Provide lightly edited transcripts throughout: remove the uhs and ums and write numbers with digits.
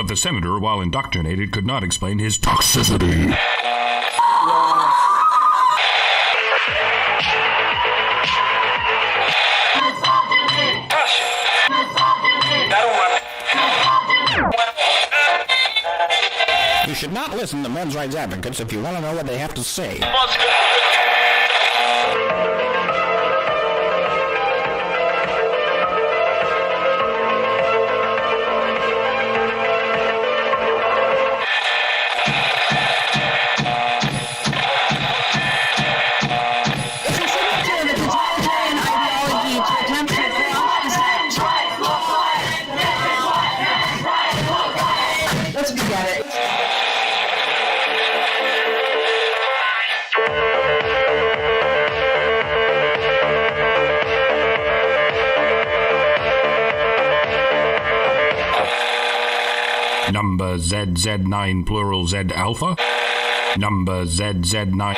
But the senator, while indoctrinated, could not explain his toxicity. You should not listen to men's rights advocates if you want to know what they have to say. Let's begin it. Number ZZ9 plural Z alpha. Number ZZ9.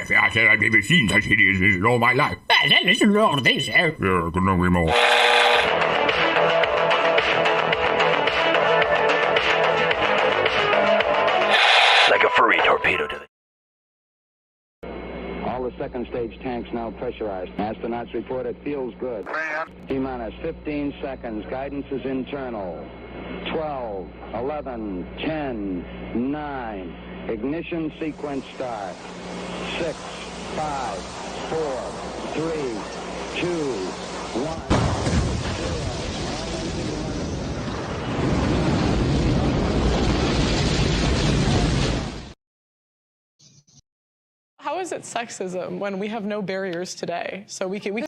I said I've never seen such hideousness in all my life. Listen to all this, Yeah, couldn't agree more. Like a furry torpedo to the... All the second stage tanks now pressurized. Astronauts report it feels good. T-minus 15 seconds. Guidance is internal. 12, 11, 10, 9. Ignition sequence start. 6, 5, 4, 3, 2, 1. How is it sexism when we have no barriers today? So we can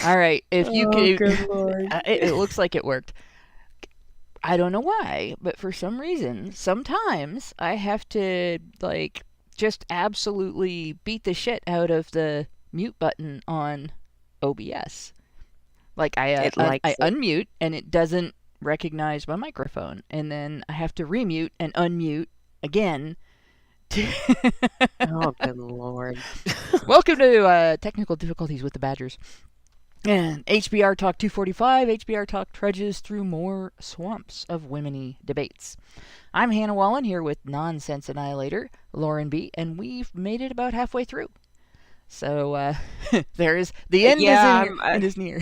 All right, if you could, good Lord. it looks like it worked. I don't know why, but for some reason, sometimes I have to like just absolutely beat the shit out of the mute button on OBS. Like I unmute and it doesn't recognize my microphone, and then I have to remute and unmute again. Oh, good Lord. Welcome to Technical Difficulties with the Badgers. And HBR Talk 245, HBR Talk trudges through more swamps of womeny debates. I'm Hannah Wallen here with Nonsense Annihilator, Lauren B., and we've made it about halfway through. So, there's the end is near.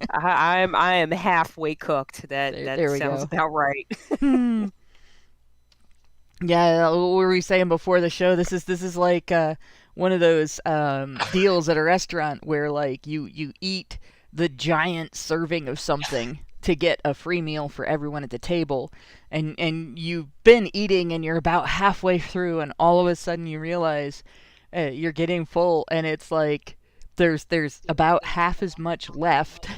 I am halfway cooked. That there sounds about right. Yeah, what were we saying before the show? This is like one of those deals at a restaurant where like you eat the giant serving of something to get a free meal for everyone at the table, and you've been eating and you're about halfway through, and all of a sudden you realize you're getting full, and it's like there's about half as much left,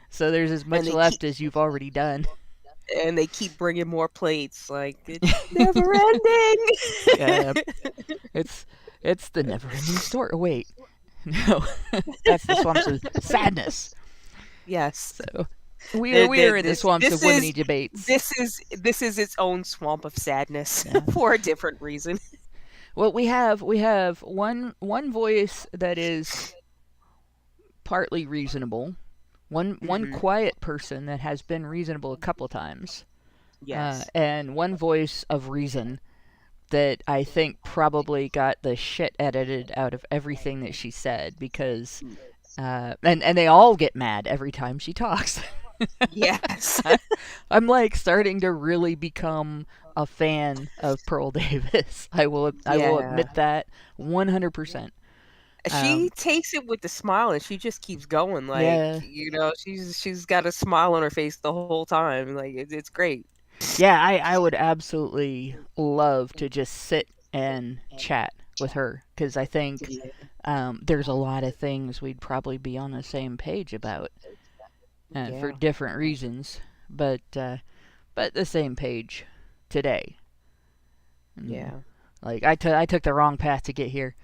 so there's as much left as you've already done. And they keep bringing more plates, like it's never ending. Yeah, it's the never-ending story. Wait, no, that's the swamps of sadness. Yes. So we're in the swamps of womeny debates. This is its own swamp of sadness for a different reason. Well, we have one voice that is partly reasonable. One quiet person that has been reasonable a couple times. Yes. And one voice of reason that I think probably got the shit edited out of everything that she said, because and they all get mad every time she talks. Yes. I'm like starting to really become a fan of Pearl Davis. I will Yeah. admit that 100%. She takes it with a smile and she just keeps going. Like, Yeah. she's got a smile on her face the whole time. Like, it's great. Yeah, I would absolutely love to just sit and chat with her because I think there's a lot of things we'd probably be on the same page about for different reasons, but the same page today. Yeah. Like I took the wrong path to get here.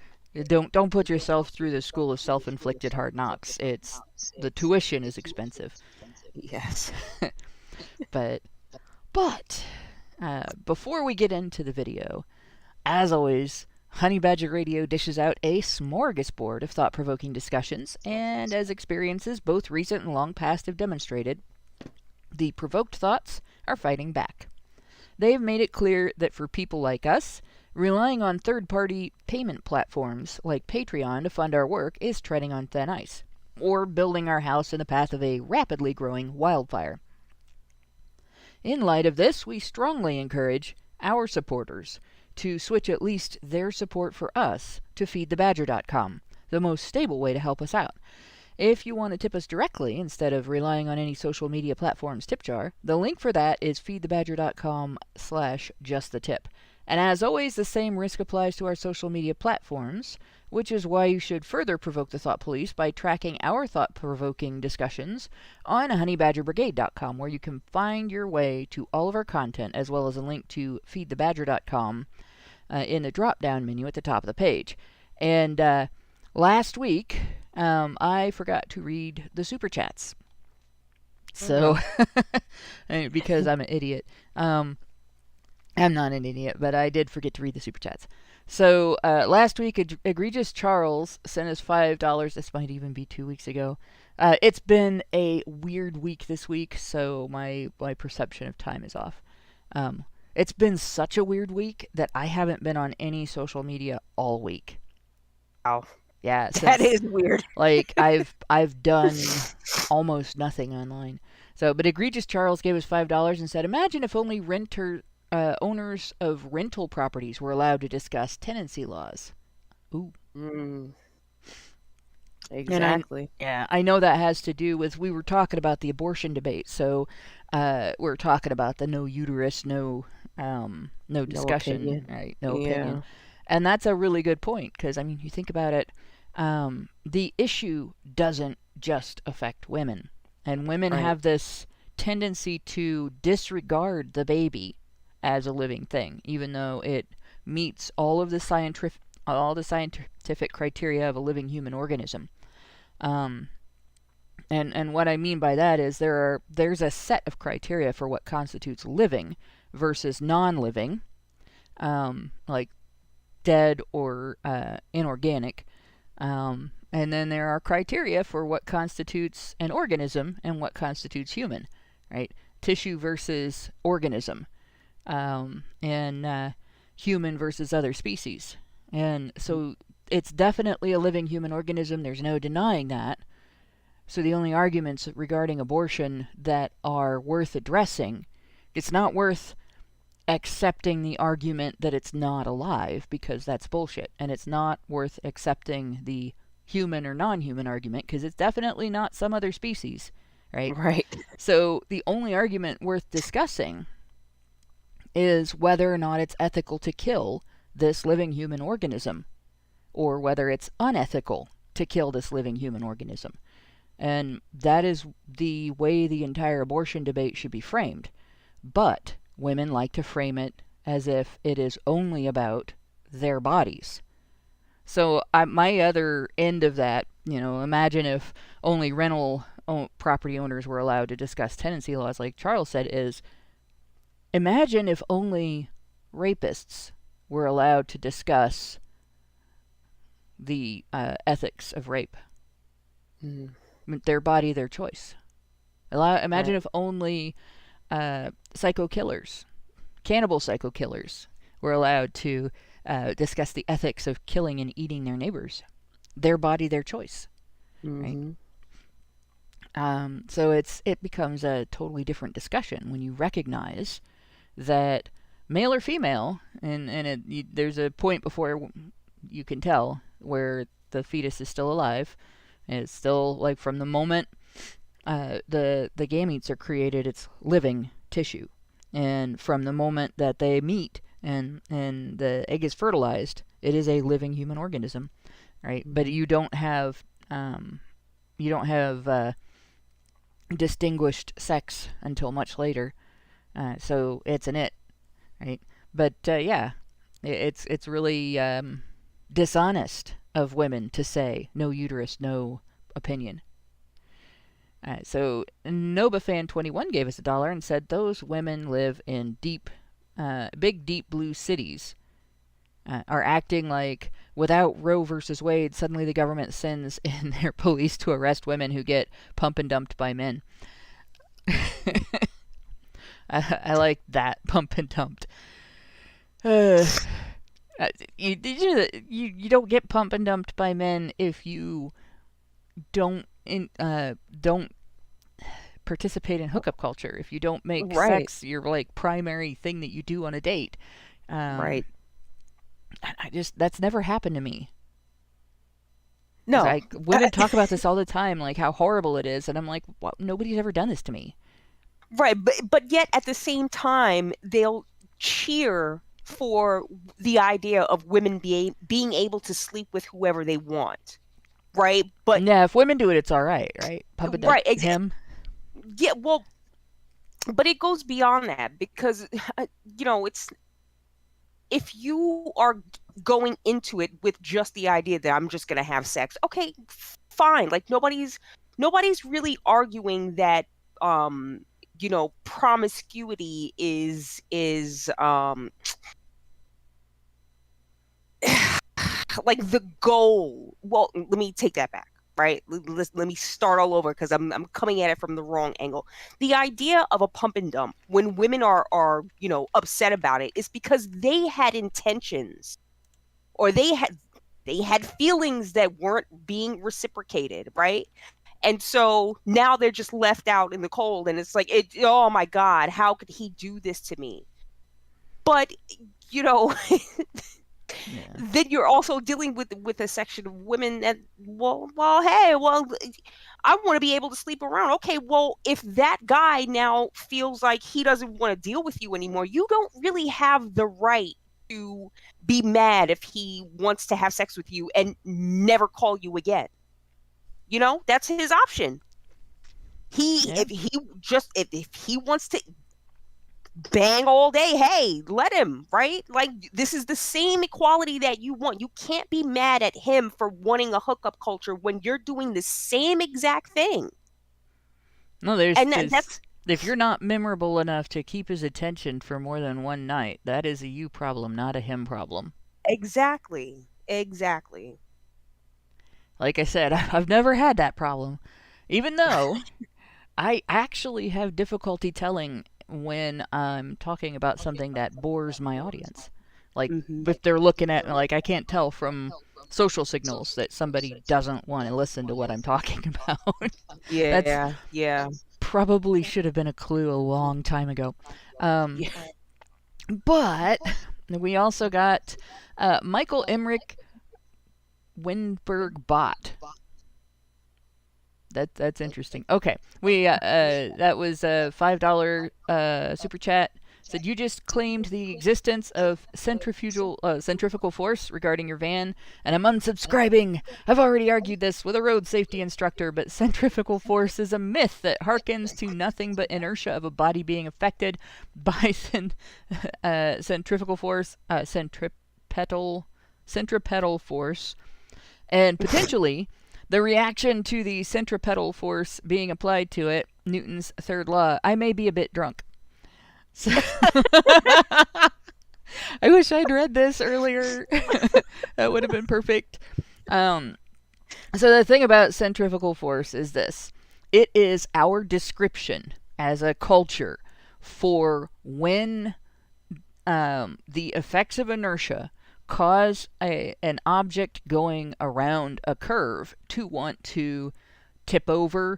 Don't put yourself through the school of self-inflicted hard knocks. It's the tuition is expensive. Yes. But before we get into the video, as always, Honey Badger Radio dishes out a smorgasbord of thought-provoking discussions, and as experiences both recent and long past have demonstrated, the provoked thoughts are fighting back. They've made it clear that for people like us, relying on third-party payment platforms like Patreon to fund our work is treading on thin ice, or building our house in the path of a rapidly growing wildfire. In light of this, we strongly encourage our supporters to switch at least their support for us to feedthebadger.com, the most stable way to help us out. If you want to tip us directly instead of relying on any social media platform's tip jar, the link for that is feedthebadger.com/justthetip. And as always, the same risk applies to our social media platforms, which is why you should further provoke the thought police by tracking our thought-provoking discussions on honeybadgerbrigade.com, where you can find your way to all of our content, as well as a link to feedthebadger.com in the drop-down menu at the top of the page. And last week, I forgot to read the Super Chats. So, because I'm an idiot. I'm not an idiot, but I did forget to read the Super Chats. So, last week, Egregious Charles sent us $5. This might even be 2 weeks ago. It's been a weird week this week, so my perception of time is off. It's been such a weird week that I haven't been on any social media all week. Wow. Yeah, That is weird. Like, I've done almost nothing online. So, but Egregious Charles gave us $5 and said, imagine if only owners of rental properties were allowed to discuss tenancy laws. Ooh. Exactly. I know that has to do with, we were talking about the abortion debate, so we're talking about the no uterus, no discussion, opinion. right? No opinion. And that's a really good point, because, I mean, you think about it, the issue doesn't just affect women. And women have this tendency to disregard the baby as a living thing, even though it meets all of the scientific criteria of a living human organism. And what I mean by that is there's a set of criteria for what constitutes living versus non-living, like dead or inorganic. And then there are criteria for what constitutes an organism and what constitutes human, right? Tissue versus organism. And human versus other species. And so it's definitely a living human organism. There's no denying that. So the only arguments regarding abortion that are worth addressing, it's not worth accepting the argument that it's not alive, because that's bullshit. And it's not worth accepting the human or non-human argument, because it's definitely not some other species, right? Right. So the only argument worth discussing is whether or not it's ethical to kill this living human organism, or whether it's unethical to kill this living human organism. And that is the way the entire abortion debate should be framed. But women like to frame it as if it is only about their bodies. So my other end of that, imagine if only rental property owners were allowed to discuss tenancy laws, like Charles said, is imagine if only rapists were allowed to discuss the ethics of rape. Their body, their choice. Imagine if only psycho killers, cannibal psycho killers, were allowed to discuss the ethics of killing and eating their neighbors. Their body, their choice. Right? So it becomes a totally different discussion when you recognize that male or female, and there's a point before you can tell where the fetus is still alive. And it's still like from the moment the gametes are created, it's living tissue, and from the moment that they meet and the egg is fertilized, it is a living human organism, right? But you don't have distinguished sex until much later, so it's an it, right? But yeah, it's really dishonest of women to say no uterus, no opinion. So NobaFan21 gave us $1 and said those women live in big deep blue cities. Are acting like without Roe versus Wade, suddenly the government sends in their police to arrest women who get pump and dumped by men. I like that, pump and dumped. You don't get pump and dumped by men if you don't participate in hookup culture. If you don't make sex your like primary thing that you do on a date. Right. That's never happened to me. No. Women talk about this all the time, like how horrible it is, and I'm like, well, nobody's ever done this to me. Right, but yet at the same time, they'll cheer for the idea of women being able to sleep with whoever they want, right? But yeah, if women do it, it's all right? Pump it right, him. Yeah, well, but it goes beyond that because it's. If you are going into it with just the idea that I'm just going to have sex, okay, fine. Like nobody's really arguing that promiscuity is like the goal. Well, let me take that back. Right? Let me start all over because I'm coming at it from the wrong angle. The idea of a pump and dump when women are upset about it is because they had intentions or they had feelings that weren't being reciprocated, right? And so now they're just left out in the cold and it's like, oh my God, how could he do this to me? But then you're also dealing with a section of women that, I want to be able to sleep around. Okay, well, if that guy now feels like he doesn't want to deal with you anymore, you don't really have the right to be mad if he wants to have sex with you and never call you again. That's his option. If he wants to bang all day, hey, let him, right? Like this is the same equality that you want. You can't be mad at him for wanting a hookup culture when you're doing the same exact thing. No, that's if you're not memorable enough to keep his attention for more than one night, that is a you problem, not a him problem. Exactly. Like I said, I've never had that problem, even though I actually have difficulty telling when I'm talking about something that bores my audience. Like if they're looking at, like, I can't tell from social signals that somebody doesn't want to listen to what I'm talking about. Yeah. Probably should have been a clue a long time ago. But we also got Michael Emmerich Winberg Bot. That's interesting. Okay, we that was a $5 super chat. Said you just claimed the existence of centrifugal force regarding your van, and I'm unsubscribing. I've already argued this with a road safety instructor, but centrifugal force is a myth that harkens to nothing but inertia of a body being affected by centrifugal force, centripetal force, and potentially the reaction to the centripetal force being applied to it, Newton's third law. I may be a bit drunk. So I wish I'd read this earlier. That would have been perfect. So the thing about centrifugal force is this. It is our description as a culture for when the effects of inertia cause an object going around a curve to want to tip over,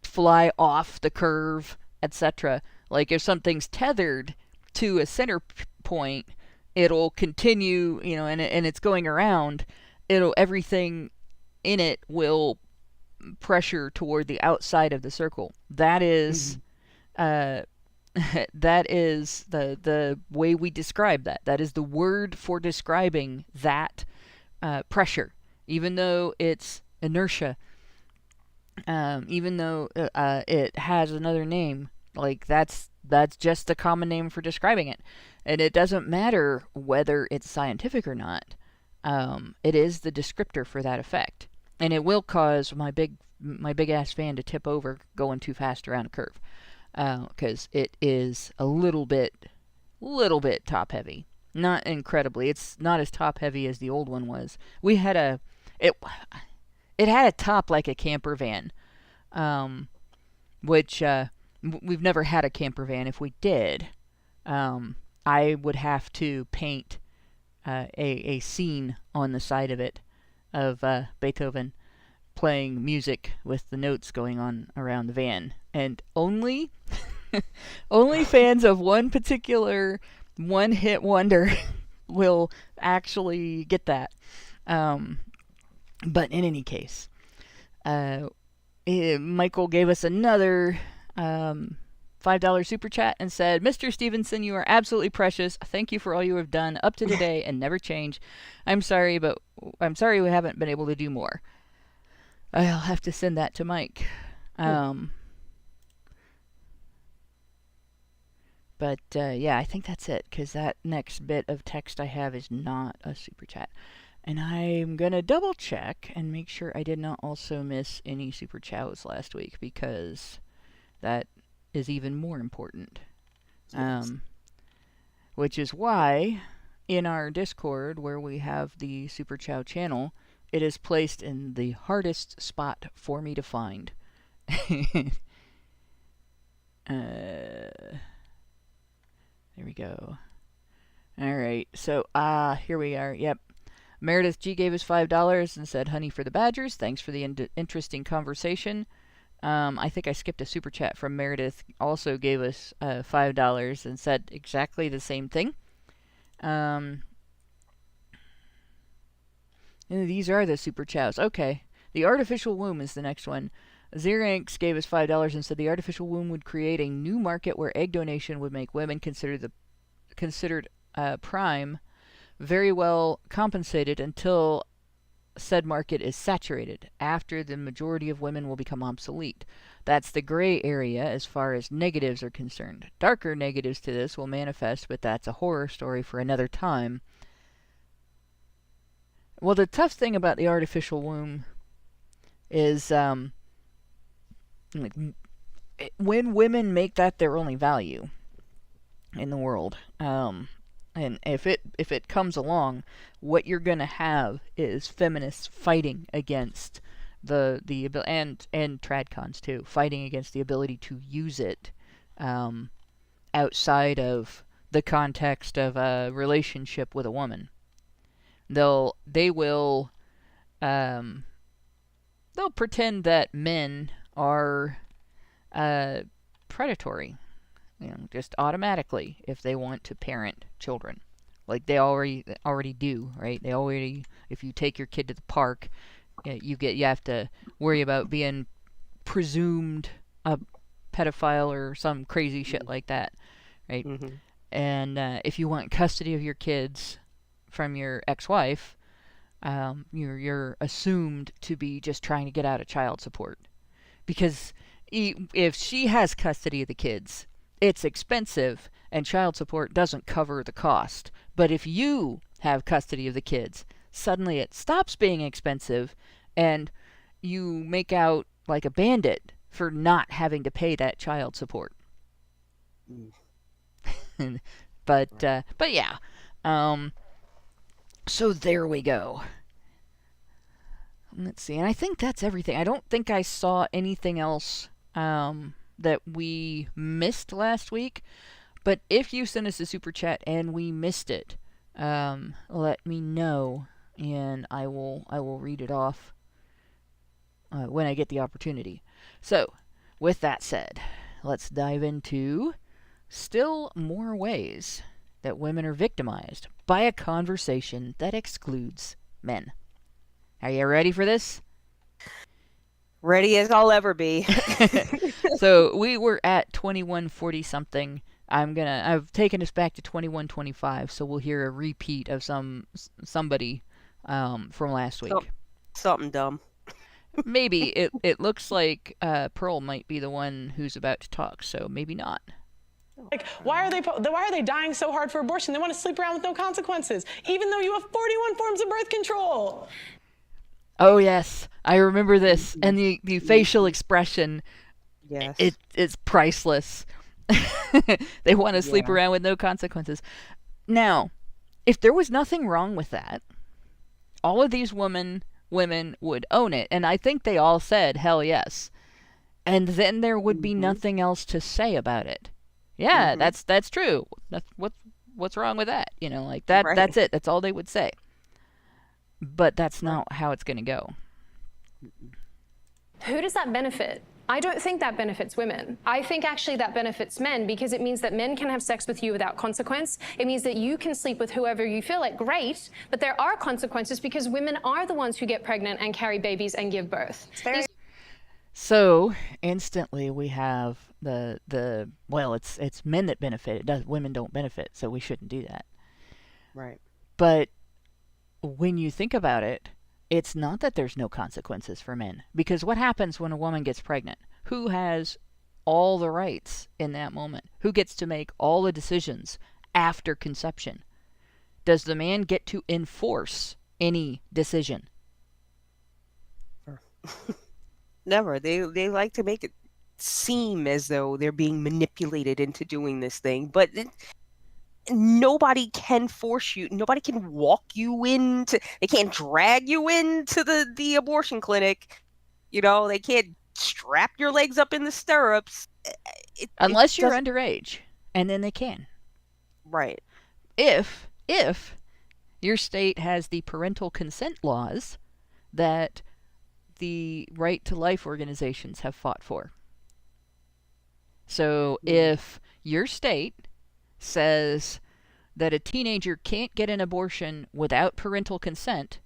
fly off the curve, etc. Like if something's tethered to a center point, it'll continue, and it's going around. Everything in it will pressure toward the outside of the circle. That is, that is the way we describe that. That is the word for describing that pressure. Even though it's inertia, even though it has another name, like that's just the common name for describing it. And it doesn't matter whether it's scientific or not. It is the descriptor for that effect. And it will cause my big ass fan to tip over going too fast around a curve. Because it is a little bit top heavy. Not incredibly. It's not as top heavy as the old one was. It had a top like a camper van. Which we've never had a camper van. If we did, I would have to paint a scene on the side of it of Beethoven playing music with the notes going on around the van. And only fans of one particular one-hit wonder will actually get that. But in any case, Michael gave us another $5 super chat and said, Mr. Stevenson, you are absolutely precious. Thank you for all you have done up to today and never change. I'm sorry we haven't been able to do more. I'll have to send that to Mike. But yeah, I think that's it, because that next bit of text I have is not a super chat. And I'm going to double check and make sure I did not also miss any super chats last week, because that is even more important. Yes. Which is why in our Discord, where we have the Super Chow channel, it is placed in the hardest spot for me to find. There we go. Alright, so, here we are. Yep. Meredith G gave us $5 and said, honey for the badgers. Thanks for the interesting conversation. I think I skipped a super chat from Meredith. Also gave us $5 and said exactly the same thing. These are the super chows. Okay. The artificial womb is the next one. Xeranx gave us $5 and said the artificial womb would create a new market where egg donation would make women considered prime very well compensated until said market is saturated. After, the majority of women will become obsolete. That's the gray area as far as negatives are concerned. Darker negatives to this will manifest, but that's a horror story for another time. Well, the tough thing about the artificial womb is when women make that their only value in the world, and if it comes along, what you're gonna have is feminists fighting against the and tradcons too, fighting against the ability to use it outside of the context of a relationship with a woman. They'll pretend that men are predatory, just automatically if they want to parent children, like they already do, right? If you take your kid to the park, you have to worry about being presumed a pedophile or some crazy shit like that, right? Mm-hmm. And if you want custody of your kids from your ex-wife, you're assumed to be just trying to get out of child support, because if she has custody of the kids, it's expensive and child support doesn't cover the cost. But if you have custody of the kids, suddenly it stops being expensive and you make out like a bandit for not having to pay that child support. But yeah. So there we go. Let's see. And I think that's everything. I don't think I saw anything else that we missed last week. But if you send us a super chat and we missed it, let me know, and I will read it off when I get the opportunity. So, with that said, let's dive into still more ways that women are victimized by a conversation that excludes men. Are you ready for this? Ready as I'll ever be. So we were at 2140 something. I've taken us back to 2125, so we'll hear a repeat of somebody from last week. Something dumb. Maybe it looks like Pearl might be the one who's about to talk, so maybe not. Like, why are they dying so hard for abortion? They want to sleep around with no consequences, even though you have 41 forms of birth control. Oh yes, I remember this, and the facial expression. Yes. It's priceless. They want to sleep around with no consequences. Now, if there was nothing wrong with that, all of these women would own it, and I think they all said hell yes, and then there would be nothing else to say about it. Yeah, that's true. What's wrong with that? Like that. Right. That's it. That's all they would say. But that's not how it's going to go. Who does that benefit? I don't think that benefits women. I think actually that benefits men, because it means that men can have sex with you without consequence. It means that you can sleep with whoever you feel like. Great, but there are consequences because women are the ones who get pregnant and carry babies and give birth. So instantly we have it's men that benefit. Women don't benefit, so we shouldn't do that. Right. But when you think about it, it's not that there's no consequences for men. Because what happens when a woman gets pregnant? Who has all the rights in that moment? Who gets to make all the decisions after conception? Does the man get to enforce any decision? Never. They like to make it seem as though they're being manipulated into doing this thing, but nobody can force you. Nobody can walk you into. They can't drag you into the abortion clinic. They can't strap your legs up in the stirrups. Unless you're underage, and then they can. Right. If your state has the parental consent laws that the right to life organizations have fought for. So if your state says that a teenager can't get an abortion without parental consent,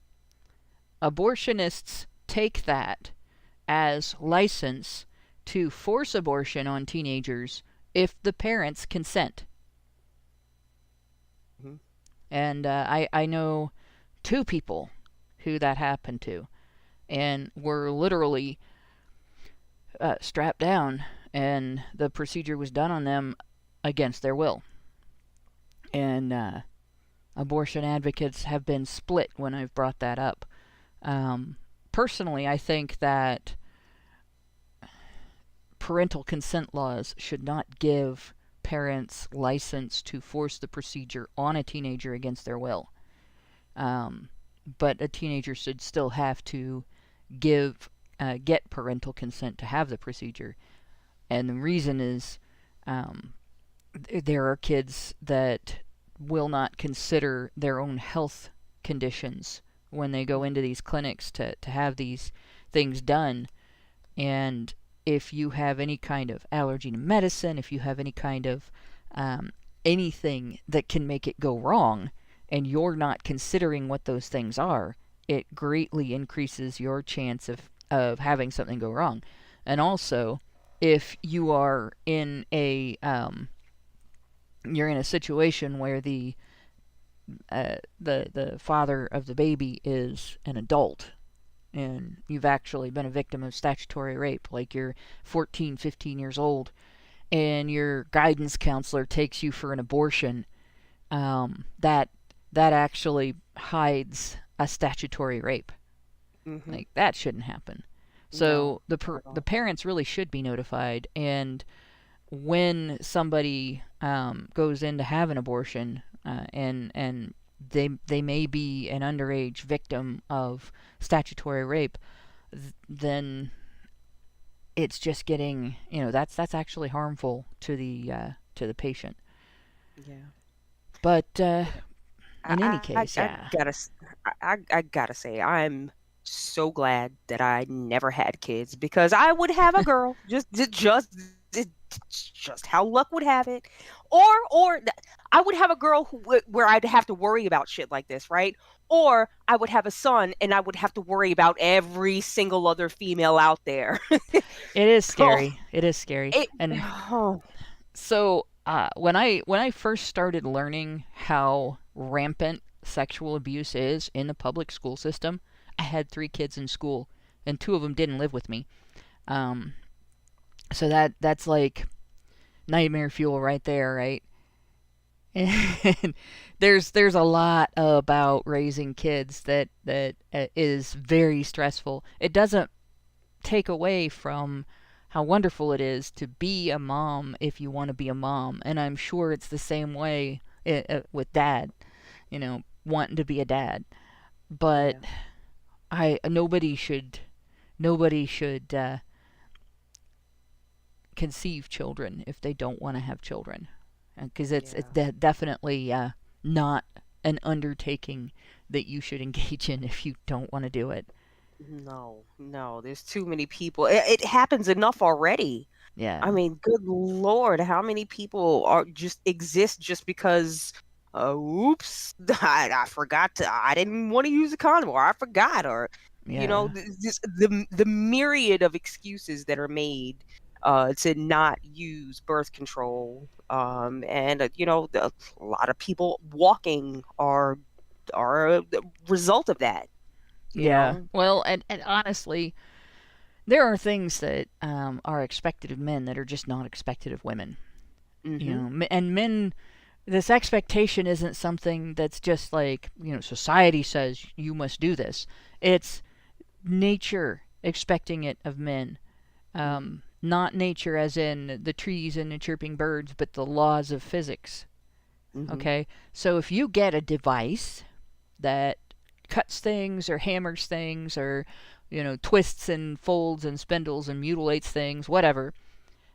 abortionists take that as license to force abortion on teenagers if the parents consent. And I know 2 people who that happened to, and were literally strapped down, and the procedure was done on them against their will. And abortion advocates have been split when I've brought that up. Personally, I think that parental consent laws should not give parents license to force the procedure on a teenager against their will. But a teenager should still have to get parental consent to have the procedure. And the reason is there are kids that will not consider their own health conditions when they go into these clinics to have these things done. And if you have any kind of allergy to medicine, if you have any kind of anything that can make it go wrong, and you're not considering what those things are, it greatly increases your chance of having something go wrong. And also, if you are in a situation where the father of the baby is an adult, and you've actually been a victim of statutory rape, like you're 14, 15 years old, and your guidance counselor takes you for an abortion, that actually hides a statutory rape. Like, that shouldn't happen. So the parents really should be notified, and when somebody goes in to have an abortion, and they may be an underage victim of statutory rape, then it's just getting, that's actually harmful to the patient. Yeah. But in any case, I gotta say, I'm so glad that I never had kids, because I would have a girl, just how luck would have it, I would have a girl where I'd have to worry about shit like this, right? Or I would have a son and I would have to worry about every single other female out there. It is So scary. It is scary. it, And oh, so when I first started learning how rampant sexual abuse is in the public school system, I had 3 kids in school, and 2 of them didn't live with me. Um, so that's like nightmare fuel right there, right? And there's a lot about raising kids that is very stressful. It doesn't take away from how wonderful it is to be a mom if you want to be a mom, and I'm sure it's the same way with dad, wanting to be a dad. But yeah, nobody should conceive children if they don't want to have children, because it's yeah. definitely not an undertaking that you should engage in if you don't want to do it. No, no, there's too many people. It happens enough already. I Yeah, mean, good Lord, how many people are just exist just because, oops, I forgot I didn't want to use a condom, or I forgot, or, yeah, the myriad of excuses that are made, to not use birth control, and a lot of people walking are a result of that, you yeah. know. Well, and honestly, there are things that are expected of men that are just not expected of women. Hmm. And men, this expectation isn't something that's just like, society says you must do this. It's nature expecting it of men. Not nature as in the trees and the chirping birds, but the laws of physics. Hmm. Okay? So if you get a device that cuts things or hammers things or, twists and folds and spindles and mutilates things, whatever,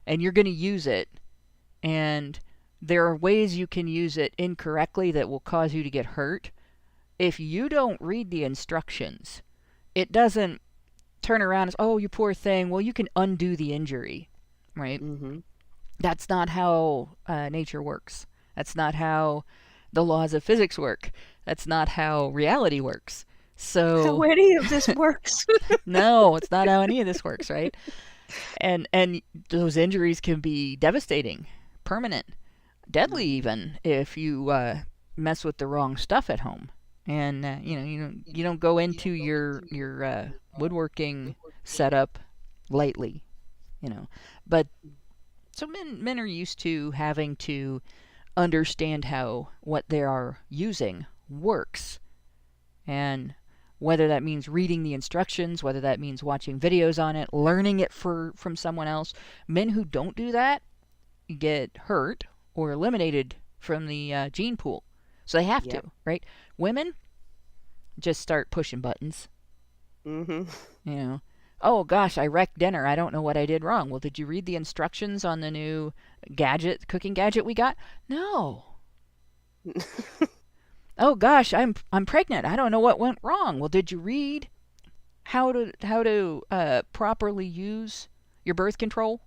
and you're going to use it, and there are ways you can use it incorrectly that will cause you to get hurt. If you don't read the instructions, it doesn't turn around as, oh, you poor thing, well, you can undo the injury, right? Hmm. That's not how nature works. That's not how the laws of physics work. That's not how reality works. How So, any of this works. no, it's not how any of this works, right? And those injuries can be devastating, permanent, deadly even if you mess with the wrong stuff at home. And you don't go into your woodworking setup lightly, you know. But so men are used to having to understand how what they are using works, and whether that means reading the instructions, whether that means watching videos on it, learning it from someone else. Men who don't do that get hurt or eliminated from the gene pool. So they have to, Yep. right? Women just start pushing buttons, Hmm. you know. Oh gosh, I wrecked dinner. I don't know what I did wrong. Well, did you read the instructions on the new cooking gadget we got? No. Oh gosh, I'm pregnant. I don't know what went wrong. Well, did you read how to properly use your birth control?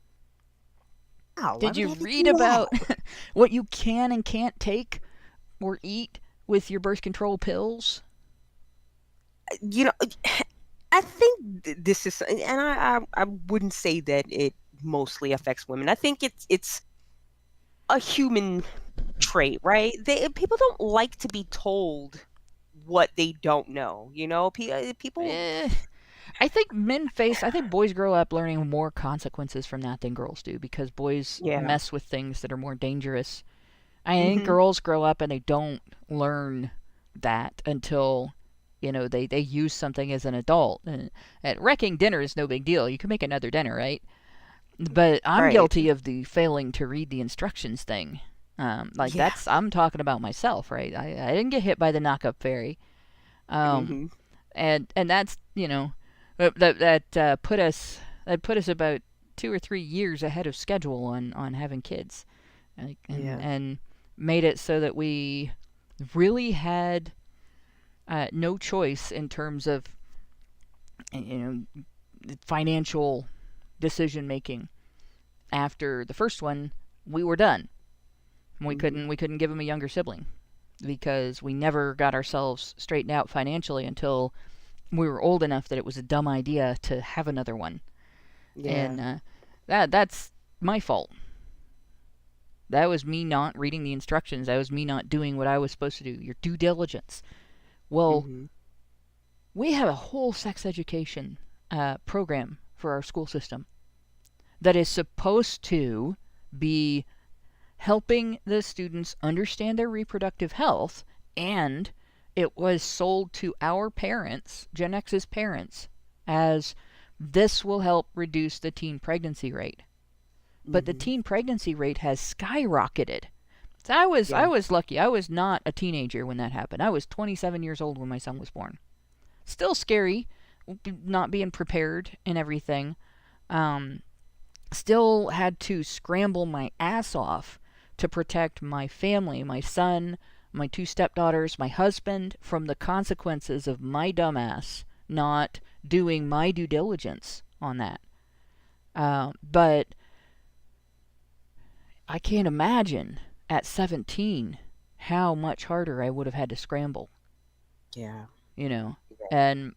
Wow, why Did would you I have to read do that? about what you can and can't take or eat with your birth control pills? You know, I think this is, and I wouldn't say that it mostly affects women. I think it's a human trait, right? People don't like to be told what they don't know. People. Eh, I think boys grow up learning more consequences from that than girls do because boys Yeah. mess with things that are more dangerous. I think Hmm. girls grow up and they don't learn that until, they use something as an adult. And at wrecking dinner is no big deal. You can make another dinner, right? But I'm Right. guilty of the failing to read the instructions thing. Like Yeah. I'm talking about myself, right? I didn't get hit by the knock-up fairy. Um, Hmm. and that's, that put us about 2 or 3 years ahead of schedule on having kids, Yeah. and made it so that we really had no choice in terms of financial decision making. After the first one, we were done. We couldn't give him a younger sibling because we never got ourselves straightened out financially until we were old enough that it was a dumb idea to have another one. Yeah. And that's my fault. That was me not reading the instructions. That was me not doing what I was supposed to do. Your due diligence. Well, we have a whole sex education program for our school system that is supposed to be helping the students understand their reproductive health, and it was sold to our parents, Gen X's parents, as this will help reduce the teen pregnancy rate. But the teen pregnancy rate has skyrocketed. So I was lucky. I was not a teenager when that happened. I was 27 years old when my son was born. Still scary, not being prepared and everything. Still had to scramble my ass off to protect my family, my son, my 2 stepdaughters, my husband, from the consequences of my dumbass not doing my due diligence on that. But I can't imagine at 17 how much harder I would have had to scramble. Yeah. And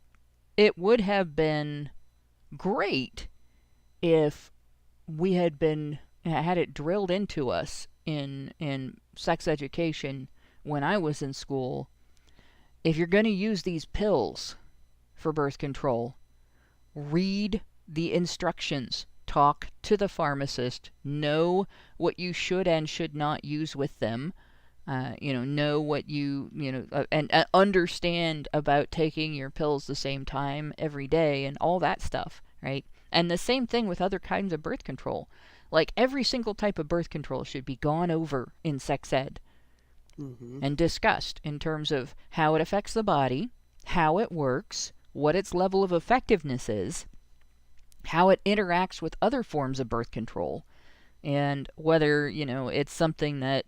it would have been great if we had had it drilled into us in sex education when I was in school. If you're going to use these pills for birth control, read the instructions. Talk to the pharmacist. Know what you should and should not use with them. Know what and understand about taking your pills the same time every day and all that stuff, right? And the same thing with other kinds of birth control. Like, every single type of birth control should be gone over in sex ed and discussed in terms of how it affects the body, how it works, what its level of effectiveness is, how it interacts with other forms of birth control, and whether, it's something that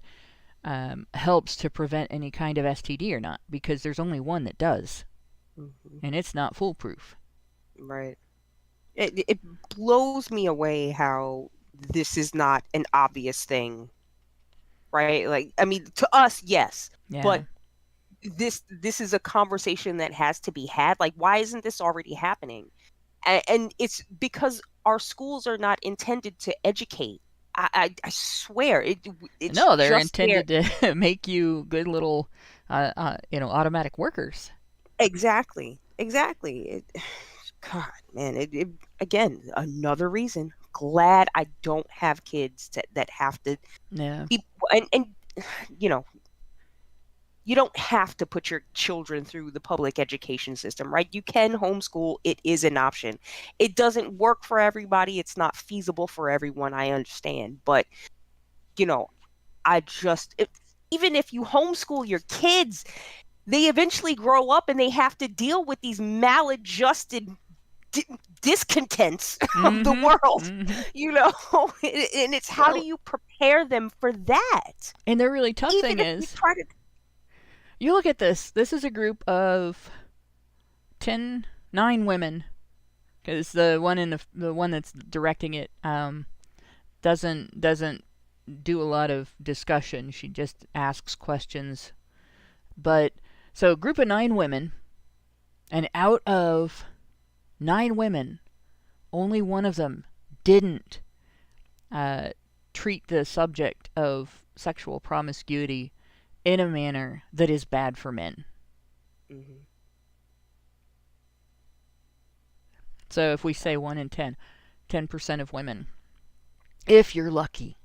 helps to prevent any kind of STD or not, because there's only one that does, and it's not foolproof. Right. It blows me away how this is not an obvious thing, right? Like, I mean, to us, yes, but this is a conversation that has to be had. Like, why isn't this already happening? And it's because our schools are not intended to educate. I swear it's no, they're intended to make you good little automatic workers. Exactly. God, man, again, another reason. Glad I don't have kids that have to be, and you don't have to put your children through the public education system, right? You can homeschool. It is an option. It doesn't work for everybody. It's not feasible for everyone. I understand. But, I just, even if you homeschool your kids, they eventually grow up and they have to deal with these maladjusted discontents of the world, and it's how do you prepare them for that? And the really tough thing is, you look at this is a group of 9 women, because the one that's directing it doesn't do a lot of discussion. She just asks questions. But so a group of 9 women, and out of 9 women, only one of them didn't treat the subject of sexual promiscuity in a manner that is bad for men. So if we say 1 in 10% of women, if you're lucky,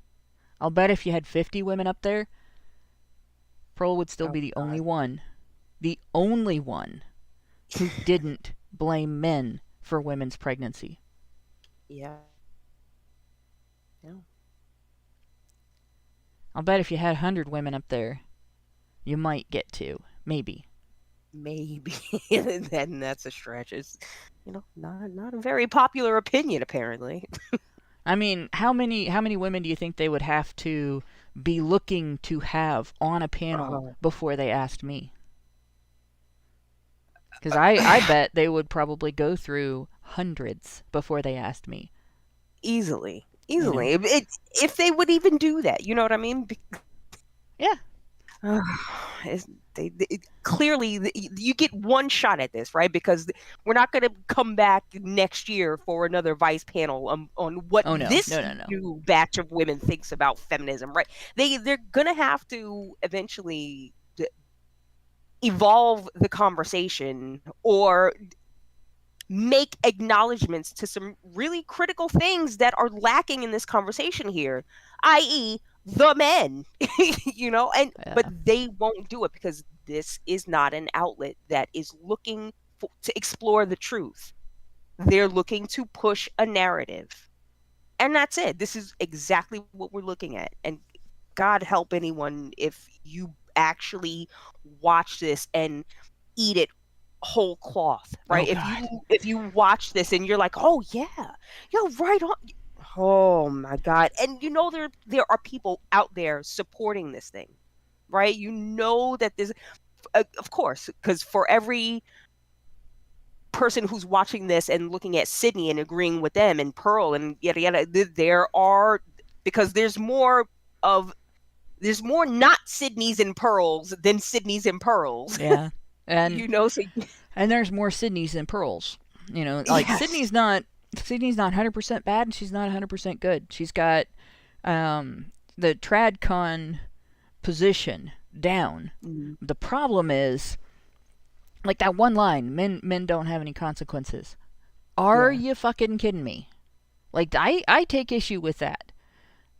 I'll bet if you had 50 women up there, Pearl would still be the only one who didn't blame men for women's pregnancy. Yeah. I'll bet if you had 100 women up there, you might get to. Maybe. Then that's a stretch. It's, not a very popular opinion, apparently. I mean, how many women do you think they would have to be looking to have on a panel before they asked me? Because I bet they would probably go through hundreds before they asked me. Easily. If they would even do that, you know what I mean? Yeah. Clearly, you get one shot at this, right? Because we're not going to come back next year for another vice panel on what this new batch of women thinks about feminism, right? They're going to have to eventually evolve the conversation or make acknowledgments to some really critical things that are lacking in this conversation here, i.e., the men, but they won't do it because this is not an outlet that is looking to explore the truth. They're looking to push a narrative. And that's it. This is exactly what we're looking at. And God help anyone if you actually watch this and eat it whole cloth, right? If you watch this and you're like, oh yeah, you're right on. Oh my God. And there are people out there supporting this thing, right? That there's, of course, because for every person who's watching this and looking at Sydney and agreeing with them and Pearl and yada yada, because there's more not Sydneys and Pearls than Sydneys and Pearls. Yeah. And and there's more Sydneys than Pearls. Yes. Sydney's not 100% bad and she's not 100% good. She's got the tradcon position down. Mm-hmm. The problem is, like that one line, men don't have any consequences. Are you fucking kidding me? Like, I take issue with that.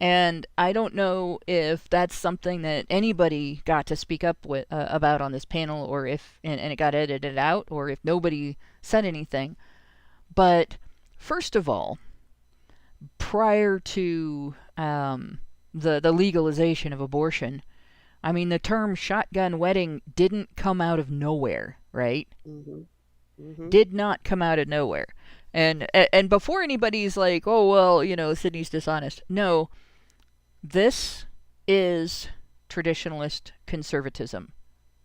And I don't know if that's something that anybody got to speak up with about on this panel, or if and it got edited out, or if nobody said anything. But first of all, prior to the legalization of abortion, I mean, the term shotgun wedding didn't come out of nowhere, right? Mm-hmm. Mm-hmm. Did not come out of nowhere. And before anybody's like, oh, well, Sydney's dishonest. No, this is traditionalist conservatism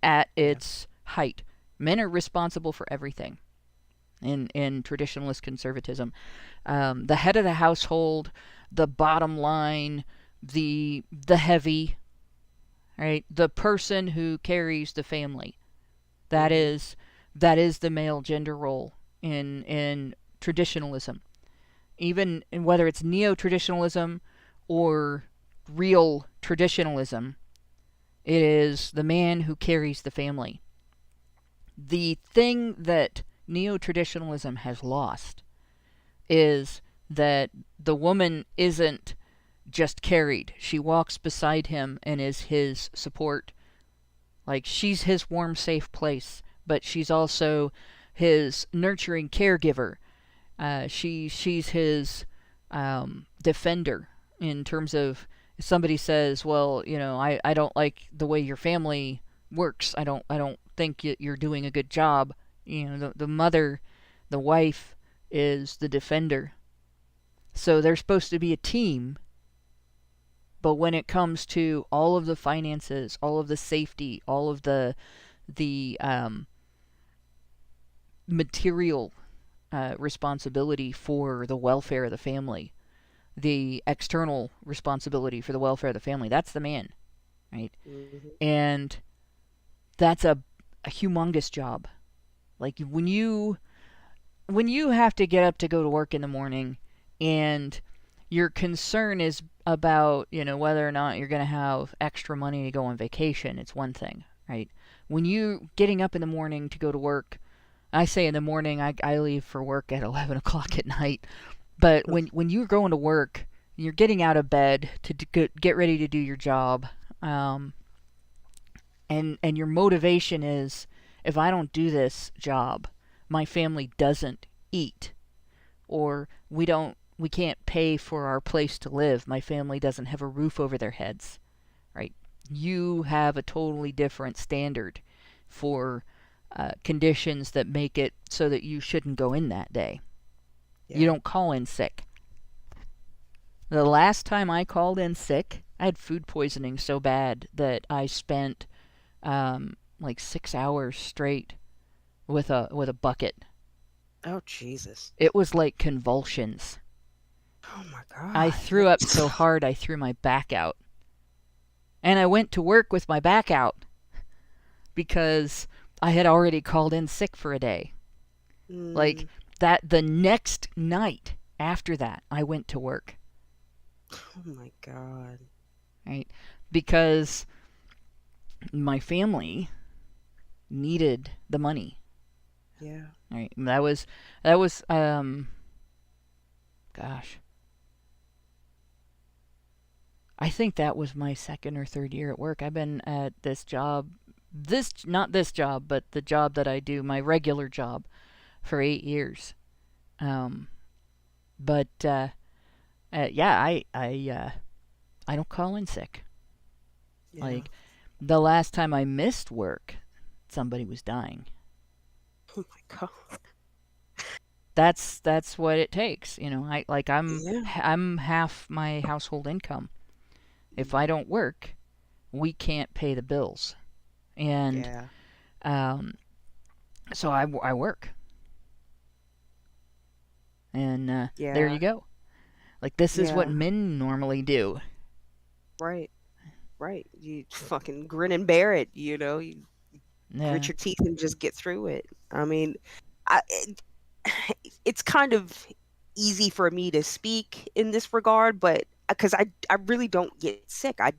at its height. Men are responsible for everything in traditionalist conservatism. The head of the household, the bottom line, the heavy, right? The person who carries the family. That is the male gender role in traditionalism. Even whether it's neo-traditionalism or real traditionalism, it is the man who carries the family. The thing that neo-traditionalism has lost is that the woman isn't just carried. She walks beside him and is his support. Like, she's his warm, safe place, but she's also his nurturing caregiver. She's his defender in terms of, if somebody says, well, I don't like the way your family works. I don't think you're doing a good job. The mother, the wife, is the defender. So they're supposed to be a team. But when it comes to all of the finances, all of the safety, all of the material responsibility for the welfare of the family, the external responsibility for the welfare of the family, that's the man, right? Mm-hmm. And that's a humongous job. Like, when you have to get up to go to work in the morning and your concern is about, whether or not you're going to have extra money to go on vacation, it's one thing, right? When you getting up in the morning to go to work, I say in the morning, I leave for work at 11 o'clock at night. But when you're going to work, you're getting out of bed to get ready to do your job, and your motivation is, if I don't do this job, my family doesn't eat, or we can't pay for our place to live. My family doesn't have a roof over their heads, right? You have a totally different standard for conditions that make it so that you shouldn't go in that day. Yeah. You don't call in sick. The last time I called in sick, I had food poisoning so bad that I spent like 6 hours straight with a bucket. Oh, Jesus. It was like convulsions. Oh, my God. I threw up so hard I threw my back out. And I went to work with my back out because I had already called in sick for a day. Like, that the next night after that, I went to work. Oh, my God. Right? Because my family needed the money. Yeah. Right? That was gosh. I think that was my second or third year at work. I've been at this job, not this job, but the job that I do, my regular job, for 8 years. But yeah, I don't call in sick. Yeah. Like, the last time I missed work, somebody was dying. Oh my God. That's what it takes, you know. I'm half my household income. If I don't work, we can't pay the bills, and so I work, and there you go. Like, this is what men normally do. Right. You fucking grin and bear it, you know. You grit your teeth and just get through it. I mean, it's kind of easy for me to speak in this regard, but because I really don't get sick. And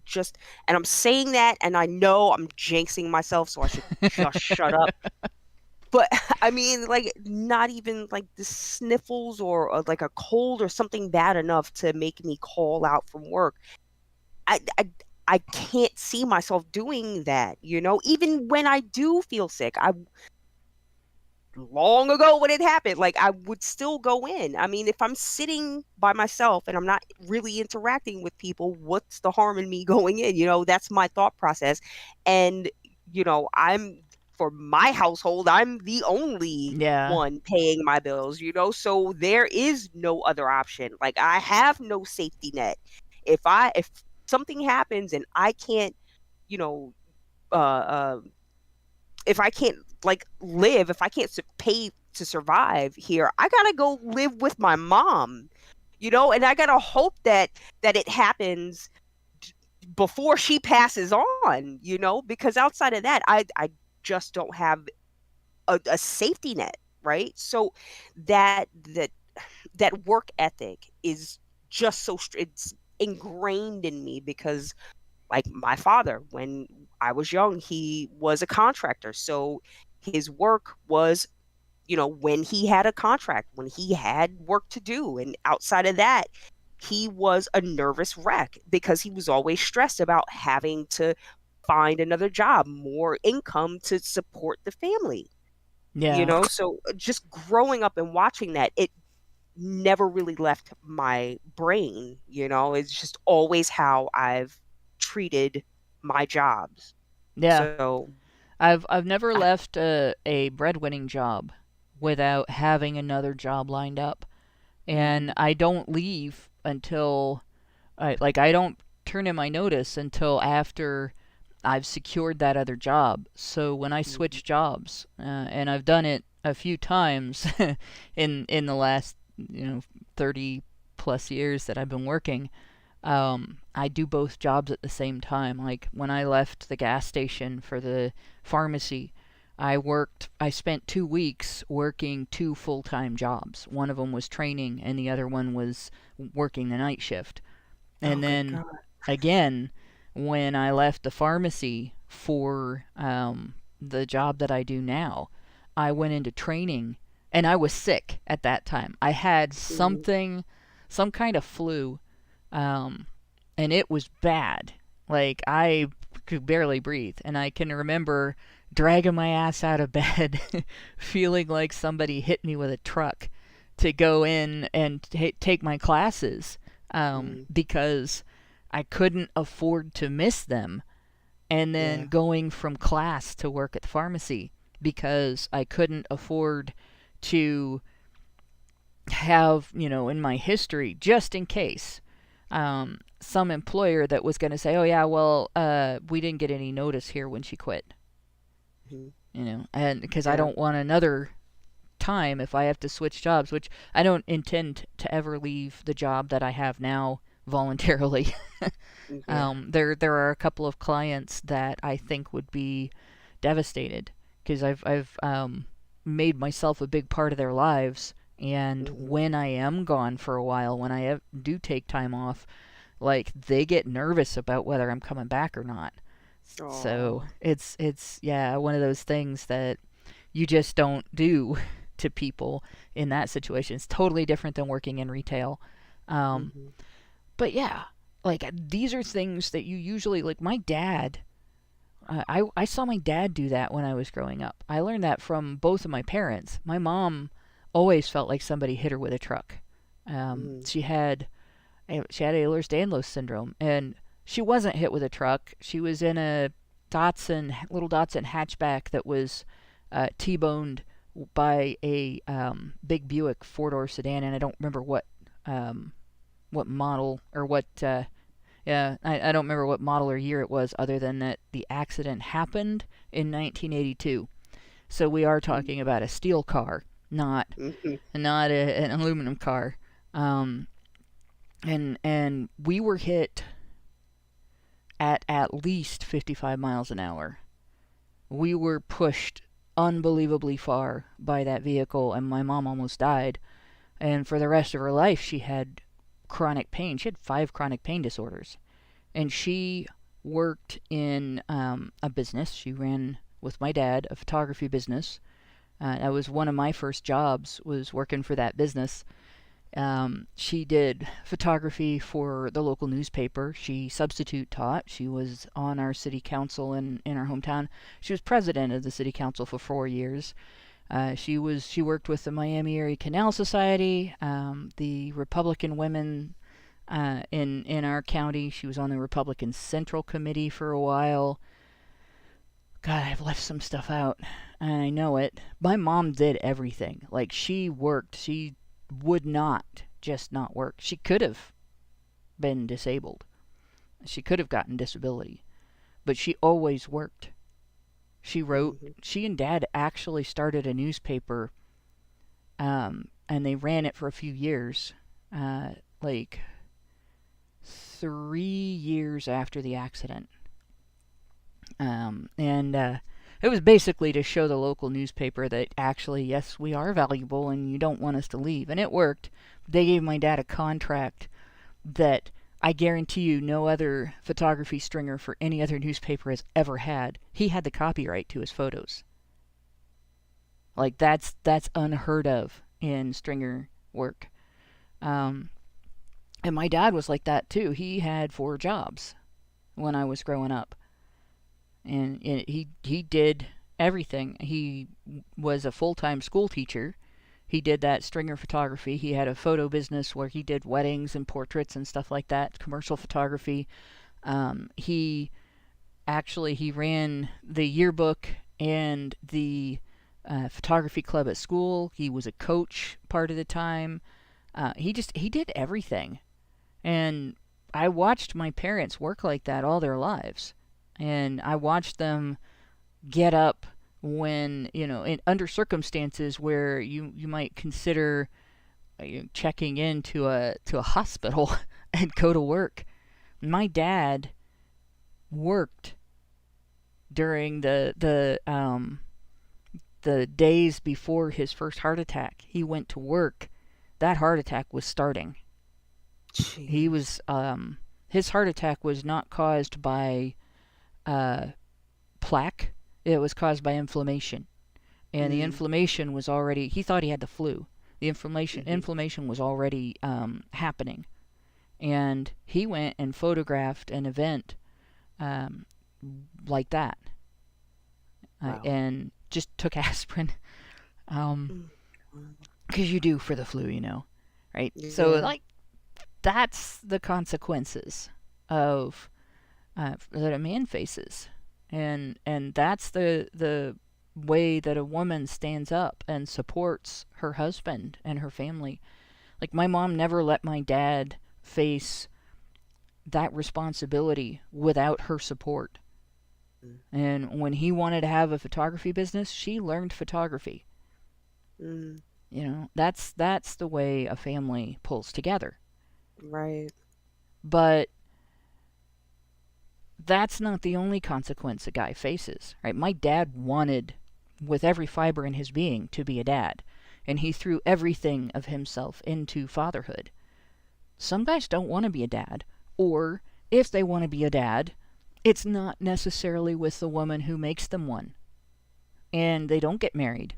I'm saying that, and I know I'm jinxing myself, so I should just shut up. But I mean, like, not even like the sniffles or like a cold or something bad enough to make me call out from work. I can't see myself doing that, you know. Even when I do feel sick, long ago when it happened, like, I would still go in. I mean, if I'm sitting by myself and I'm not really interacting with people, what's the harm in me going in? You know, that's my thought process. And, you know, for my household, I'm the only one paying my bills, you know, so there is no other option. Like, I have no safety net. If something happens and I can't, you know, if I can't live, if I can't pay to survive here, I gotta go live with my mom, you know, and I gotta hope that it happens before she passes on, you know, because outside of that, I just don't have a safety net, right? So that work ethic is just it's ingrained in me because, like, my father, when I was young, he was a contractor. So his work was, you know, when he had a contract, when he had work to do. And outside of that, he was a nervous wreck because he was always stressed about having to find another job, more income to support the family. Yeah. You know, so just growing up and watching that, it never really left my brain, you know. It's just always how I've treated my jobs. Yeah. So I've never left a breadwinning job without having another job lined up. And I don't leave until I don't turn in my notice until after I've secured that other job. So when I switch jobs, and I've done it a few times in the last, 30 plus years that I've been working, I do both jobs at the same time. Like, when I left the gas station for the pharmacy, I spent 2 weeks working 2 full-time jobs. One of them was training and the other one was working the night shift. And then again, when I left the pharmacy for the job that I do now, I went into training and I was sick at that time. I had some kind of flu, and it was bad. Like, I could barely breathe. And I can remember dragging my ass out of bed, feeling like somebody hit me with a truck to go in and take my classes, because I couldn't afford to miss them. And then going from class to work at the pharmacy because I couldn't afford to have, in my history, just in case, some employer that was going to say, oh yeah, well, we didn't get any notice here when she quit. and because I Yeah. don't want another time if I have to switch jobs, which I don't intend to ever leave the job that I have now voluntarily. Yeah. There are a couple of clients that I think would be devastated because I've made myself a big part of their lives, and when I am gone for a while, when I do take time off, like they get nervous about whether I'm coming back or not. So it's one of those things that you just don't do to people in that situation. It's totally different than working in retail. But yeah, like these are things that you usually, like my dad, I saw my dad do that when I was growing up. I learned that from both of my parents. My mom always felt like somebody hit her with a truck. She had Ehlers-Danlos syndrome, and she wasn't hit with a truck. She was in a little Datsun hatchback that was T-boned by a big Buick four-door sedan, and I don't remember what model or what. I don't remember what model or year it was, other than that the accident happened in 1982. So we are talking about a steel car, not an aluminum car. And we were hit at least 55 miles an hour. We were pushed unbelievably far by that vehicle, and my mom almost died. And for the rest of her life, she had chronic pain. She had 5 chronic pain disorders. And she worked in a business. She ran, with my dad, a photography business. That was one of my first jobs, was working for that business. She did photography for the local newspaper. She substitute taught. She was on our city council in our hometown. She was president of the city council for 4 years. She worked with the Miami Area Canal Society, the Republican women in our county. She was on the Republican Central Committee for a while. God, I've left some stuff out, and I know it. My mom did everything. Like, she worked. She would not just not work. She could have been disabled. She could have gotten disability. But she always worked. She wrote. She and Dad actually started a newspaper, and they ran it for a few years, like 3 years after the accident. It was basically to show the local newspaper that actually, yes, we are valuable and you don't want us to leave. And it worked. They gave my dad a contract that I guarantee you no other photography stringer for any other newspaper has ever had. He had the copyright to his photos. Like, that's unheard of in stringer work. And my dad was like that too. He had 4 jobs when I was growing up. And he did everything. He was a full-time school teacher. He did that stringer photography. He had a photo business where he did weddings and portraits and stuff like that, commercial photography. He ran the yearbook and the photography club at school. He was a coach part of the time. He did everything. And I watched my parents work like that all their lives. And I watched them get up when, under circumstances where you might consider checking into a hospital and go to work. My dad worked during the days before his first heart attack. He went to work. That heart attack was starting. Jeez. He was his heart attack was not caused by plaque. It was caused by inflammation, and the inflammation was already. He thought he had the flu. The inflammation was already happening, and he went and photographed an event like that, and just took aspirin, because you do for the flu, right? Yeah. So that's the consequences of. That a man faces, and that's the way that a woman stands up and supports her husband and her family. Like, my mom never let my dad face that responsibility without her support. And when he wanted to have a photography business, she learned photography. Mm. You know, that's the way a family pulls together. Right. But that's not the only consequence a guy faces, right? My dad wanted, with every fiber in his being, to be a dad. And he threw everything of himself into fatherhood. Some guys don't want to be a dad. Or, if they want to be a dad, it's not necessarily with the woman who makes them one. And they don't get married.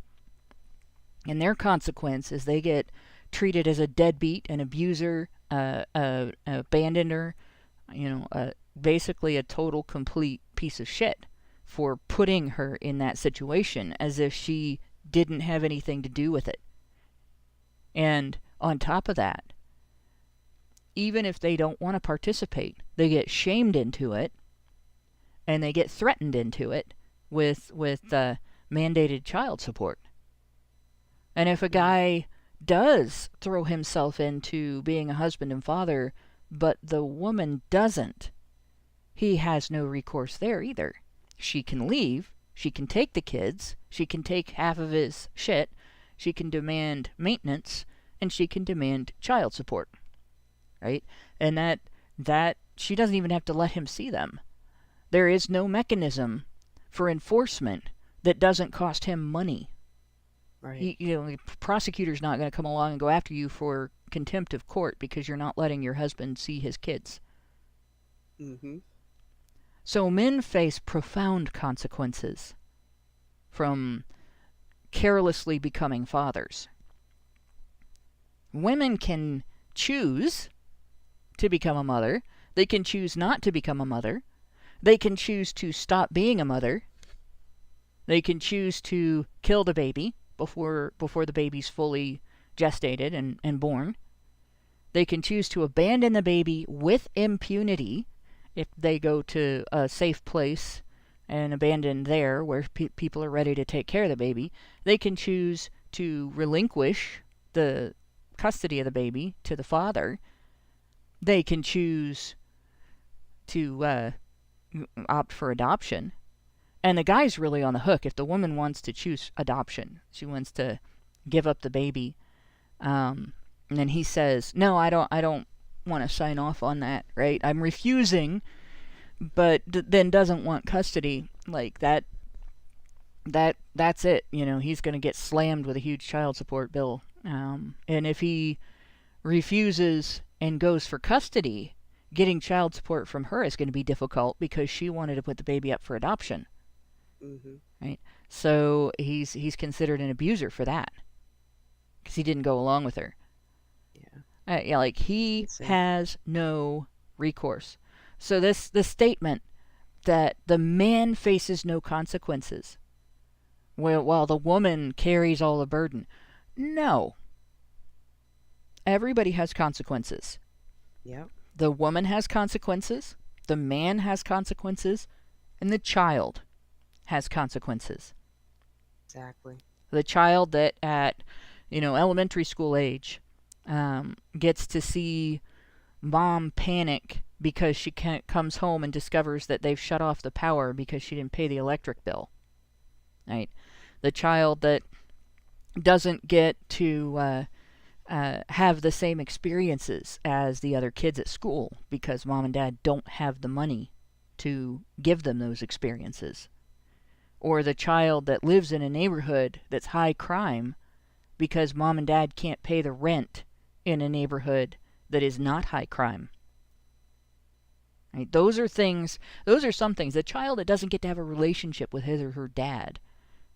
And their consequence is they get treated as a deadbeat, an abuser, an abandoner, basically a total, complete piece of shit for putting her in that situation as if she didn't have anything to do with it. And on top of that, even if they don't want to participate, they get shamed into it, and they get threatened into it with mandated child support. And if a guy does throw himself into being a husband and father, but the woman doesn't, he has no recourse there either. She can leave, she can take the kids, she can take half of his shit, she can demand maintenance, and she can demand child support. Right? And that she doesn't even have to let him see them. There is no mechanism for enforcement that doesn't cost him money. Right. The prosecutor's not going to come along and go after you for contempt of court because you're not letting your husband see his kids. Mm-hmm. So men face profound consequences from carelessly becoming fathers. Women can choose to become a mother. They can choose not to become a mother. They can choose to stop being a mother. They can choose to kill the baby before the baby's fully gestated and born. They can choose to abandon the baby with impunity if they go to a safe place and abandon there where people are ready to take care of the baby. They can choose to relinquish the custody of the baby to the father. They can choose to opt for adoption. And the guy's really on the hook if the woman wants to choose adoption. She wants to give up the baby. And then he says, no, I don't want to sign off on that, right? I'm refusing, but then doesn't want custody. Like that's it. He's going to get slammed with a huge child support bill. And if he refuses and goes for custody, getting child support from her is going to be difficult because she wanted to put the baby up for adoption. Mm-hmm. Right? So he's considered an abuser for that because he didn't go along with her. Yeah. He has no recourse. So this statement that the man faces no consequences while the woman carries all the burden. No. Everybody has consequences. Yeah. The woman has consequences, the man has consequences, and the child has consequences. Exactly. The child that at elementary school age gets to see mom panic because she comes home and discovers that they've shut off the power because she didn't pay the electric bill. Right? The child that doesn't get to have the same experiences as the other kids at school because mom and dad don't have the money to give them those experiences. Or the child that lives in a neighborhood that's high crime because mom and dad can't pay the rent in a neighborhood that is not high crime. Right? Those are some things. The child that doesn't get to have a relationship with his or her dad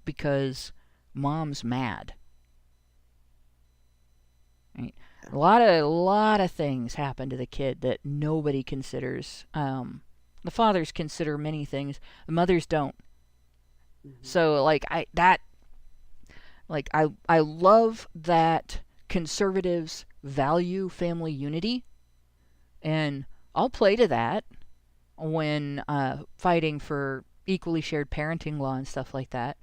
because mom's mad. Right? A lot of things happen to the kid that nobody considers. The fathers consider many things, the mothers don't. Mm-hmm. So I love that conservatives value family unity, and I'll play to that when fighting for equally shared parenting law and stuff like that,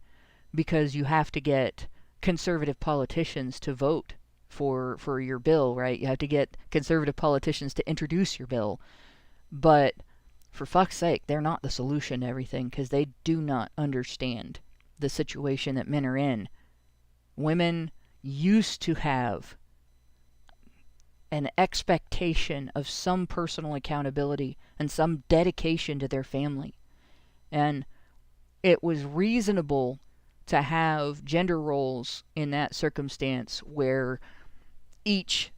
because you have to get conservative politicians to vote for your bill, right? You have to get conservative politicians to introduce your bill. But for fuck's sake, they're not the solution to everything, because they do not understand the situation that men are in. Women used to have an expectation of some personal accountability and some dedication to their family. And it was reasonable to have gender roles in that circumstance where each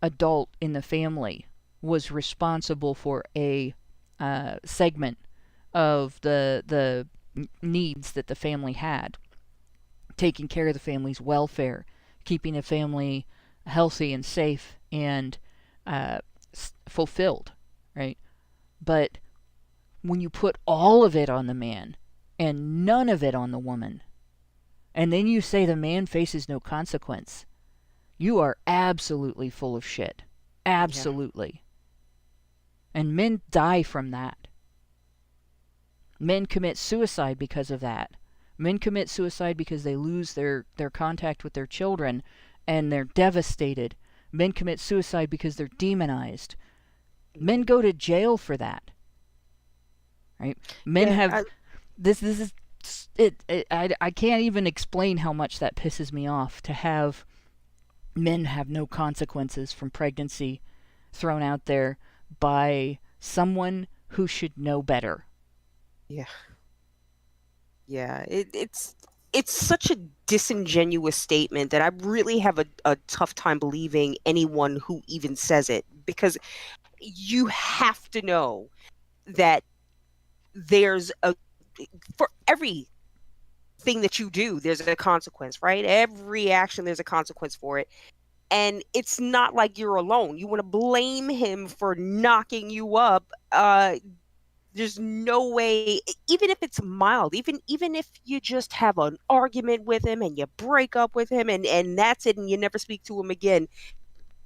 adult in the family was responsible for a segment of the needs that the family had. Taking care of the family's welfare, keeping the family healthy and safe and fulfilled, right? But when you put all of it on the man and none of it on the woman, and then you say the man faces no consequence, you are absolutely full of shit. Absolutely. Yeah. And men die from that. Men commit suicide because of that. Men commit suicide because they lose their contact with their children and they're devastated. Men commit suicide because they're demonized. Men go to jail for that. Right? Men have... This is... I can't even explain how much that pisses me off, to have men have no consequences from pregnancy thrown out there by someone who should know better. Yeah. Yeah, it's such a disingenuous statement that I really have a tough time believing anyone who even says it, because you have to know that there's for every thing that you do, there's a consequence, right? Every action, there's a consequence for it. And it's not like you're alone. You want to blame him for knocking you up. There's no way, even if it's mild, even if you just have an argument with him and you break up with him and that's it and you never speak to him again,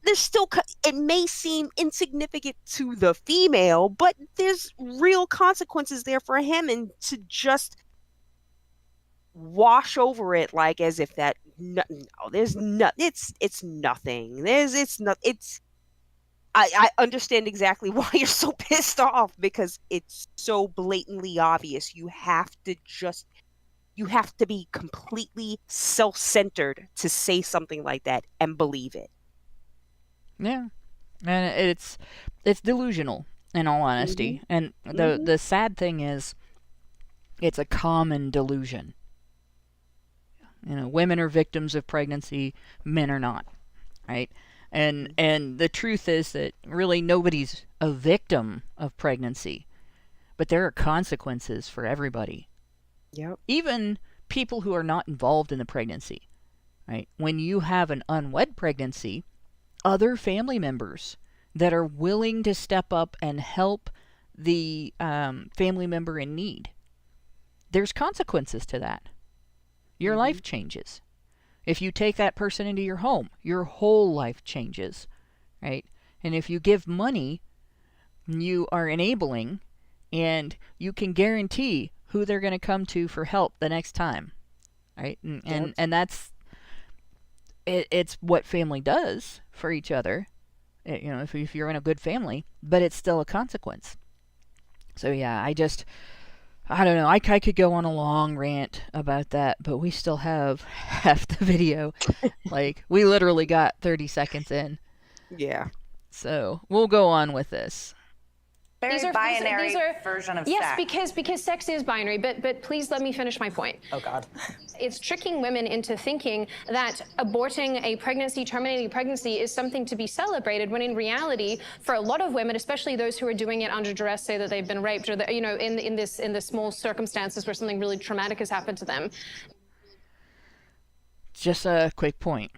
there's still, it may seem insignificant to the female, but there's real consequences there for him, and to just wash over it like as if that, no, there's not, it's nothing. I understand exactly why you're so pissed off, because it's so blatantly obvious. You have to be completely self-centered to say something like that and believe it. Yeah. And it's delusional, in all honesty. Mm-hmm. And the sad thing is, it's a common delusion. You know, women are victims of pregnancy, men are not, right? And the truth is that really nobody's a victim of pregnancy, but there are consequences for everybody. Yep. Even people who are not involved in the pregnancy, right? When you have an unwed pregnancy, other family members that are willing to step up and help the family member in need, there's consequences to that. Your life changes. If you take that person into your home, your whole life changes, right? And if you give money, you are enabling, and you can guarantee who they're going to come to for help the next time, right? And that's it's what family does for each other, you know, if you're in a good family, but it's still a consequence. So yeah, I don't know. I could go on a long rant about that, but we still have half the video. Like, we literally got 30 seconds in. Yeah. So, we'll go on with this. Very binary version of yes, sex. because sex is binary, but please let me finish my point. Oh, God. It's tricking women into thinking that aborting a pregnancy, terminating a pregnancy, is something to be celebrated, when in reality, for a lot of women, especially those who are doing it under duress, say that they've been raped, or that, you know, in the small circumstances where something really traumatic has happened to them. Just a quick point.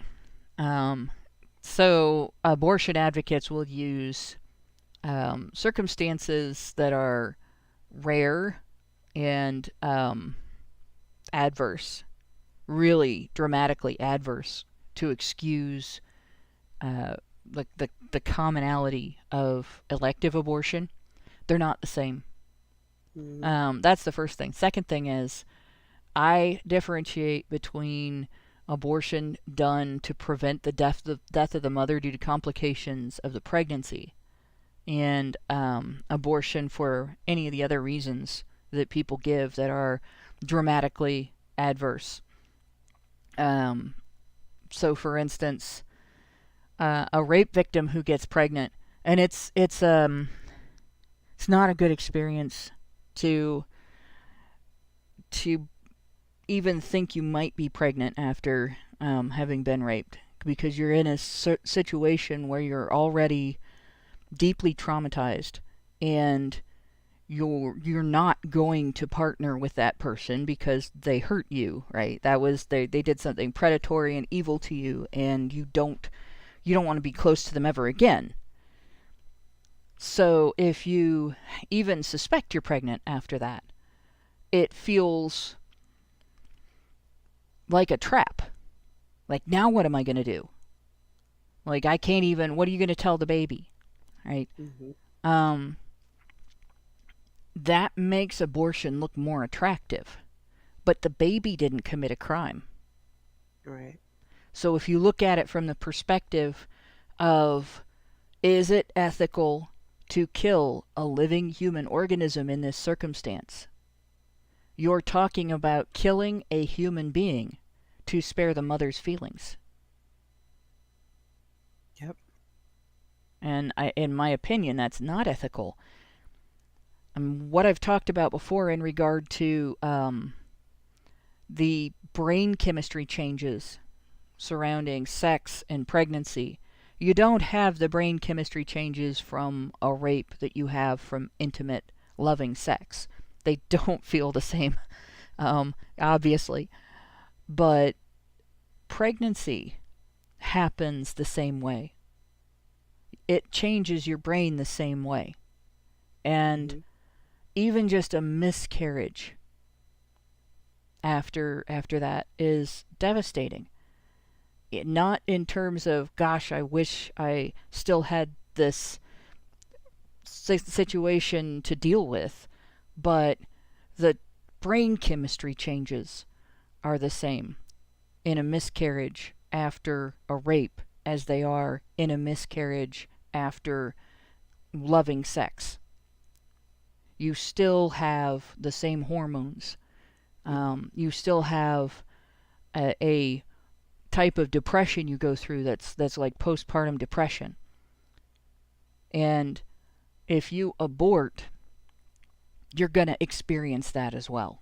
So abortion advocates will use circumstances that are rare and adverse, really dramatically adverse, to excuse like the commonality of elective abortion. They're not the same. That's the first thing. Second thing is, I differentiate between abortion done to prevent the death of the mother due to complications of the pregnancy, and abortion for any of the other reasons that people give that are dramatically adverse. So, for instance, a rape victim who gets pregnant, and it's not a good experience to even think you might be pregnant after having been raped, because you're in a situation where you're already deeply traumatized, and you're not going to partner with that person because they hurt you, right? That was they did something predatory and evil to you, and you don't want to be close to them ever again. So if you even suspect you're pregnant after that, it feels like a trap. Like, now what am I going to do? Like, I can't even, what are you going to tell the baby? Right? Mm-hmm. That makes abortion look more attractive. But the baby didn't commit a crime. Right. So if you look at it from the perspective of, is it ethical to kill a living human organism in this circumstance? You're talking about killing a human being to spare the mother's feelings. Yep. And in my opinion, that's not ethical. What I've talked about before in regard to the brain chemistry changes surrounding sex and pregnancy, you don't have the brain chemistry changes from a rape that you have from intimate, loving sex. They don't feel the same, obviously. But pregnancy happens the same way. It changes your brain the same way. And even just a miscarriage after that is devastating. Not in terms of, gosh, I wish I still had this situation to deal with, but the brain chemistry changes are the same in a miscarriage after a rape as they are in a miscarriage after loving sex. You still have the same hormones. You still have a type of depression you go through that's like postpartum depression. And if you abort, you're going to experience that as well.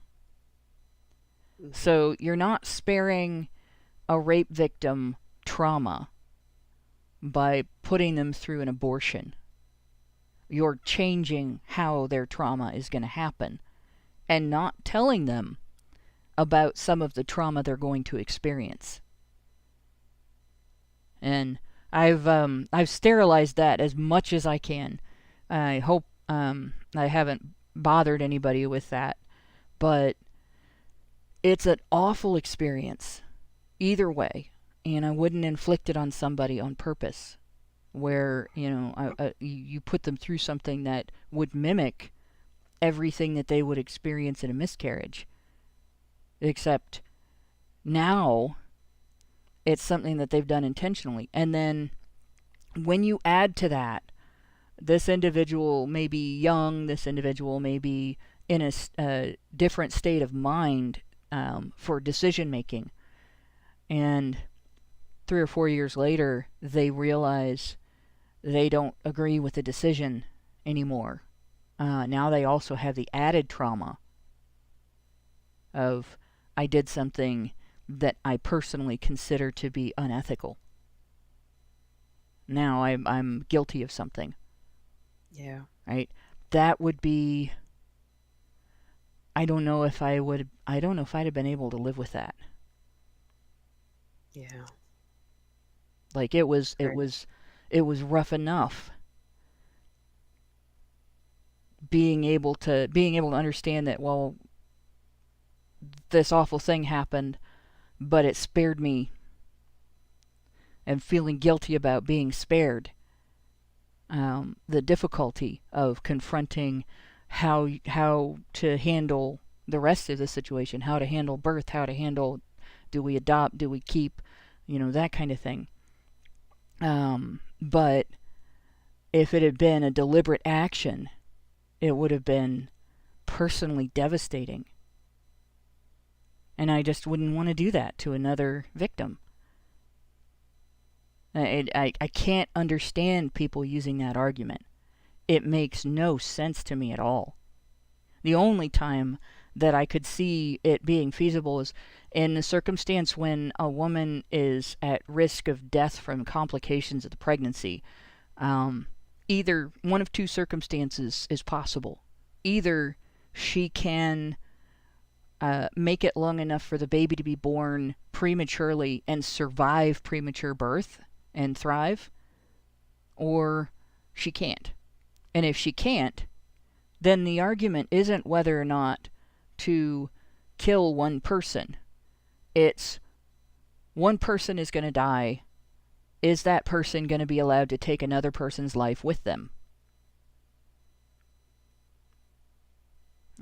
So you're not sparing a rape victim trauma by putting them through an abortion. You're changing how their trauma is going to happen and not telling them about some of the trauma they're going to experience. And I've sterilized that as much as I can. I hope I haven't bothered anybody with that, but it's an awful experience either way, and I wouldn't inflict it on somebody on purpose, where you put them through something that would mimic everything that they would experience in a miscarriage, except now it's something that they've done intentionally. And then when you add to that, this individual may be young, this individual may be in a different state of mind for decision making, and 3 or 4 years later they realize they don't agree with the decision anymore. Now they also have the added trauma of, I did something that I personally consider to be unethical. Now I'm guilty of something. Yeah. Right? That would be, I don't know if I'd have been able to live with that. Yeah. Like it was rough enough being able to understand that, well, this awful thing happened, but it spared me, and feeling guilty about being spared. The difficulty of confronting how to handle the rest of the situation, how to handle birth, how to handle, do we adopt, do we keep, that kind of thing. But if it had been a deliberate action, it would have been personally devastating. And I just wouldn't want to do that to another victim. I can't understand people using that argument. It makes no sense to me at all. The only time that I could see it being feasible is in the circumstance when a woman is at risk of death from complications of the pregnancy. Either one of two circumstances is possible. Either she can make it long enough for the baby to be born prematurely and survive premature birth and thrive, or she can't. And if she can't, then the argument isn't whether or not to kill one person. It's one person is going to die. Is that person going to be allowed to take another person's life with them?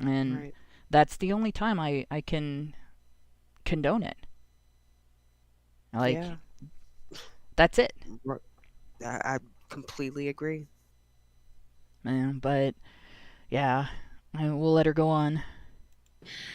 And that's the only time I can condone it. That's it. I completely agree. But, yeah, we'll let her go on.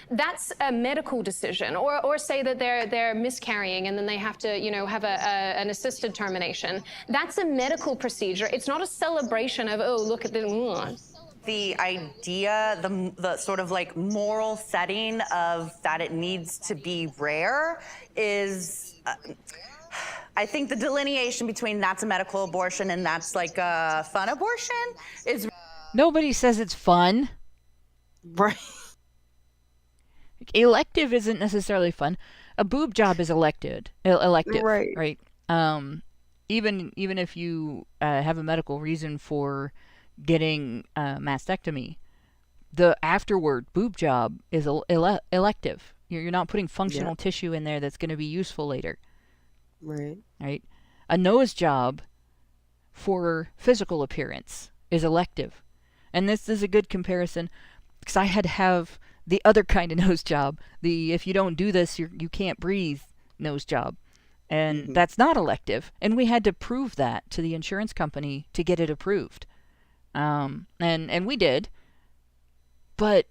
That's a medical decision, or say that they're miscarrying and then they have to, have an assisted termination. That's a medical procedure. It's not a celebration of, oh, look at the. The idea, the sort of like moral setting of that it needs to be rare is, I think the delineation between that's a medical abortion and that's like a fun abortion is. Nobody says it's fun. Right. Elective isn't necessarily fun. A boob job is elective, right? Even if you have a medical reason for getting mastectomy, the afterward boob job is elective. You're not putting functional tissue in there that's going to be useful later. Right. A nose job for physical appearance is elective. And this is a good comparison because I had to have the other kind of nose job, the if you don't do this, you can't breathe nose job. And that's not elective. And we had to prove that to the insurance company to get it approved. And we did. But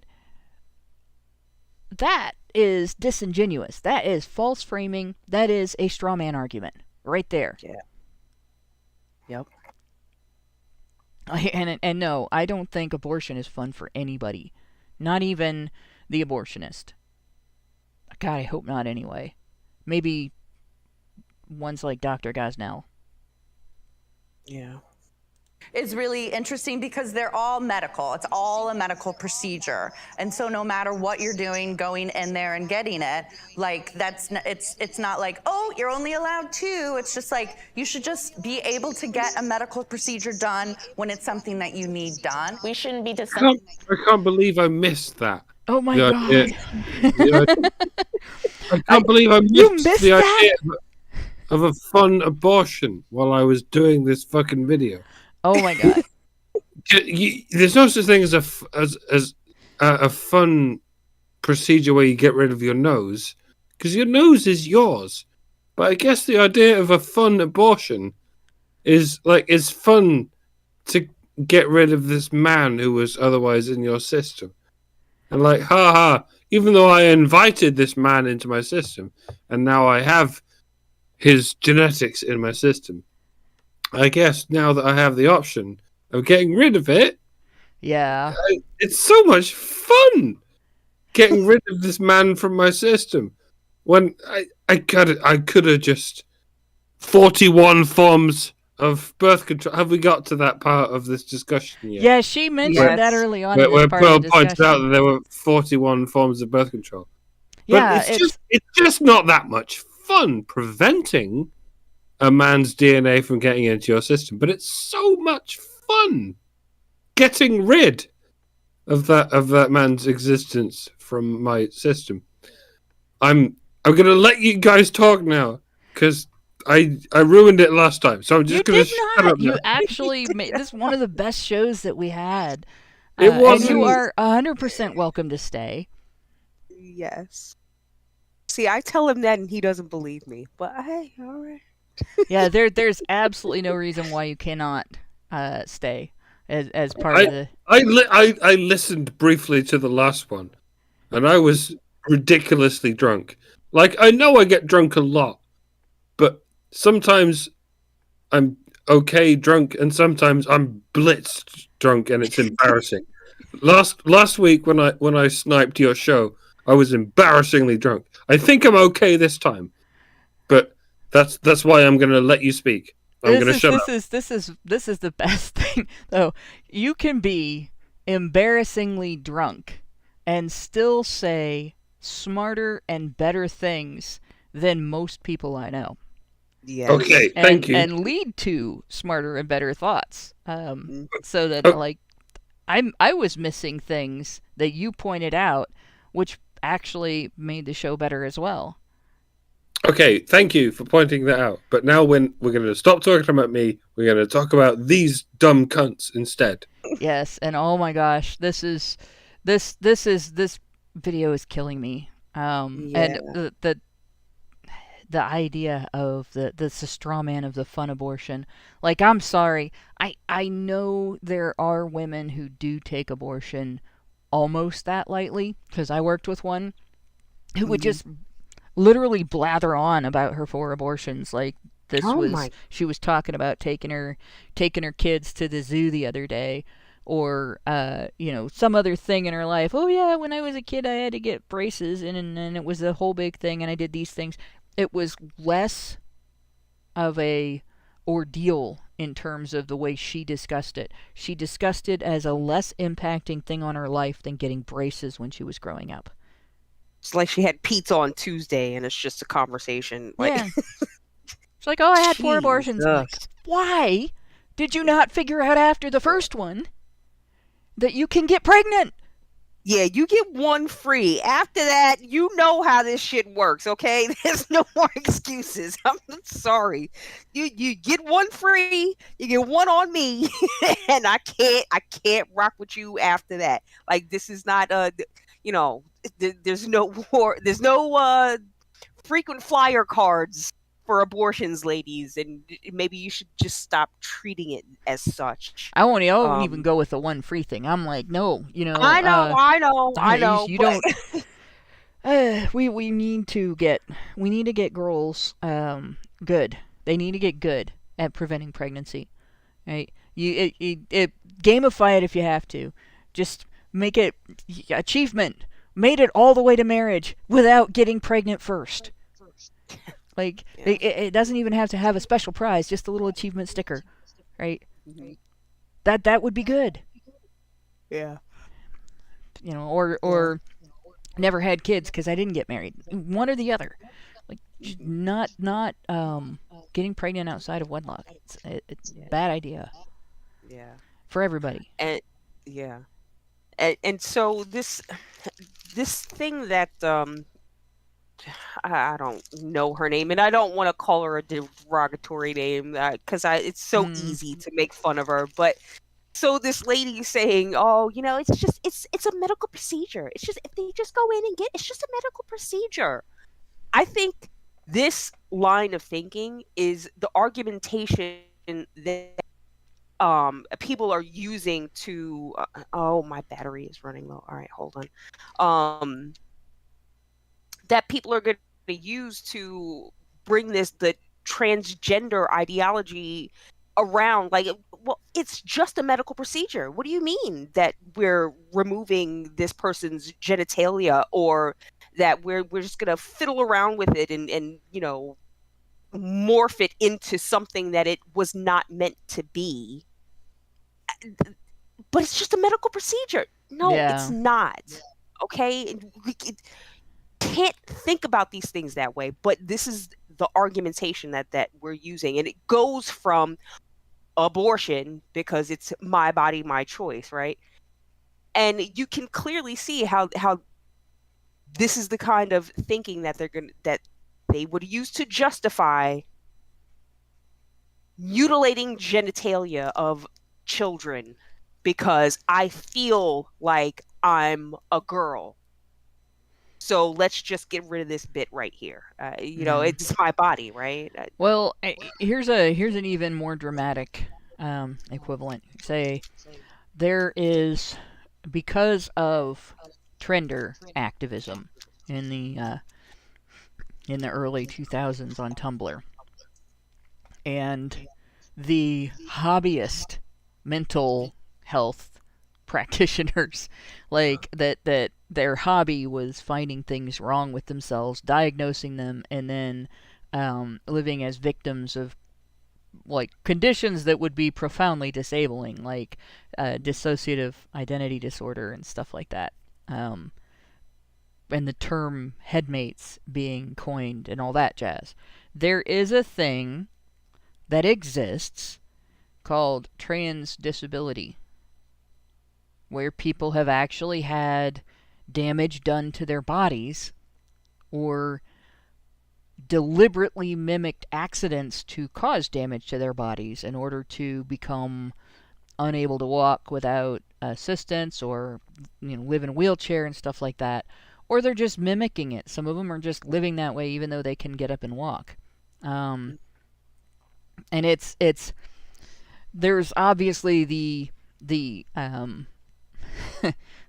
that is disingenuous. That is false framing. That is a straw man argument right there. Yeah. Yep. And no, I don't think abortion is fun for anybody. Not even the abortionist. God, I hope not anyway. Maybe ones like Dr. Gosnell. Yeah. Is really interesting because they're all medical. It's all a medical procedure. And so no matter what you're doing, going in there and getting it, like it's not like, oh, you're only allowed two. It's just like you should just be able to get a medical procedure done when it's something that you need done. We shouldn't be deciding. I can't believe I missed that. Oh my God. I can't believe I missed the idea of a fun abortion while I was doing this fucking video. Oh my God! There's no such thing as a fun procedure where you get rid of your nose, because your nose is yours. But I guess the idea of a fun abortion is like it's fun to get rid of this man who was otherwise in your system, and like, ha. Even though I invited this man into my system, and now I have his genetics in my system. I guess now that I have the option of getting rid of it, it's so much fun getting rid of this man from my system. When I could have just 41 forms of birth control. Have we got to that part of this discussion yet? Yeah, she mentioned that early on. Where Pearl pointed out that there were 41 forms of birth control. Yeah, but it's just not that much fun preventing a man's DNA from getting into your system, but it's so much fun getting rid of that man's existence from my system. I'm gonna let you guys talk now because I ruined it last time, so I'm just gonna shut up now. You actually made this one of the best shows that we had. It wasn't. And you are 100% welcome to stay. Yes. See, I tell him that and he doesn't believe me, but hey, all right. Yeah, there's absolutely no reason why you cannot stay as part of the. I listened briefly to the last one, and I was ridiculously drunk. Like, I know I get drunk a lot, but sometimes I'm okay drunk, and sometimes I'm blitzed drunk, and it's embarrassing. Last week when I sniped your show, I was embarrassingly drunk. I think I'm okay this time, but that's why I'm going to let you speak. I'm going to shut up. This is the best thing though. You can be embarrassingly drunk and still say smarter and better things than most people I know. Yes. Okay, thank you. And lead to smarter and better thoughts. So that like I was missing things that you pointed out, which actually made the show better as well. Okay, thank you for pointing that out. But now when we're going to stop talking about me, we're going to talk about these dumb cunts instead. Yes, and oh my gosh, this video is killing me. And the idea of the straw man of the fun abortion. Like, I'm sorry. I know there are women who do take abortion almost that lightly, because I worked with one who would just literally blather on about her 4 abortions. Like, she was talking about taking her kids to the zoo the other day, or some other thing in her life. Oh yeah, when I was a kid I had to get braces, and it was a whole big thing, and I did these things. It was less of a ordeal in terms of the way she discussed it. She discussed it as a less impacting thing on her life than getting braces when she was growing up. It's like she had pizza on Tuesday, and it's just a conversation. Like, yeah. It's like, oh, I had 4 abortions. Like, why did you not figure out after the first one that you can get pregnant? Yeah, you get 1 free. After that, you know how this shit works, okay? There's no more excuses. I'm sorry. You get 1 free, you get 1 on me, and I can't rock with you after that. Like, this is not there's no frequent flyer cards for abortions, ladies, and maybe you should just stop treating it as such. I won't even go with the 1 free thing. I'm like, no, I know. You don't. We need to get girls good. They need to get good at preventing pregnancy, right? It gamify it if you have to. Just make it achievement. Made it all the way to marriage without getting pregnant first. Like, it doesn't even have to have a special prize, just a little achievement sticker, right? Mm-hmm. That would be good. Yeah. Or never had kids because I didn't get married. One or the other. Like, not getting pregnant outside of wedlock. It's a bad idea. Yeah. For everybody. And yeah. And so this thing that I don't know her name, and I don't want to call her a derogatory name because it's so easy to make fun of her. But so this lady saying, "Oh, it's a medical procedure. It's just, if they just go in and it's just a medical procedure." I think this line of thinking is the argumentation that people are using to. Oh, my battery is running low. All right, hold on. That people are going to use to bring the transgender ideology around. Like, well, it's just a medical procedure. What do you mean that we're removing this person's genitalia, or that we're just going to fiddle around with it and morph it into something that it was not meant to be? But it's just a medical procedure. No, it's not. Okay? Can't think about these things that way, but this is the argumentation that we're using, and it goes from abortion because it's my body, my choice, right? And you can clearly see how this is the kind of thinking that they would use to justify mutilating genitalia of children because I feel like I'm a girl. So let's just get rid of this bit right here. It's my body, right? Well, here's an even more dramatic equivalent. Say there is, because of trender activism in the early 2000s on Tumblr, and the hobbyist mental health practitioners, like that their hobby was finding things wrong with themselves, diagnosing them, and then living as victims of like conditions that would be profoundly disabling, like dissociative identity disorder and stuff like that. And the term headmates being coined and all that jazz. There is a thing that exists called trans disability, where people have actually had damage done to their bodies or deliberately mimicked accidents to cause damage to their bodies in order to become unable to walk without assistance, or live in a wheelchair and stuff like that. Or they're just mimicking it. Some of them are just living that way even though they can get up and walk. And it's there's obviously the the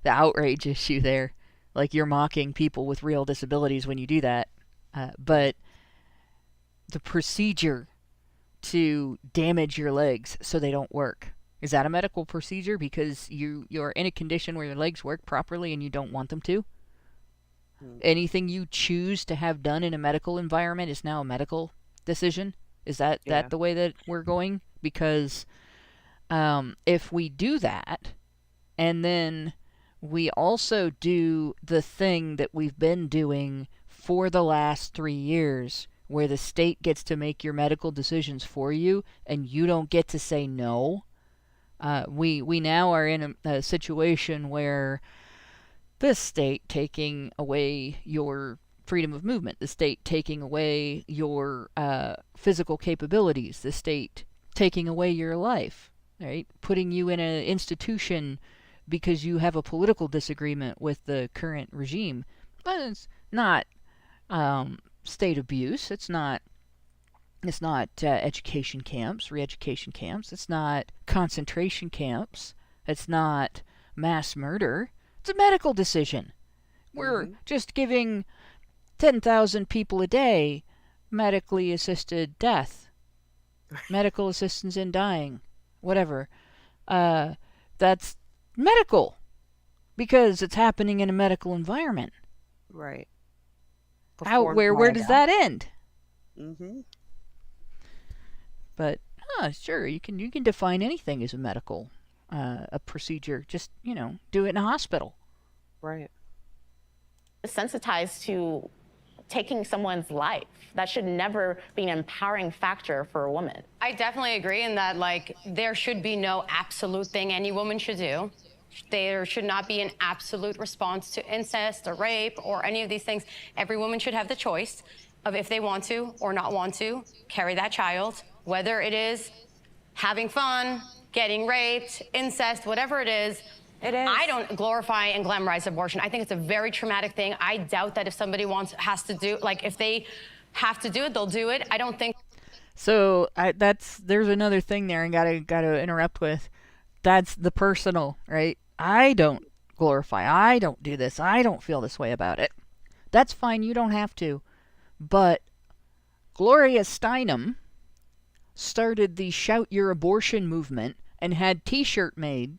outrage issue there. Like, you're mocking people with real disabilities when you do that. But the procedure to damage your legs so they don't work, is that a medical procedure because you're in a condition where your legs work properly and you don't want them to? Anything you choose to have done in a medical environment is now a medical decision? Is that the way that we're going? Because if we do that, and then we also do the thing that we've been doing for the last 3 years, where the state gets to make your medical decisions for you and you don't get to say no, we now are in a situation where the state taking away your freedom of movement, the state taking away your physical capabilities, the state taking away your life, right? Putting you in an institution because you have a political disagreement with the current regime. But it's not state abuse. It's not education camps, re-education camps. It's not concentration camps. It's not mass murder. It's a medical decision. We're just giving 10,000 people a day medically assisted death, medical assistance in dying, whatever. That's medical because it's happening in a medical environment. Right. Where does that end? Mm-hmm. But sure, you can define anything as a medical a procedure. Just do it in a hospital. Right. Sensitized to taking someone's life. That should never be an empowering factor for a woman. I definitely agree in that, like, there should be no absolute thing any woman should do. There should not be an absolute response to incest or rape or any of these things. Every woman should have the choice of if they want to or not want to carry that child, whether it is having fun, getting raped, incest, whatever it is. I don't glorify and glamorize abortion. I think it's a very traumatic thing. I doubt that if somebody if they have to do it, they'll do it. I don't think. So there's another thing there, and gotta interrupt with. That's the personal, right? I don't glorify. I don't do this. I don't feel this way about it. That's fine. You don't have to. But Gloria Steinem started the Shout Your Abortion movement and had T-shirts made.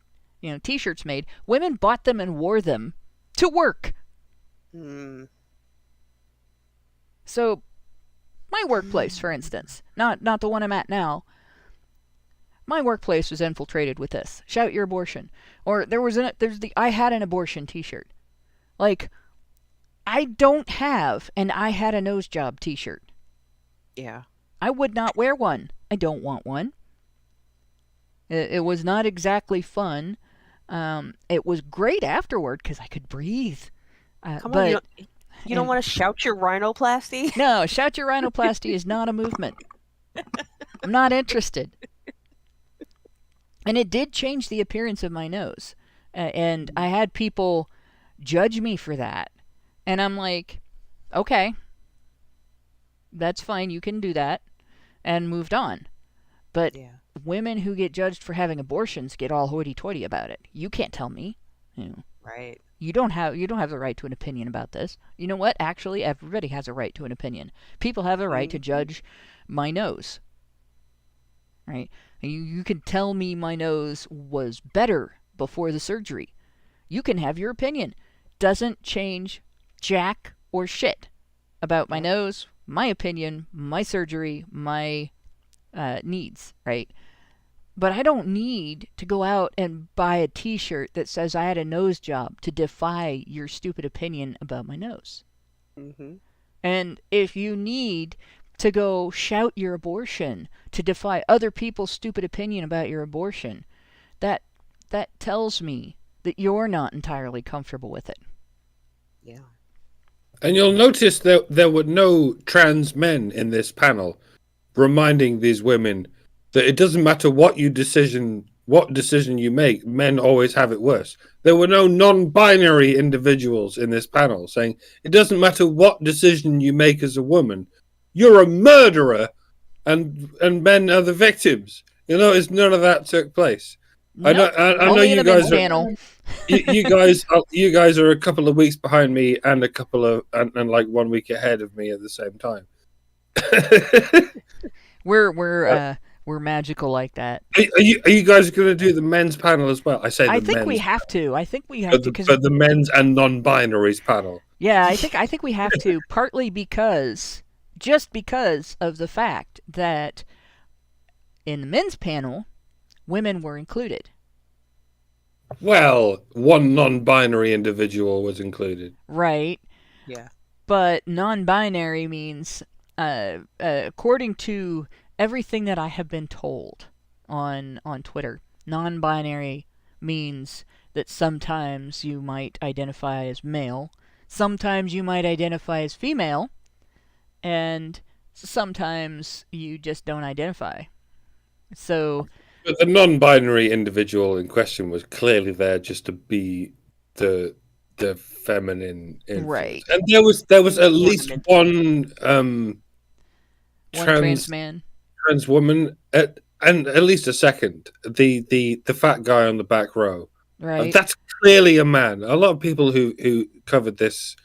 Women bought them and wore them to work. So, my workplace, for instance, not the one I'm at now, my workplace was infiltrated with this. Shout Your Abortion. Or there's the I Had an Abortion T-shirt. Like, I don't have an I Had a Nose Job T-shirt. Yeah. I would not wear one. I don't want one. It was not exactly fun. It was great afterward because I could breathe. Come on, you don't want to shout your rhinoplasty? No, Shout Your Rhinoplasty is not a movement. I'm not interested. And it did change the appearance of my nose. And I had people judge me for that. And I'm like, okay, that's fine. You can do that. And moved on. But women who get judged for having abortions get all hoity-toity about it. You can't tell me. Right. You don't have the right to an opinion about this. You know what? Actually, everybody has a right to an opinion. People have a right to judge my nose. Right? You can tell me my nose was better before the surgery. You can have your opinion. Doesn't change jack or shit about my nose, my opinion, my surgery, my needs, right? But I don't need to go out and buy a t-shirt that says I had a nose job to defy your stupid opinion about my nose. And if you need to go shout your abortion to defy other people's stupid opinion about your abortion, that tells me that you're not entirely comfortable with it. Yeah. And you'll notice that there were no trans men in this panel reminding these women that it doesn't matter what decision you make, men always have it worse. There were no non-binary individuals in this panel saying it doesn't matter what decision you make as a woman, you're a murderer, and men are the victims. It's none of that took place. Nope. I know you guys panel. you guys are a couple of weeks behind me and and like 1 week ahead of me at the same time. We're magical like that. Are you guys going to do the men's panel as well? I think we have to. But the men's and non-binaries panel. Yeah, I think we have to. Partly because of the fact that in the men's panel, women were included. Well, one non-binary individual was included. Right. Yeah. But non-binary means, according to everything that I have been told on Twitter, non-binary means that sometimes you might identify as male, sometimes you might identify as female, and sometimes you just don't identify. So... But the non-binary individual in question was clearly there just to be the feminine influence. Right. And there was at least one trans man, trans woman, and at least a second. The fat guy on the back row. Right. That's clearly a man. A lot of people who covered this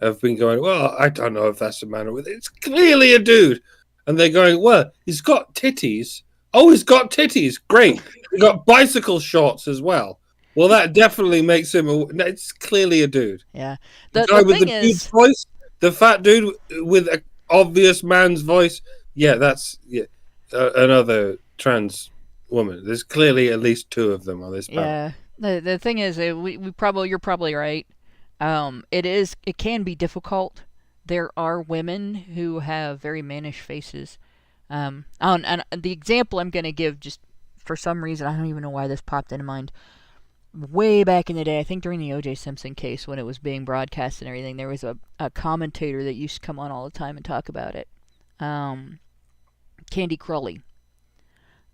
have been going, well, I don't know if that's a man or it's clearly a dude. And they're going, well, he's got titties. Oh, he's got titties. Great. He's got bicycle shorts as well. Well, that definitely makes him it's clearly a dude. Yeah. The guy with the dude's voice, the fat dude with an obvious man's voice. Yeah, that's another trans woman. There's clearly at least two of them on this panel. Yeah. The thing is, you're probably right. It can be difficult. There are women who have very mannish faces. And the example I'm going to give, just for some reason, I don't even know why this popped into mind. Way back in the day, I think during the O.J. Simpson case, when it was being broadcast and everything, there was a commentator that used to come on all the time and talk about it. Candy Crowley.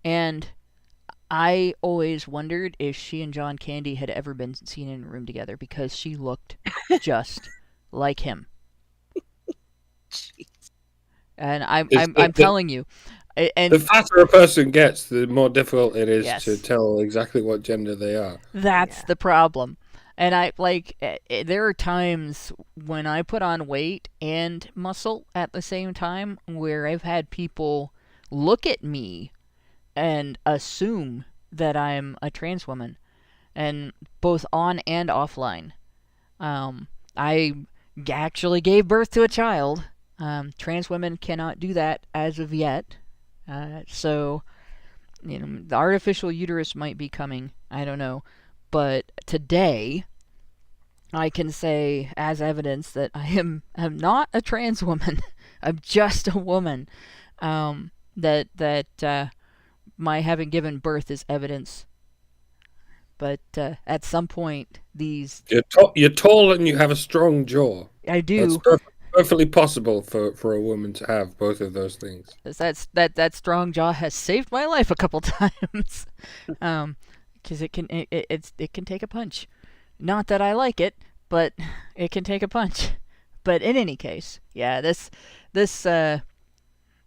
And I always wondered if she and John Candy had ever been seen in a room together, because she looked just like him. And I'm telling you, and the fatter a person gets, the more difficult it is to tell exactly what gender they are. That's the problem. And there are times when I put on weight and muscle at the same time where I've had people look at me and assume that I'm a trans woman, and both on and offline. I actually gave birth to a child. Trans women cannot do that as of yet. So, the artificial uterus might be coming. I don't know. But today, I can say as evidence that I am not a trans woman. I'm just a woman. That my having given birth is evidence. But at some point, these... You're tall and you have a strong jaw. I do. That's perfectly possible for a woman to have both of those things. That strong jaw has saved my life a couple times, because it can take a punch. Not that I like it, but it can take a punch. But in any case, yeah, this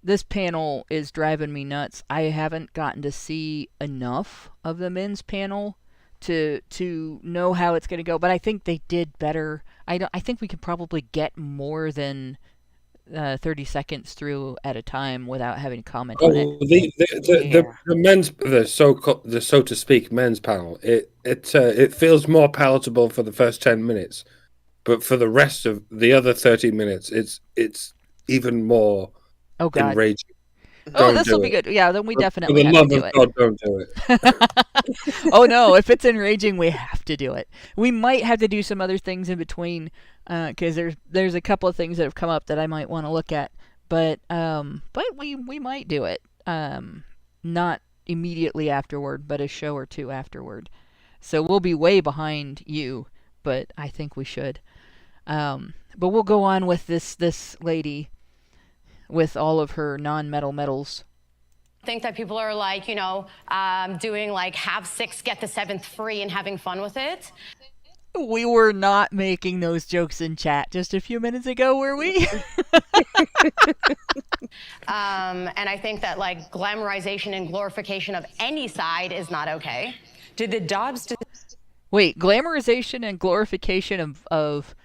this panel is driving me nuts. I haven't gotten to see enough of the men's panel to know how it's going to go, but I think they did better. I think we could probably get more than 30 seconds through at a time without having to comment on it. The men's the so to speak men's panel, it feels more palatable for the first 10 minutes, but for the rest of the other 30 minutes, it's even more enraging. This will be good. Yeah, then we definitely have to do it. God, don't do it. Oh no, if it's enraging, we have to do it. We might have to do some other things in between, because there's a couple of things that have come up that I might want to look at. But we might do it. Not immediately afterward, but a show or two afterward. So we'll be way behind you, but I think we should. But we'll go on with this lady with all of her non-metal medals. I think that people are like, doing like have 6, get the 7th free and having fun with it. We were not making those jokes in chat just a few minutes ago, were we? And I think that like glamorization and glorification of any side is not okay. Did the Dobbs... Wait, glamorization and glorification of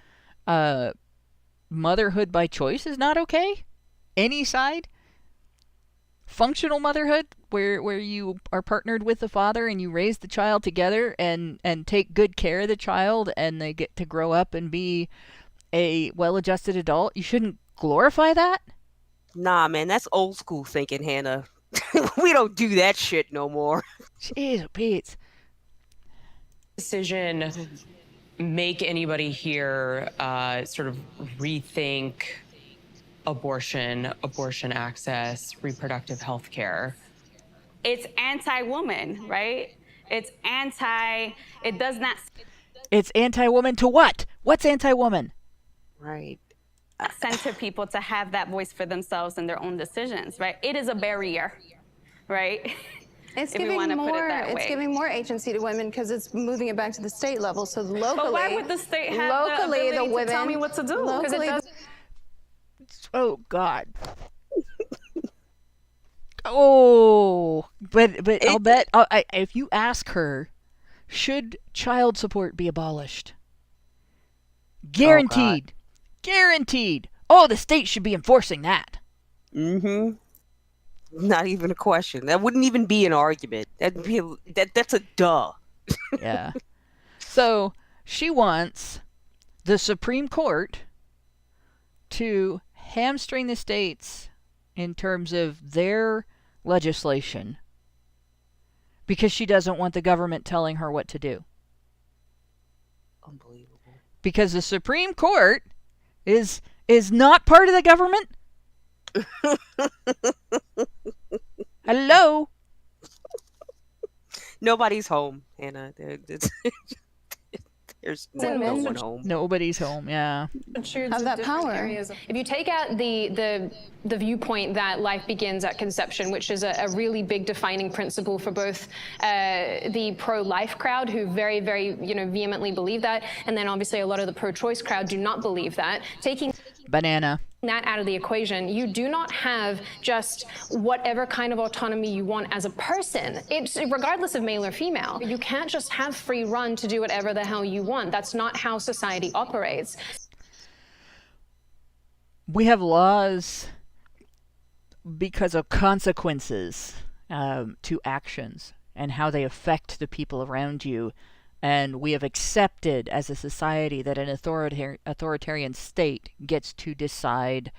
motherhood by choice is not okay? Any side? Functional motherhood, where you are partnered with the father and you raise the child together and take good care of the child and they get to grow up and be a well-adjusted adult, you shouldn't glorify that? Nah, man, that's old school thinking, Hannah. We don't do that shit no more. Jeez, Pete. Decision make anybody here sort of rethink abortion access, reproductive health care? It's anti-woman, right? It's anti-woman to what? What's anti-woman? Right. Center people to have that voice for themselves and their own decisions, right? It is a barrier, right? It's giving more agency to women because it's moving it back to the state level. So locally, but why would the state have the ability to tell me what to do? Locally, oh God. Oh, but I'll bet if you ask her, should child support be abolished? Guaranteed. Guaranteed. Oh, the state should be enforcing that. Mm-hmm. Not even a question. That wouldn't even be an argument. That's a duh. Yeah. So she wants the Supreme Court to hamstring the states in terms of their legislation because she doesn't want the government telling her what to do. Unbelievable. Because the Supreme Court is not part of the government. Hello? Nobody's home, Hannah. There's no one home. Nobody's home, yeah. Have that power. If you take out the viewpoint that life begins at conception, which is a really big defining principle for both the pro-life crowd, who very, very vehemently believe that, and then obviously a lot of the pro-choice crowd do not believe that. Taking banana that out of the equation, you do not have just whatever kind of autonomy you want as a person. It's regardless of male or female. You can't just have free run to do whatever the hell you want. That's not how society operates. We have laws because of consequences to actions and how they affect the people around you. And we have accepted as a society that an authoritarian state gets to decide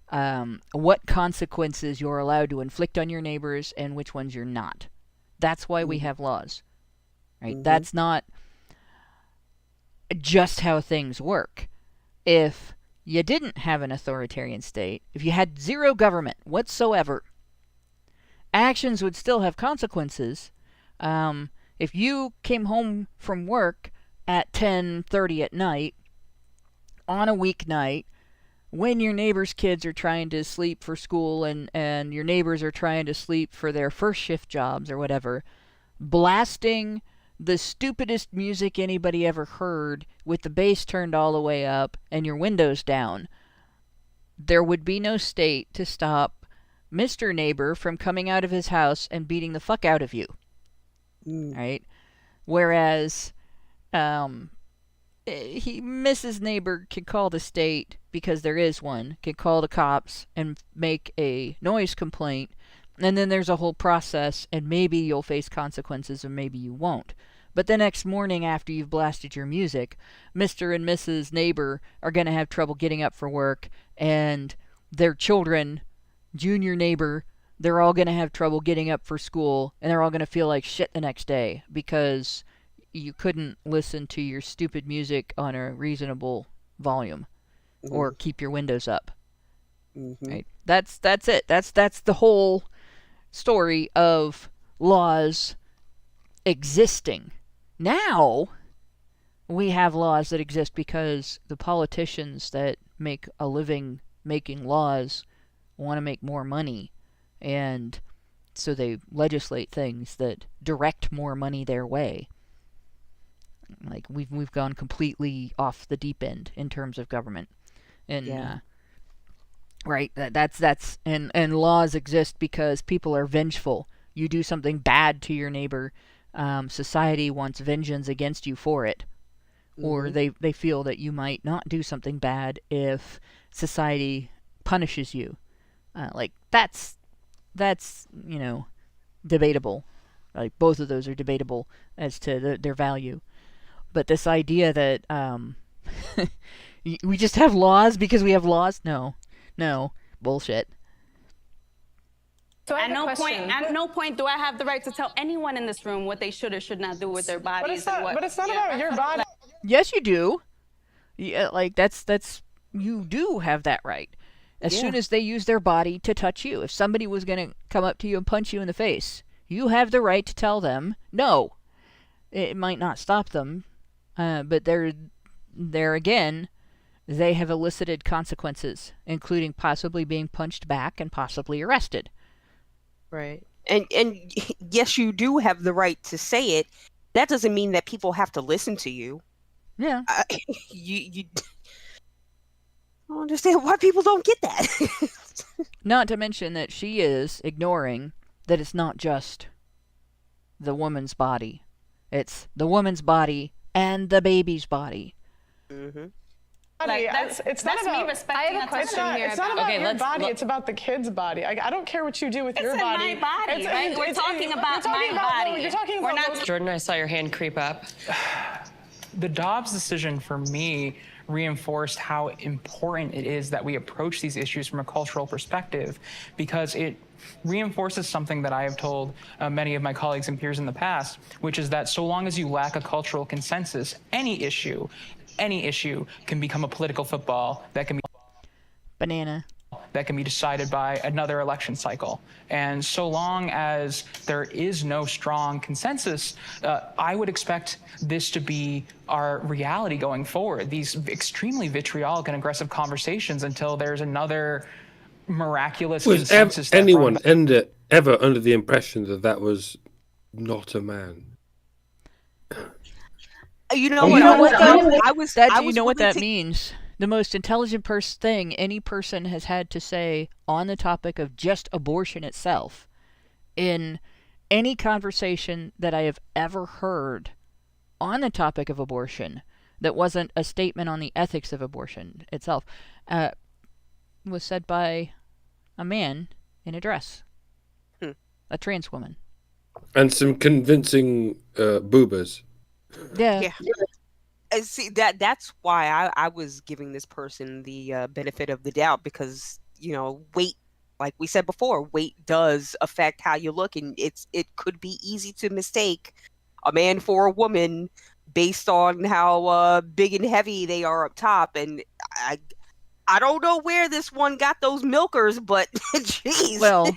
what consequences you're allowed to inflict on your neighbors and which ones you're not. That's why we have laws, right? Mm-hmm. That's not just how things work. If you didn't have an authoritarian state, if you had zero government whatsoever, actions would still have consequences. If you came home from work at 10:30 at night on a weeknight when your neighbor's kids are trying to sleep for school and your neighbors are trying to sleep for their first shift jobs or whatever, blasting the stupidest music anybody ever heard with the bass turned all the way up and your windows down, there would be no state to stop Mr. Neighbor from coming out of his house and beating the fuck out of you. Right? Whereas Mrs. Neighbor can call the state, because there is one, can call the cops and make a noise complaint, and then there's a whole process, and maybe you'll face consequences or maybe you won't. But the next morning after you've blasted your music, Mr. and Mrs. Neighbor are going to have trouble getting up for work, and their children, Junior Neighbor, they're all going to have trouble getting up for school, and they're all going to feel like shit the next day because you couldn't listen to your stupid music on a reasonable volume or keep your windows up. Right? That's it. That's the whole story of laws existing. Now we have laws that exist because the politicians that make a living making laws want to make more money, and so they legislate things that direct more money their way. Like we've gone completely off the deep end in terms of government, and right, that's and laws exist because people are vengeful. You do something bad to your neighbor, society wants vengeance against you for it, or they feel that you might not do something bad if society punishes you. Like that's debatable. Like both of those are debatable as to their value. But this idea that we just have laws because we have laws, no, bullshit. So at no point do I have the right to tell anyone in this room what they should or should not do with their bodies. But it's not about your body. Yes, you do. Yeah, like that's you do have that right. As soon as they use their body to touch you, if somebody was going to come up to you and punch you in the face, you have the right to tell them no. It might not stop them, but there again, they have elicited consequences, including possibly being punched back and possibly arrested. Right. And yes, you do have the right to say it. That doesn't mean that people have to listen to you. Yeah. You I don't understand why people don't get that. Not to mention that she is ignoring that it's not just the woman's body. It's the woman's body and the baby's body. Like, it's not about me respecting. I have a question here. It's not about your body. It's about the kid's body. I don't care what you do with your body. It's my body, right? We're talking about my body. You're talking about. Jordan, I saw your hand creep up. The Dobbs decision for me reinforced how important it is that we approach these issues from a cultural perspective, because it reinforces something that I have told many of my colleagues and peers in the past, which is that so long as you lack a cultural consensus, any issue can become a political football that can be decided by another election cycle. And so long as there is no strong consensus, I would expect this to be our reality going forward, these extremely vitriolic and aggressive conversations until there's another miraculous consensus. Was anyone ever under the impression that was not a man? You know what that means? The most intelligent thing any person has had to say on the topic of just abortion itself in any conversation that I have ever heard on the topic of abortion that wasn't a statement on the ethics of abortion itself was said by a man in a dress. A trans woman. And some convincing boobas. Yeah. See, that's why I was giving this person the benefit of the doubt, because weight, like we said before, weight does affect how you look, and it could be easy to mistake a man for a woman based on how big and heavy they are up top. And I don't know where this one got those milkers, but jeez. Well,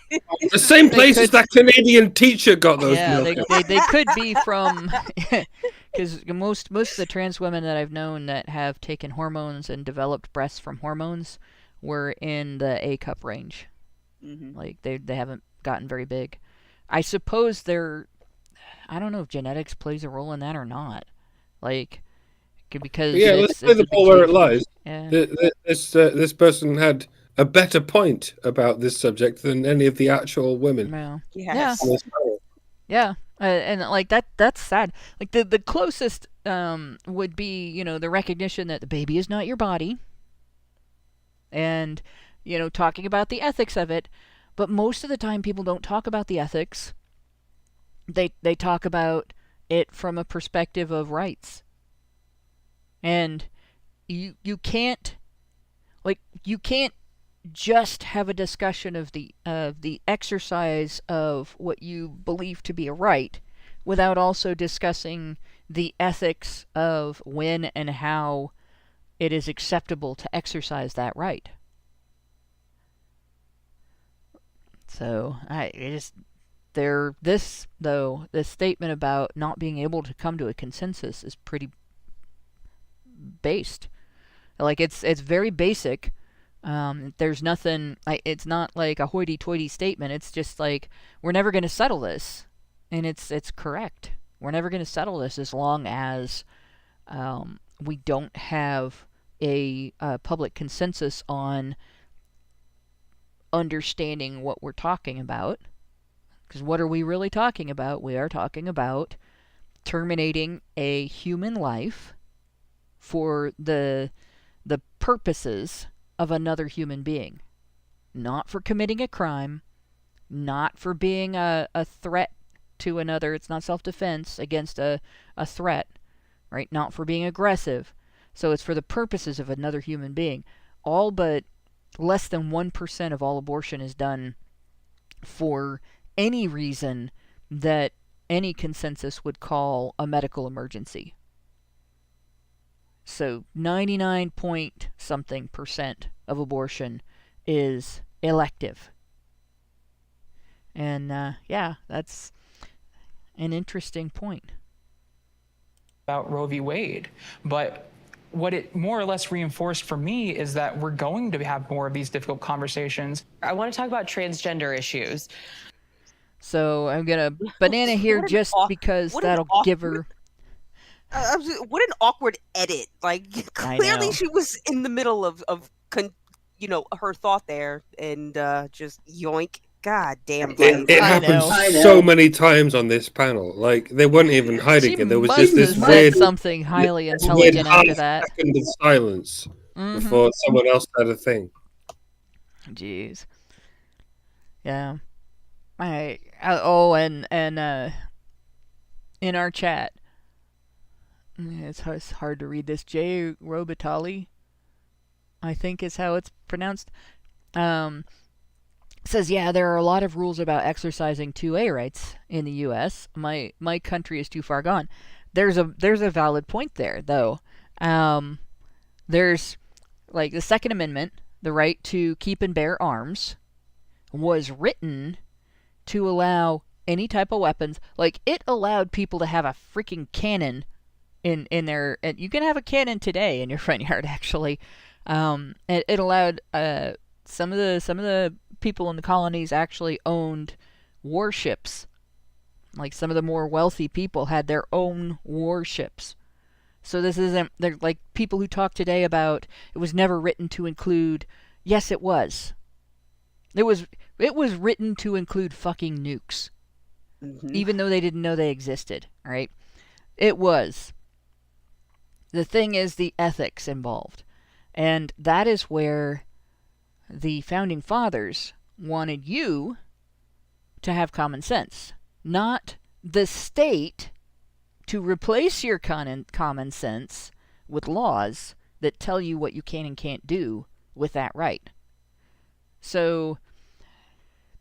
the same places that Canadian teacher got those milkers. They could be from, because most of the trans women that I've known that have taken hormones and developed breasts from hormones were in the A cup range. Like they haven't gotten very big. I suppose I don't know if genetics plays a role in that or not. Like, because let's play the ball where it lies. Yeah. This person had a better point about this subject than any of the actual women. Yeah. Yes. Yeah. And like that's sad. Like the closest would be, you know, the recognition that the baby is not your body. And, you know, talking about the ethics of it. But most of the time people don't talk about the ethics. They talk about it from a perspective of rights. And you can't just have a discussion of the exercise of what you believe to be a right without also discussing the ethics of when and how it is acceptable to exercise that right. So this statement about not being able to come to a consensus is pretty based. Like it's very basic. There's nothing. It's not like a hoity-toity statement. It's just like we're never going to settle this, and it's correct. We're never going to settle this as long as we don't have a public consensus on understanding what we're talking about. Because what are we really talking about? We are talking about terminating a human life for the purposes of another human being. Not for committing a crime, not for being a threat to another. It's not self-defense against a threat, right? Not for being aggressive. So it's for the purposes of another human being. All but less than 1% of all abortion is done for any reason that any consensus would call a medical emergency. So 99-point-something% of abortion is elective. And yeah, that's an interesting point. About Roe v. Wade. But what it more or less reinforced for me is that we're going to have more of these difficult conversations. I want to talk about transgender issues. So I'm going to banana here just because that'll give her... what an awkward edit. Like, clearly she was in the middle of her thought there, and just yoink. God damn. It happened so many times on this panel. Like, they weren't even hiding it. There was just this weird something highly intelligent after that. Second of silence before someone else said a thing. Jeez. Yeah. And in our chat, it's hard to read this. Jay Robitali, I think is how it's pronounced. Says, yeah, there are a lot of rules about exercising 2A rights in the U.S. My country is too far gone. There's a valid point there, though. There's, like, the Second Amendment, the right to keep and bear arms, was written to allow any type of weapons. Like, it allowed people to have a freaking cannon in their... And you can have a cannon today in your front yard, actually. It allowed... Some of the people in the colonies actually owned warships. Like, some of the more wealthy people had their own warships. So this isn't... They're like people who talk today about it was never written to include... Yes, it was. It was written to include fucking nukes. Even though they didn't know they existed, right? It was. The thing is the ethics involved. And that is where the Founding Fathers wanted you to have common sense. Not the state to replace your common sense with laws that tell you what you can and can't do with that right. So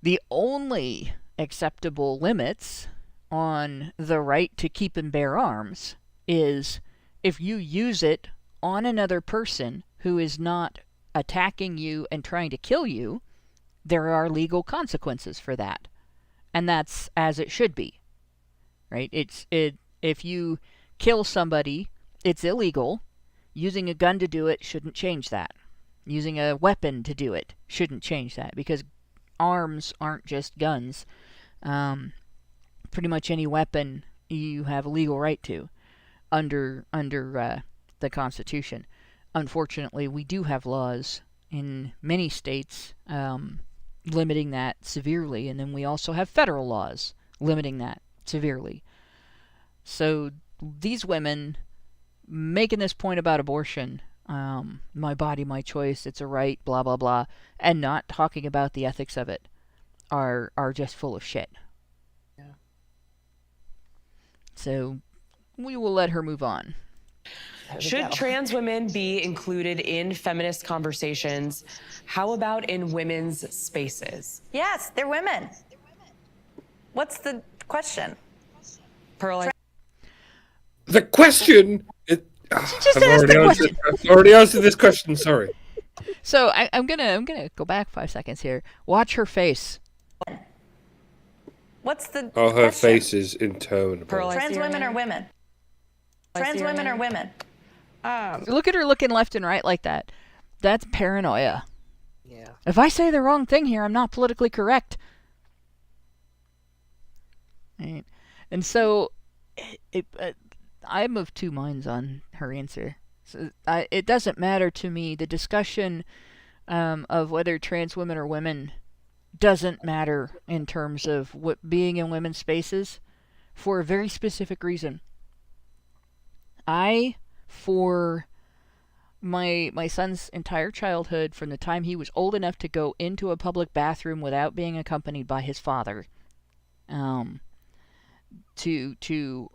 the only acceptable limits on the right to keep and bear arms is if you use it on another person who is not attacking you and trying to kill you, there are legal consequences for that. And that's as it should be. Right? If you kill somebody, it's illegal. Using a gun to do it shouldn't change that. Using a weapon to do it shouldn't change that, because arms aren't just guns. Pretty much any weapon you have a legal right to under the Constitution. Unfortunately, we do have laws in many states limiting that severely, and then we also have federal laws limiting that severely. So these women making this point about abortion, my body, my choice, it's a right, blah, blah, blah, and not talking about the ethics of it are just full of shit. Yeah. So we will let her move on. Should trans women be included in feminist conversations? How about in women's spaces? Yes, they're women. What's the question? Pearl, the question... I've already answered this question, sorry. So I'm gonna go back 5 seconds here. Watch her face. What's the her question? face is interminable. Trans women are women. Trans women are women. Look at her looking left and right like that. That's paranoia. Yeah. If I say the wrong thing here, I'm not politically correct. Right. And so, I'm of two minds on her answer. So it doesn't matter to me. The discussion of whether trans women are women doesn't matter in terms of what being in women's spaces, for a very specific reason. For my son's entire childhood, from the time he was old enough to go into a public bathroom without being accompanied by his father, to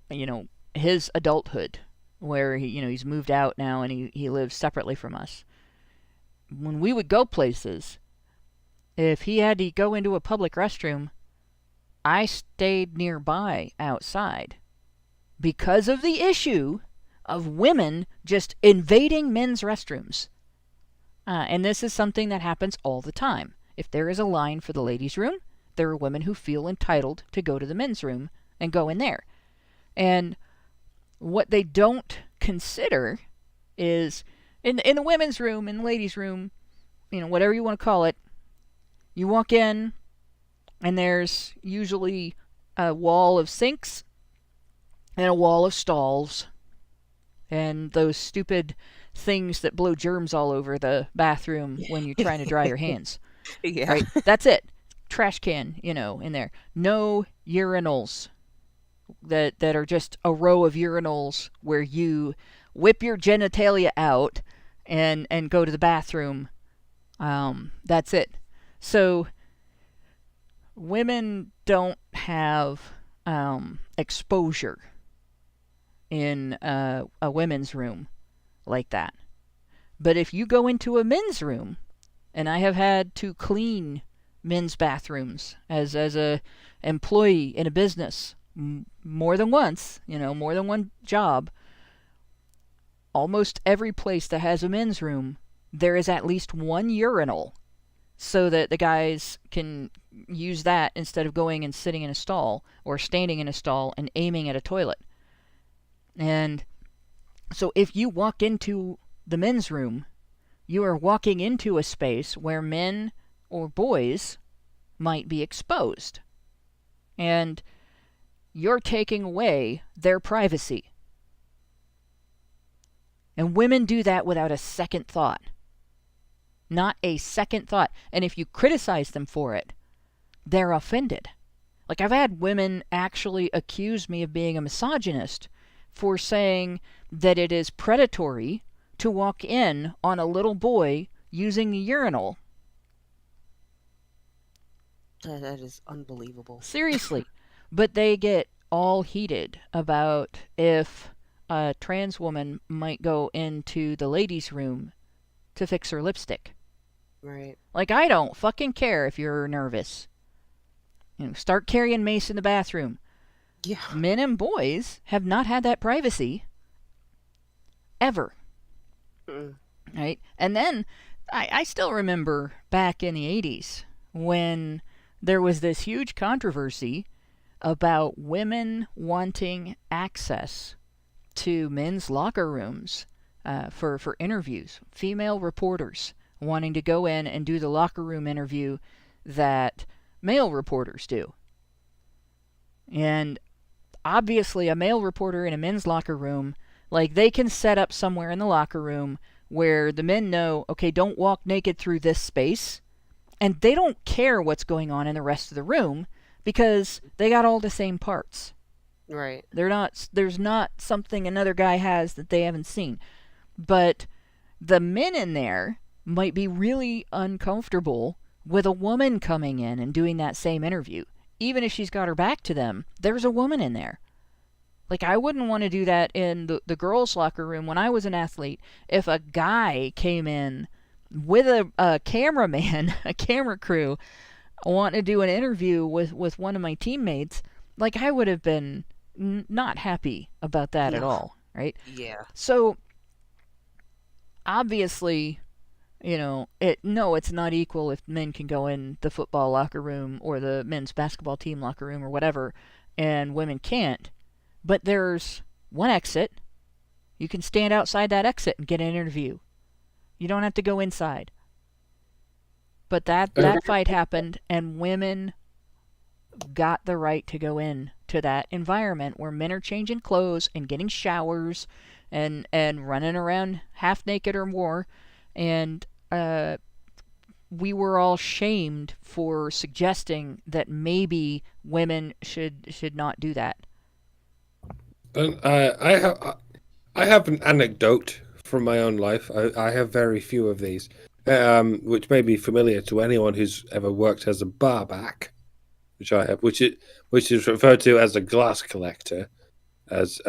his adulthood, where he's moved out now and he lives separately from us. When we would go places, if he had to go into a public restroom, I stayed nearby outside because of the issue of women just invading men's restrooms. And this is something that happens all the time. If there is a line for the ladies' room, there are women who feel entitled to go to the men's room and go in there. And what they don't consider is, in the women's room, in the ladies' room, whatever you want to call it, you walk in, and there's usually a wall of sinks and a wall of stalls and those stupid things that blow germs all over the bathroom when you're trying to dry your hands. Yeah. Right? That's it. Trash can, in there. No urinals that are just a row of urinals where you whip your genitalia out and go to the bathroom. That's it. So women don't have exposure in a women's room like that. But if you go into a men's room, and I have had to clean men's bathrooms as a employee in a business more than once, more than one job, almost every place that has a men's room, there is at least one urinal so that the guys can use that instead of going and sitting in a stall or standing in a stall and aiming at a toilet. And so if you walk into the men's room, you are walking into a space where men or boys might be exposed. And you're taking away their privacy. And women do that without a second thought. Not a second thought. And if you criticize them for it, they're offended. Like, I've had women actually accuse me of being a misogynist for saying that it is predatory to walk in on a little boy using a urinal. That is unbelievable. Seriously. But they get all heated about if a trans woman might go into the ladies' room to fix her lipstick. Right. Like, I don't fucking care if you're nervous. Start carrying mace in the bathroom. Yeah. Men and boys have not had that privacy ever. Right? And then I still remember back in the 80s when there was this huge controversy about women wanting access to men's locker rooms for interviews. Female reporters wanting to go in and do the locker room interview that male reporters do. And obviously a male reporter in a men's locker room, like, they can set up somewhere in the locker room where the men know, okay, don't walk naked through this space, and they don't care what's going on in the rest of the room because they got all the same parts. Right. There's not something another guy has that they haven't seen. But the men in there might be really uncomfortable with a woman coming in and doing that same interview. Even if she's got her back to them, there's a woman in there. Like, I wouldn't want to do that in the girls' locker room when I was an athlete. If a guy came in with a cameraman, a camera crew, wanting to do an interview with one of my teammates, like, I would have been not happy about that at all, right? Yeah. So, obviously, you know, it's not equal if men can go in the football locker room or the men's basketball team locker room or whatever, and women can't. But there's one exit. You can stand outside that exit and get an interview. You don't have to go inside. But that fight happened, and women got the right to go in to that environment where men are changing clothes and getting showers and running around half naked or more. And we were all shamed for suggesting that maybe women should not do that. I have an anecdote from my own life. I have very few of these, which may be familiar to anyone who's ever worked as a barback, which I have, which is referred to as a glass collector, as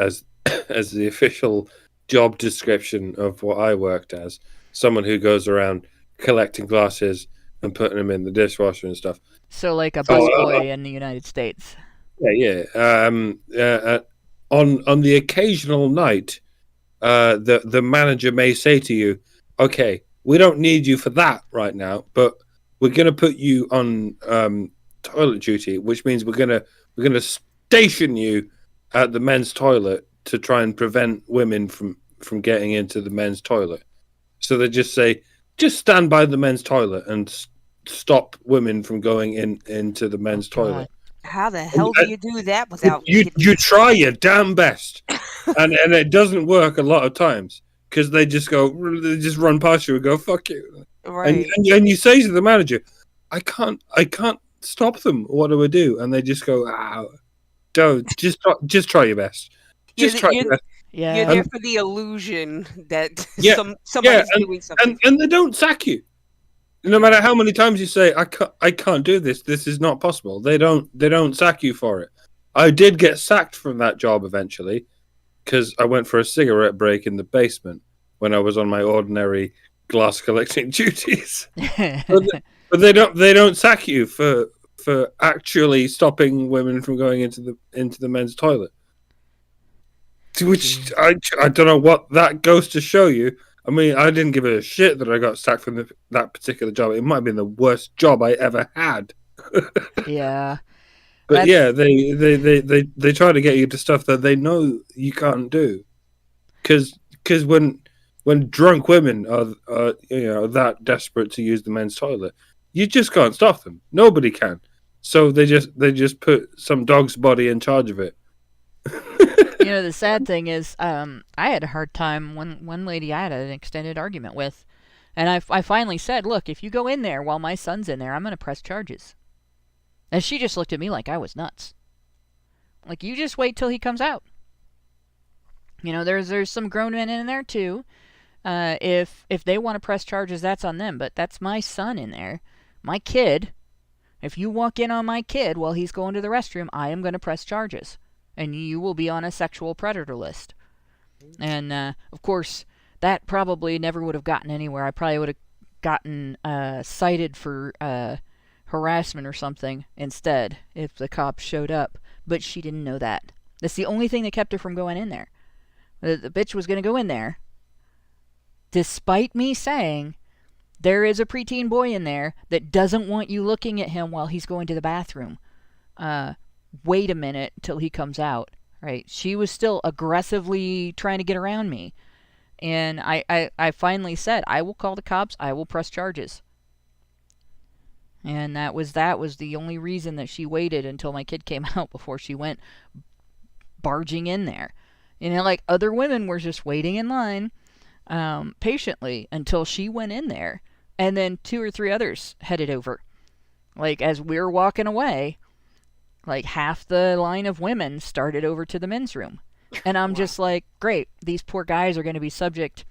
the official job description of what I worked as. Someone who goes around collecting glasses and putting them in the dishwasher and stuff. So like a busboy in the United States. Yeah. On the occasional night, the manager may say to you, "Okay, we don't need you for that right now, but we're going to put you on toilet duty, which means we're going to station you at the men's toilet to try and prevent women from getting into the men's toilet." So they just say, "Just stand by the men's toilet and stop women from going into the men's toilet." How the hell do you do that without... You try your damn best, and it doesn't work a lot of times because they just run past you and go, "Fuck you." Right. And you say to the manager, I can't stop them. What do I do? And they just go, don't, just try your best. Try your best. Yeah. You're there for the illusion that somebody's doing something. And they don't sack you. No matter how many times you say, I can't do this. This is not possible. They don't sack you for it. I did get sacked from that job eventually because I went for a cigarette break in the basement when I was on my ordinary glass collecting duties. But they don't sack you for actually stopping women from going into the men's toilet. Which I don't know what that goes to show you. I mean, I didn't give a shit that I got sacked from that particular job. It might have been the worst job I ever had. Yeah. But yeah, they try to get you to stuff that they know you can't do. Because when drunk women are that desperate to use the men's toilet, you just can't stop them. Nobody can. So they just put some dog's body in charge of it. You know, the sad thing is, I had a hard time. One lady I had an extended argument with, and I finally said, "Look, if you go in there while my son's in there, I'm going to press charges." And she just looked at me like I was nuts. Like, you just wait till he comes out. You know, there's some grown men in there too. If they want to press charges, that's on them. But that's my son in there, my kid. If you walk in on my kid while he's going to the restroom, I am going to press charges. And you will be on a sexual predator list. And, of course, that probably never would have gotten anywhere. I probably would have gotten cited for harassment or something instead if the cops showed up. But she didn't know that. That's the only thing that kept her from going in there. The bitch was going to go in there, despite me saying, there is a preteen boy in there that doesn't want you looking at him while he's going to the bathroom. Wait a minute till he comes out, right? She was still aggressively trying to get around me. And I finally said, I will call the cops, I will press charges. And that was the only reason that she waited until my kid came out before she went barging in there. You know, like other women were just waiting in line. patiently until she went in there, and then 2 or 3 others headed over. Like, as we were walking away, like, half the line of women started over to the men's room. And I'm just like, great, these poor guys are going to be subject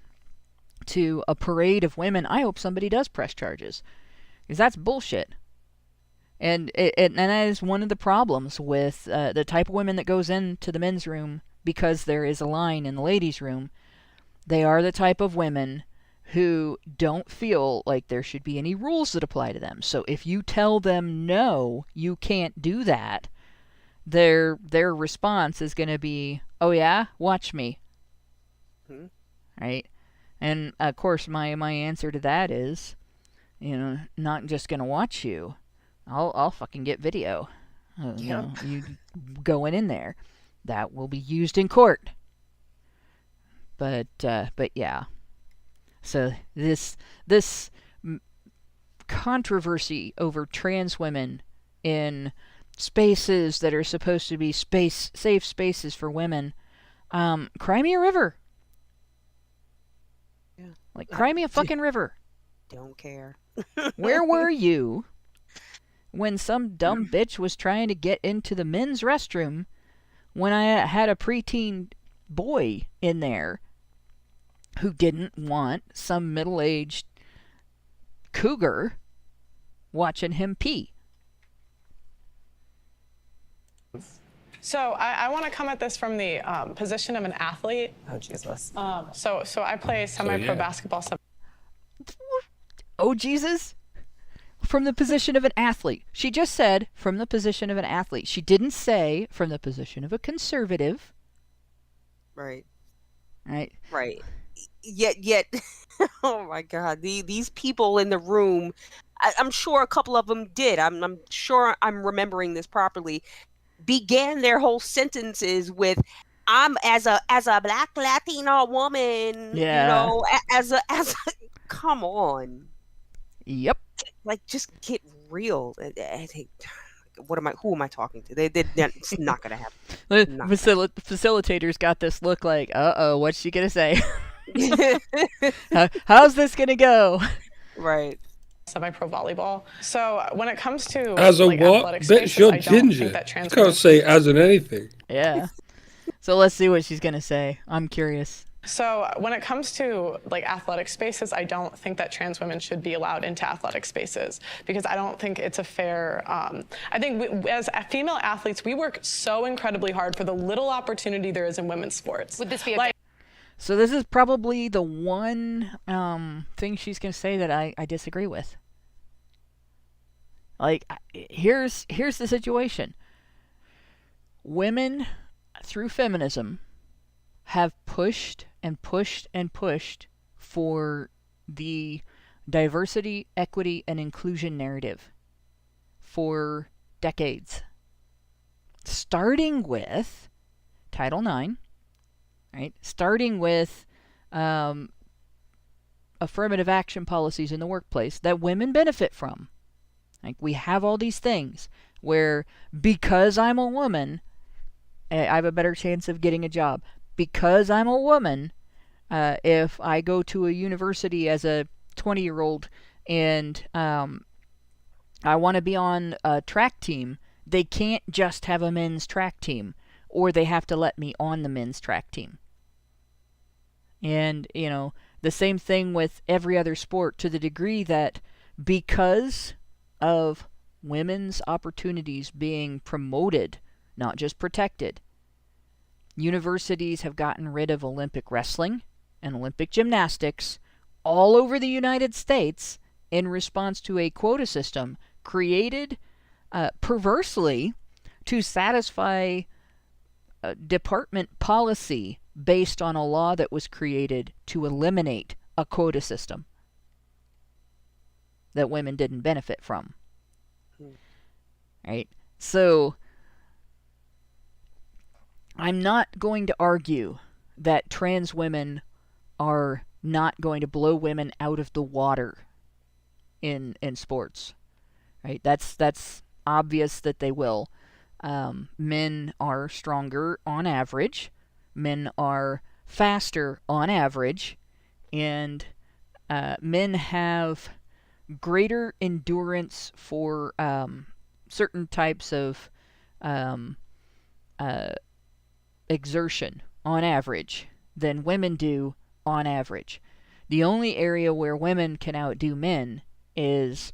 to a parade of women. I hope somebody does press charges, because that's bullshit. And that is one of the problems with the type of women that goes into the men's room, because there is a line in the ladies' room. They are the type of women who don't feel like there should be any rules that apply to them. So if you tell them, no, you can't do that, their response is going to be, oh yeah, watch me. Right? And of course my answer to that is, not just going to watch you. I'll fucking get video. You going in there. That will be used in court. But yeah. So this controversy over trans women in spaces that are supposed to be safe spaces for women, cry me a river. Yeah. Like, cry me a fucking river. Don't care. Where were you when some dumb bitch was trying to get into the men's restroom when I had a preteen boy in there who didn't want some middle-aged cougar watching him pee? So I want to come at this from the position of an athlete. Oh, Jesus. So I play semi-pro basketball. Oh, Jesus? From the position of an athlete. She just said from the position of an athlete. She didn't say from the position of a conservative. Right. Right. Right. Yet, oh my God, these people in the room, I'm sure a couple of them did. I'm sure I'm remembering this properly. Began their whole sentences with, "I'm as a Black Latina woman." Yeah. As a come on. Yep. Like, just get real. I think, who am I talking to? It's not gonna happen. The facilitators got this look like, uh-oh, what's she gonna say? How's this gonna go? Right. Semi-pro volleyball. So when it comes to as a what, bet spaces, you're I don't ginger. think that You can't say as in anything. Yeah. So let's see what she's gonna say. I'm curious. So when it comes to athletic spaces, I don't think that trans women should be allowed into athletic spaces, because I don't think it's a fair. I think as female athletes, we work so incredibly hard for the little opportunity there is in women's sports. Would this be So this is probably the one thing she's gonna say that I disagree with. Like, here's the situation. Women, through feminism, have pushed and pushed and pushed for the diversity, equity, and inclusion narrative for decades. Starting with Title IX, right? Starting with affirmative action policies in the workplace that women benefit from. Like, we have all these things where, because I'm a woman, I have a better chance of getting a job. Because I'm a woman, if I go to a university as a 20-year-old and I want to be on a track team, they can't just have a men's track team, or they have to let me on the men's track team. And, the same thing with every other sport, to the degree that because of women's opportunities being promoted, not just protected, universities have gotten rid of Olympic wrestling and Olympic gymnastics all over the United States in response to a quota system created perversely to satisfy department policy based on a law that was created to eliminate a quota system that women didn't benefit from. Right? So I'm not going to argue that trans women are not going to blow women out of the water in sports. Right? That's obvious that they will. Men are stronger on average. Men are faster on average. and men have greater endurance for certain types of exertion on average than women do on average. The only area where women can outdo men is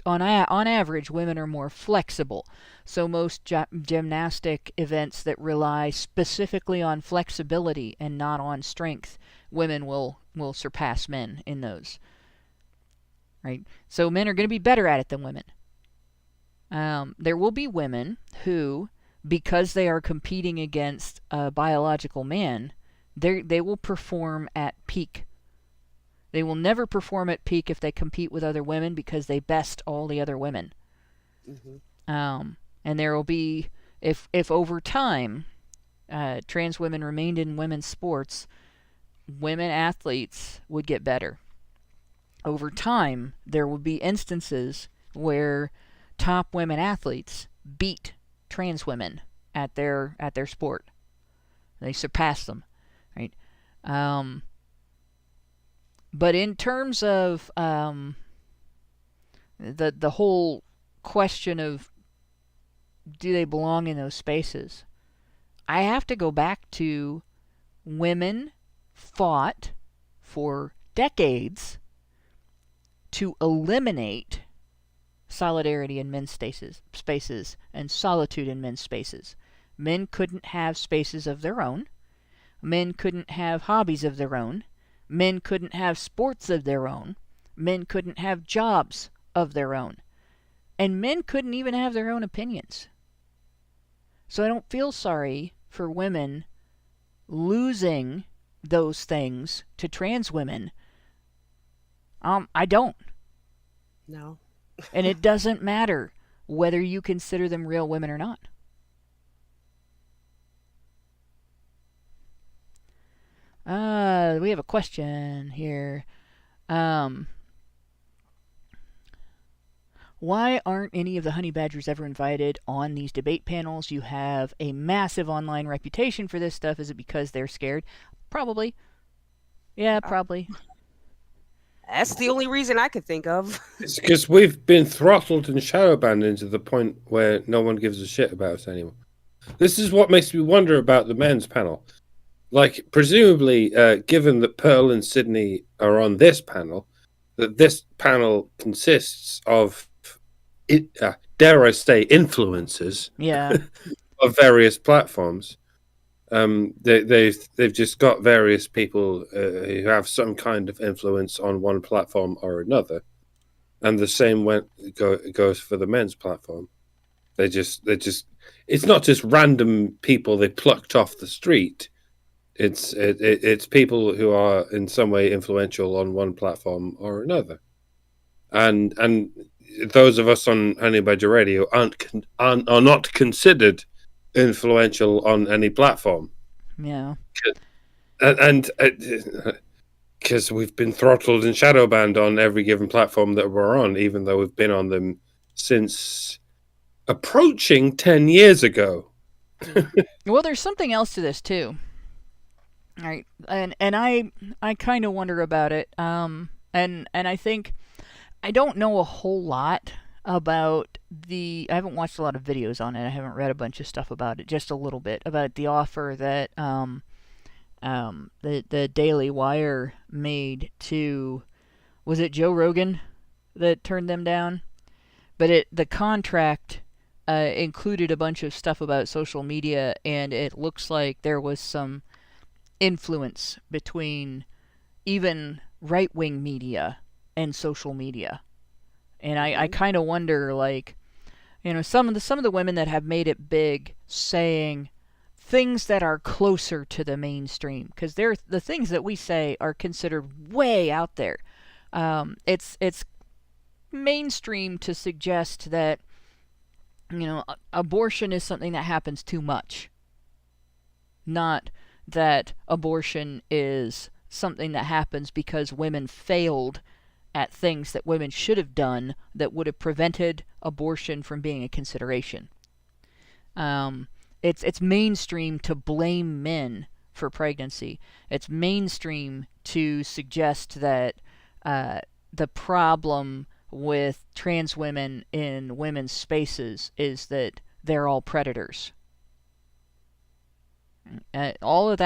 on average, women are more flexible. So most gymnastic events that rely specifically on flexibility and not on strength, women will surpass men in those. Right? So men are going to be better at it than women. There will be women who, because they are competing against a biological man, they will perform at peak. They will never perform at peak if they compete with other women because they best all the other women. And there will be, if over time trans women remained in women's sports, women athletes would get better. Over time, there will be instances where top women athletes beat trans women at their sport. They surpass them, right? But in terms of the whole question of do they belong in those spaces, I have to go back to women fought for decades to eliminate solidarity in men's spaces and solitude in men's spaces. Men couldn't have spaces of their own. Men couldn't have hobbies of their own. Men couldn't have sports of their own. Men couldn't have jobs of their own. And men couldn't even have their own opinions. So I don't feel sorry for women losing those things to trans women. I don't. No. And it doesn't matter whether you consider them real women or not. We have a question here. Why aren't any of the honey badgers ever invited on these debate panels? You have a massive online reputation for this stuff. Is it because they're scared? Probably. Yeah, probably. That's the only reason I could think of. It's because we've been throttled and shadow banned to the point where no one gives a shit about us anymore. This is what makes me wonder about the men's panel. Like, presumably, given that Pearl and Sydney are on this panel, that this panel consists of, dare I say, influencers of various platforms. They've just got various people who have some kind of influence on one platform or another, and the same goes for the men's platform. They just it's not just random people they plucked off the street. It's people who are in some way influential on one platform or another, and those of us on Honey Badger Radio are not considered influential on any platform. Yeah. And because we've been throttled and shadow banned on every given platform that we're on, even though we've been on them since approaching 10 years ago. Well, there's something else to this too. All right, and I kind of wonder about it. And I think I don't know a whole lot about I haven't watched a lot of videos on it. I haven't read a bunch of stuff about it, just a little bit about the offer that the Daily Wire made to, was it Joe Rogan that turned them down? But the contract included a bunch of stuff about social media, and it looks like there was some influence between even right-wing media and social media. And I kind of wonder, like, some of the women that have made it big saying things that are closer to the mainstream, because the things that we say are considered way out there. It's mainstream to suggest that abortion is something that happens too much, not that abortion is something that happens because women failed at things that women should have done that would have prevented abortion from being a consideration. It's mainstream to blame men for pregnancy. It's mainstream to suggest that the problem with trans women in women's spaces is that they're all predators. All of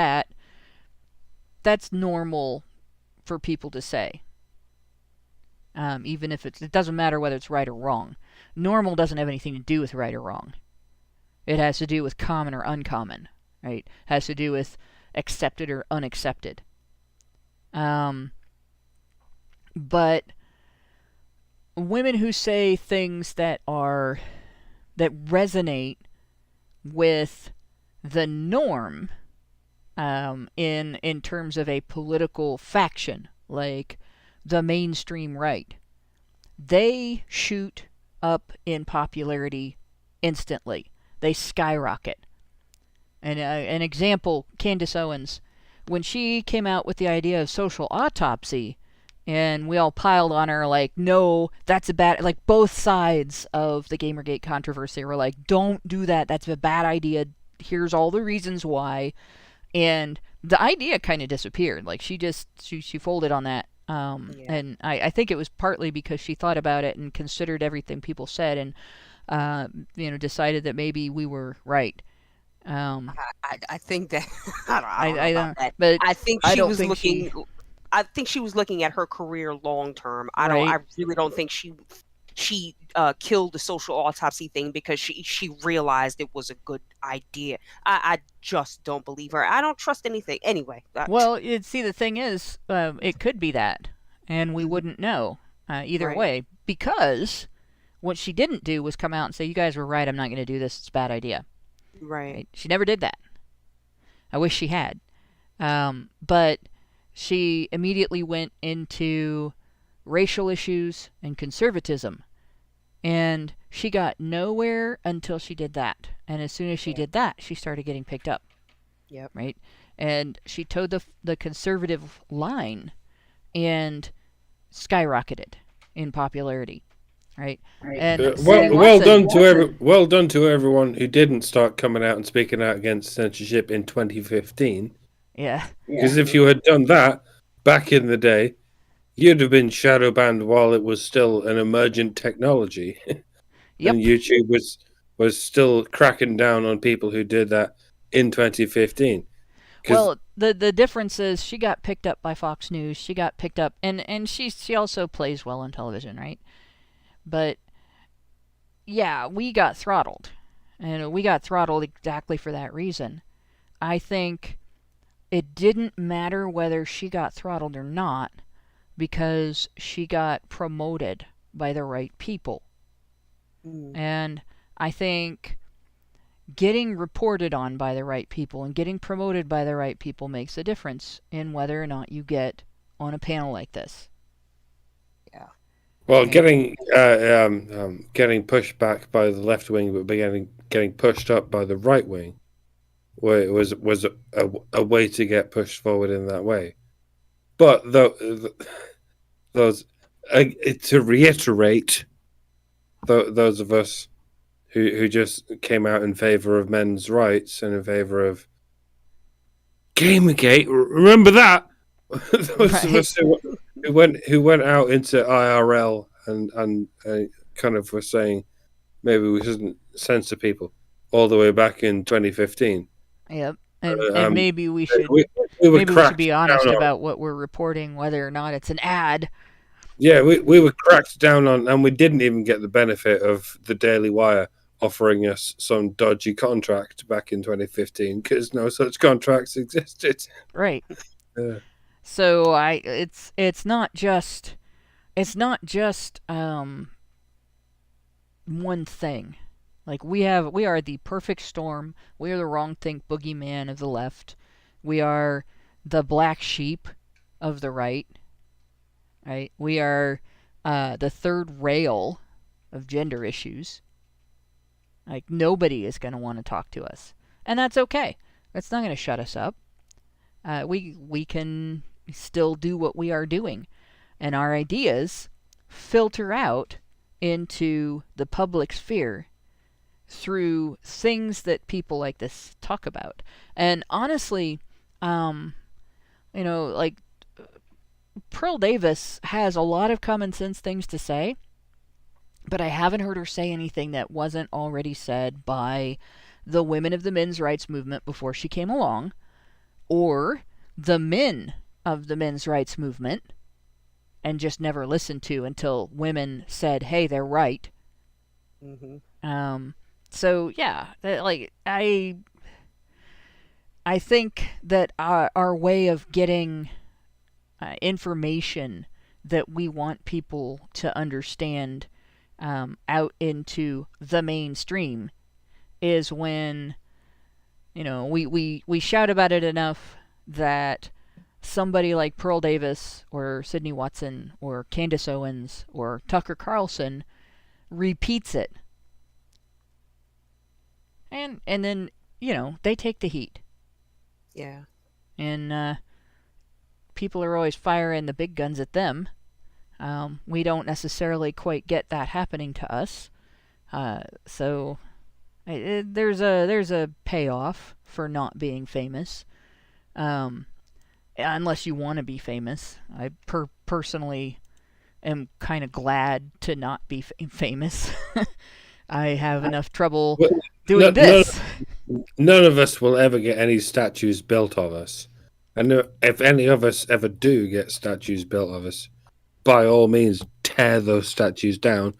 that's normal for people to say. Even if it doesn't matter whether it's right or wrong. Normal doesn't have anything to do with right or wrong. It has to do with common or uncommon, right? It has to do with accepted or unaccepted. But women who say things that resonate with the norm, in terms of a political faction, like the mainstream right, they shoot up in popularity instantly. They skyrocket. And an example, Candace Owens, when she came out with the idea of social autopsy, and we all piled on her like, no, that's a bad... Like, both sides of the Gamergate controversy were like, don't do that, that's a bad idea, here's all the reasons why. And the idea kind of disappeared. Like, she folded on that. And I think it was partly because she thought about it and considered everything people said and, decided that maybe we were right. I think that I don't. That. But I think she was looking. I think she was looking at her career long term. I really don't think she killed the social autopsy thing because she realized it was a good idea. I just don't believe her. I don't trust anything. Anyway. Well, see, the thing is, it could be that, and we wouldn't know either way, because what she didn't do was come out and say, you guys were right, I'm not going to do this, it's a bad idea. Right. She never did that. I wish she had. But she immediately went into racial issues and conservatism. And she got nowhere until she did that. And as soon as she did that, she started getting picked up. Yep. Right? And she towed the conservative line and skyrocketed in popularity. Right? And well done to everyone who didn't start coming out and speaking out against censorship in 2015. Yeah. Because if you had done that back in the day, you'd have been shadow banned while it was still an emergent technology. Yep. And YouTube was still cracking down on people who did that in 2015. Well, the difference is she got picked up by Fox News. She got picked up, and she also plays well on television, right? But yeah, we got throttled, and we got throttled exactly for that reason. I think it didn't matter whether she got throttled or not, because she got promoted by the right people. And I think getting reported on by the right people and getting promoted by the right people makes a difference in whether or not you get on a panel like this. Yeah. Well, getting pushed back by the left wing, but getting pushed up by the right wing, where it was a way to get pushed forward in that way. But to reiterate, those of us who just came out in favor of men's rights and in favor of Gamergate, remember that? Those of us who went out into IRL and kind of were saying maybe we shouldn't censor people all the way back in 2015. Yep. And maybe we should we should be honest about what we're reporting, whether or not it's an ad. Yeah, we were cracked down on, and we didn't even get the benefit of the Daily Wire offering us some dodgy contract back in 2015 because no such contracts existed. Right. So it's not just one thing. Like we are the perfect storm. We are the wrong think boogeyman of the left. We are the black sheep of the right. Right? We are the third rail of gender issues. Like nobody is going to want to talk to us, and that's okay. That's not going to shut us up. We can still do what we are doing, and our ideas filter out into the public sphere through things that people like this talk about. And honestly, You know, like, Pearl Davis has a lot of common sense things to say, but I haven't heard her say anything that wasn't already said by the women of the men's rights movement before she came along, or the men of the men's rights movement, and just never listened to until women said, hey, they're right. So, yeah, like, I think that our way of getting information that we want people to understand out into the mainstream is when, you know, we shout about it enough that somebody like Pearl Davis or Sydney Watson or Candace Owens or Tucker Carlson repeats it. And then, you know, they take the heat. Yeah. And people are always firing the big guns at them. We don't necessarily quite get that happening to us. So there's a payoff for not being famous. Unless you want to be famous. I personally am kind of glad to not be famous. I have enough trouble doing this. None of us will ever get any statues built of us. And if any of us ever do get statues built of us, by all means, tear those statues down,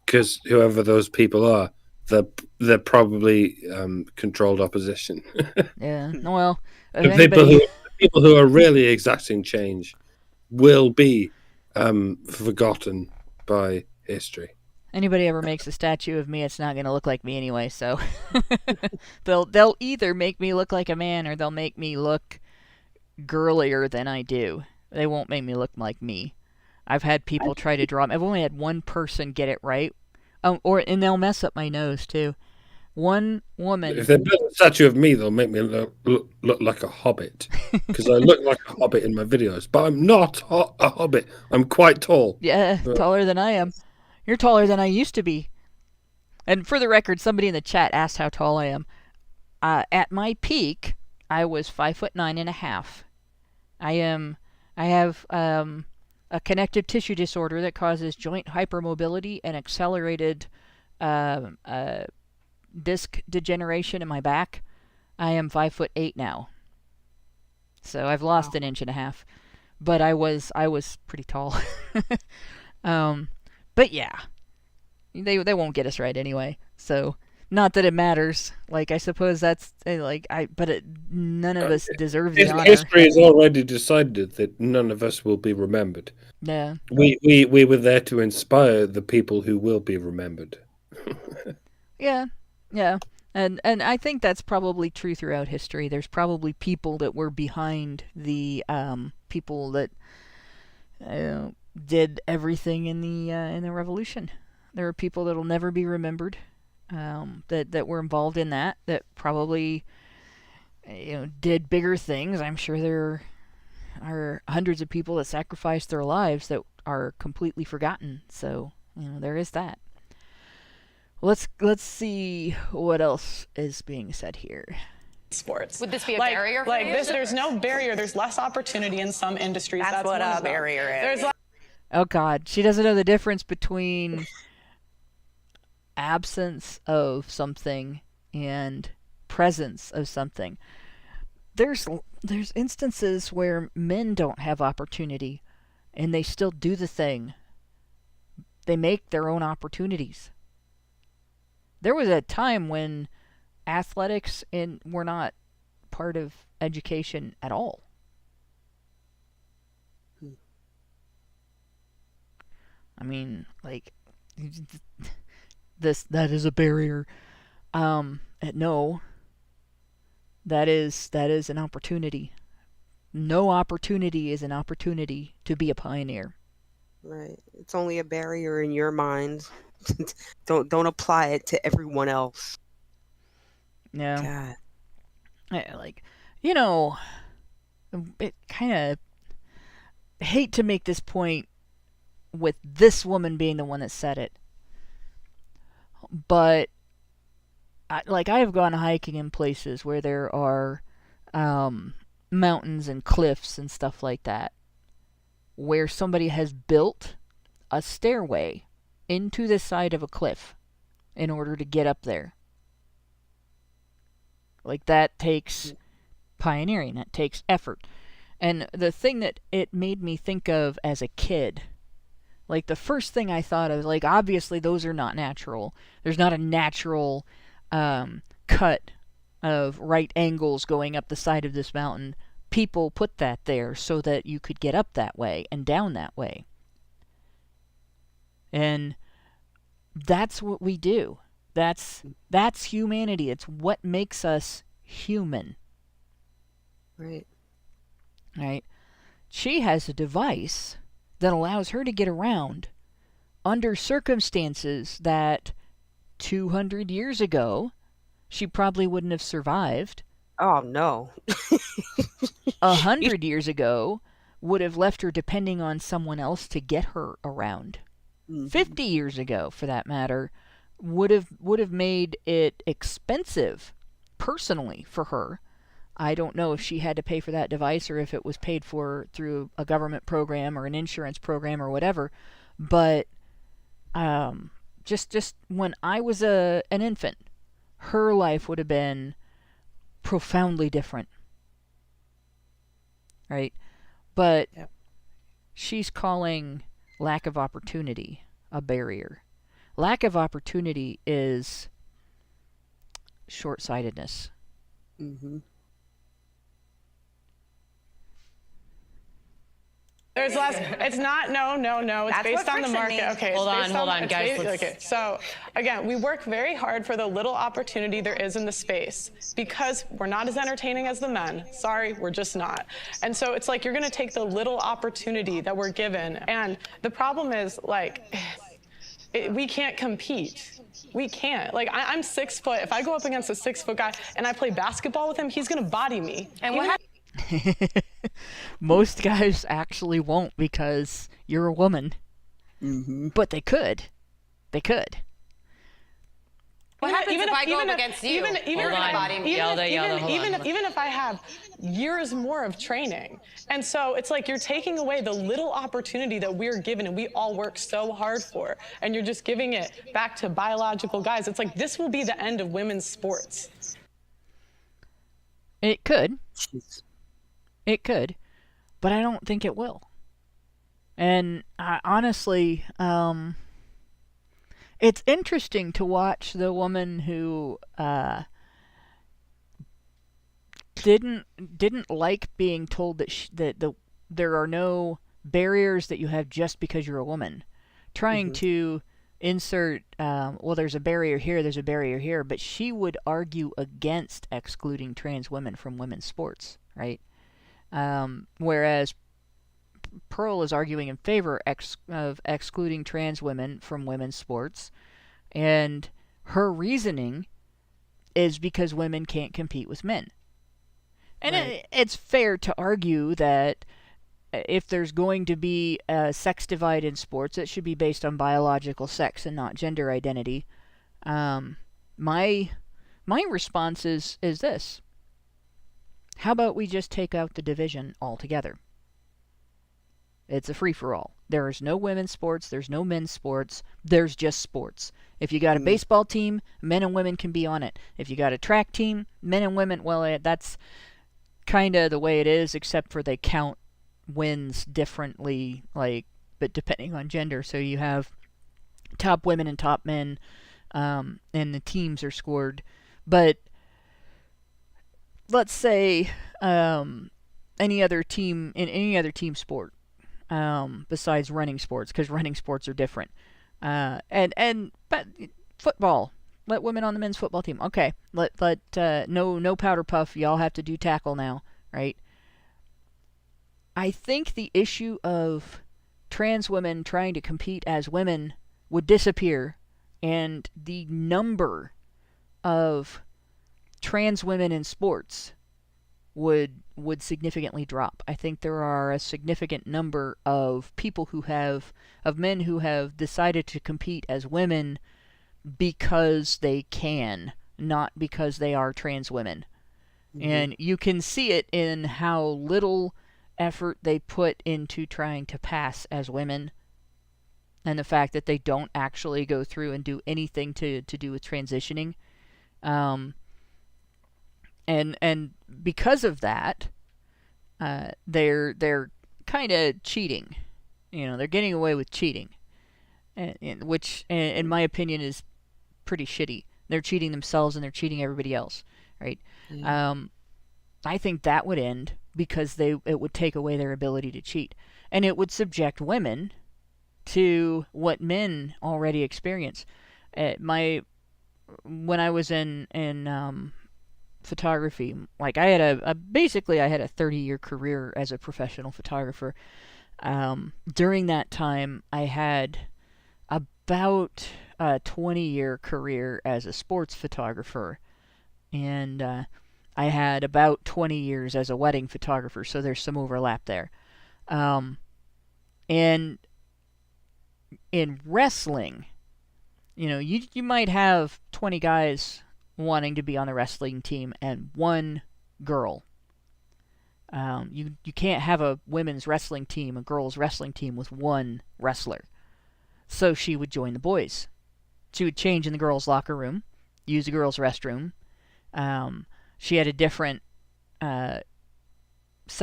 because whoever those people are, they're probably controlled opposition. Yeah, well, the people who are really exacting change will be forgotten by history. Anybody ever makes a statue of me, it's not going to look like me anyway, so they'll either make me look like a man or they'll make me look girlier than I do. They won't make me look like me. I've had people try to draw me. I've only had one person get it right. And they'll mess up my nose too. One woman. If they build a statue of me, they'll make me look like a hobbit, because I look like a hobbit in my videos. But I'm not a hobbit. I'm quite tall. Yeah, taller than I am. You're taller than I used to be. And for the record, somebody in the chat asked how tall I am. At my peak, I was 5'9.5". I have a connective tissue disorder that causes joint hypermobility and accelerated disc degeneration in my back. I am 5'8" now. So I've lost 1.5 inches. But I was pretty tall. But yeah, they won't get us right anyway. So not that it matters. Like, I suppose that's none of us deserve the honor. History has already decided that none of us will be remembered. Yeah. We were there to inspire the people who will be remembered. Yeah. And I think that's probably true throughout history. There's probably people that were behind the people that did everything in the revolution. There are people that'll never be remembered that were involved in that probably did bigger things. I'm sure there are hundreds of people that sacrificed their lives that are completely forgotten. So there is that. Let's see what else is being said here. Sports. Would this be a barrier for you? There's no barrier. There's less opportunity in some industries. That's what a barrier is. Oh God, she doesn't know the difference between absence of something and presence of something. There's instances where men don't have opportunity and they still do the thing. They make their own opportunities. There was a time when athletics were not part of education at all. I mean, like, that is a barrier. No, that is an opportunity. No opportunity is an opportunity to be a pioneer. Right. It's only a barrier in your mind. Don't apply it to everyone else. No. God. It kind of hate to make this point with this woman being the one that said it, but I have gone hiking in places where there are mountains and cliffs and stuff like that, where somebody has built a stairway into the side of a cliff in order to get up there. Like, that takes pioneering, that takes effort. And the thing that it made me think of as a kid, like, the first thing I thought of, like, obviously those are not natural. There's not a natural cut of right angles going up the side of this mountain. People put that there so that you could get up that way and down that way. And that's what we do. That's humanity. It's what makes us human. Right. Right? She has a device that allows her to get around under circumstances that 200 years ago she probably wouldn't have survived. Oh, no. 100 years ago would have left her depending on someone else to get her around. 50 years ago, for that matter, would have made it expensive personally for her. I don't know if she had to pay for that device or if it was paid for through a government program or an insurance program or whatever. But just when I was an infant, her life would have been profoundly different. Right? But she's calling lack of opportunity a barrier. Lack of opportunity is short-sightedness. Mm-hmm. There's less. It's not. No. It's That's based what on the market. friction Okay. Hold it's based on, guys. Okay. So again, we work very hard for the little opportunity there is in the space because we're not as entertaining as the men. Sorry, we're just not. And so it's like you're going to take the little opportunity that we're given, and the problem is like we can't compete. We can't. Like, I'm 6 foot. If I go up against a 6 foot guy and I play basketball with him, he's going to body me. And what happens? Most guys actually won't because you're a woman. Mm-hmm. But they could. They could. What happens if I go up against you? Even Hold if I have years more of training. And so it's like you're taking away the little opportunity that we're given and we all work so hard for. And you're just giving it back to biological guys. It's like this will be the end of women's sports. It could. It could. But I don't think it will. And honestly, it's interesting to watch the woman who didn't like being told that there are no barriers that you have just because you're a woman, trying to insert well, there's a barrier here, there's a barrier here, but she would argue against excluding trans women from women's sports, right? Whereas Pearl is arguing in favor of excluding trans women from women's sports, and her reasoning is because women can't compete with men. And it's fair to argue that if there's going to be a sex divide in sports, it should be based on biological sex and not gender identity. My response is this. How about we just take out the division altogether? It's a free-for-all. There is no women's sports. There's no men's sports. There's just sports. If you got a baseball team, men and women can be on it. If you got a track team, men and women, well, that's kind of the way it is, except for they count wins differently, but depending on gender. So you have top women and top men, and the teams are scored. But let's say any other team in any other team sport besides running sports, because running sports are different. But football, let women on the men's football team. Okay, no powder puff. Y'all have to do tackle now, right? I think the issue of trans women trying to compete as women would disappear, and the number of trans women in sports would significantly drop. I think there are a significant number of men who have decided to compete as women because they can, not because they are trans women. And you can see it in how little effort they put into trying to pass as women, and the fact that they don't actually go through and do anything to do with transitioning. And because of that, they're kind of cheating. They're getting away with cheating, which, in my opinion, is pretty shitty. They're cheating themselves and they're cheating everybody else, right? Yeah. I think that would end because it would take away their ability to cheat, and it would subject women to what men already experience. When I was in photography, like I had basically I had a 30-year career as a professional photographer. During that time, I had about a 20-year career as a sports photographer, and I had about 20 years as a wedding photographer, so there's some overlap there. And in wrestling, you might have 20 guys wanting to be on the wrestling team and one girl. You can't have a women's wrestling team, a girls' wrestling team with one wrestler. So she would join the boys. She would change in the girls' locker room, use the girls' restroom. She had a different set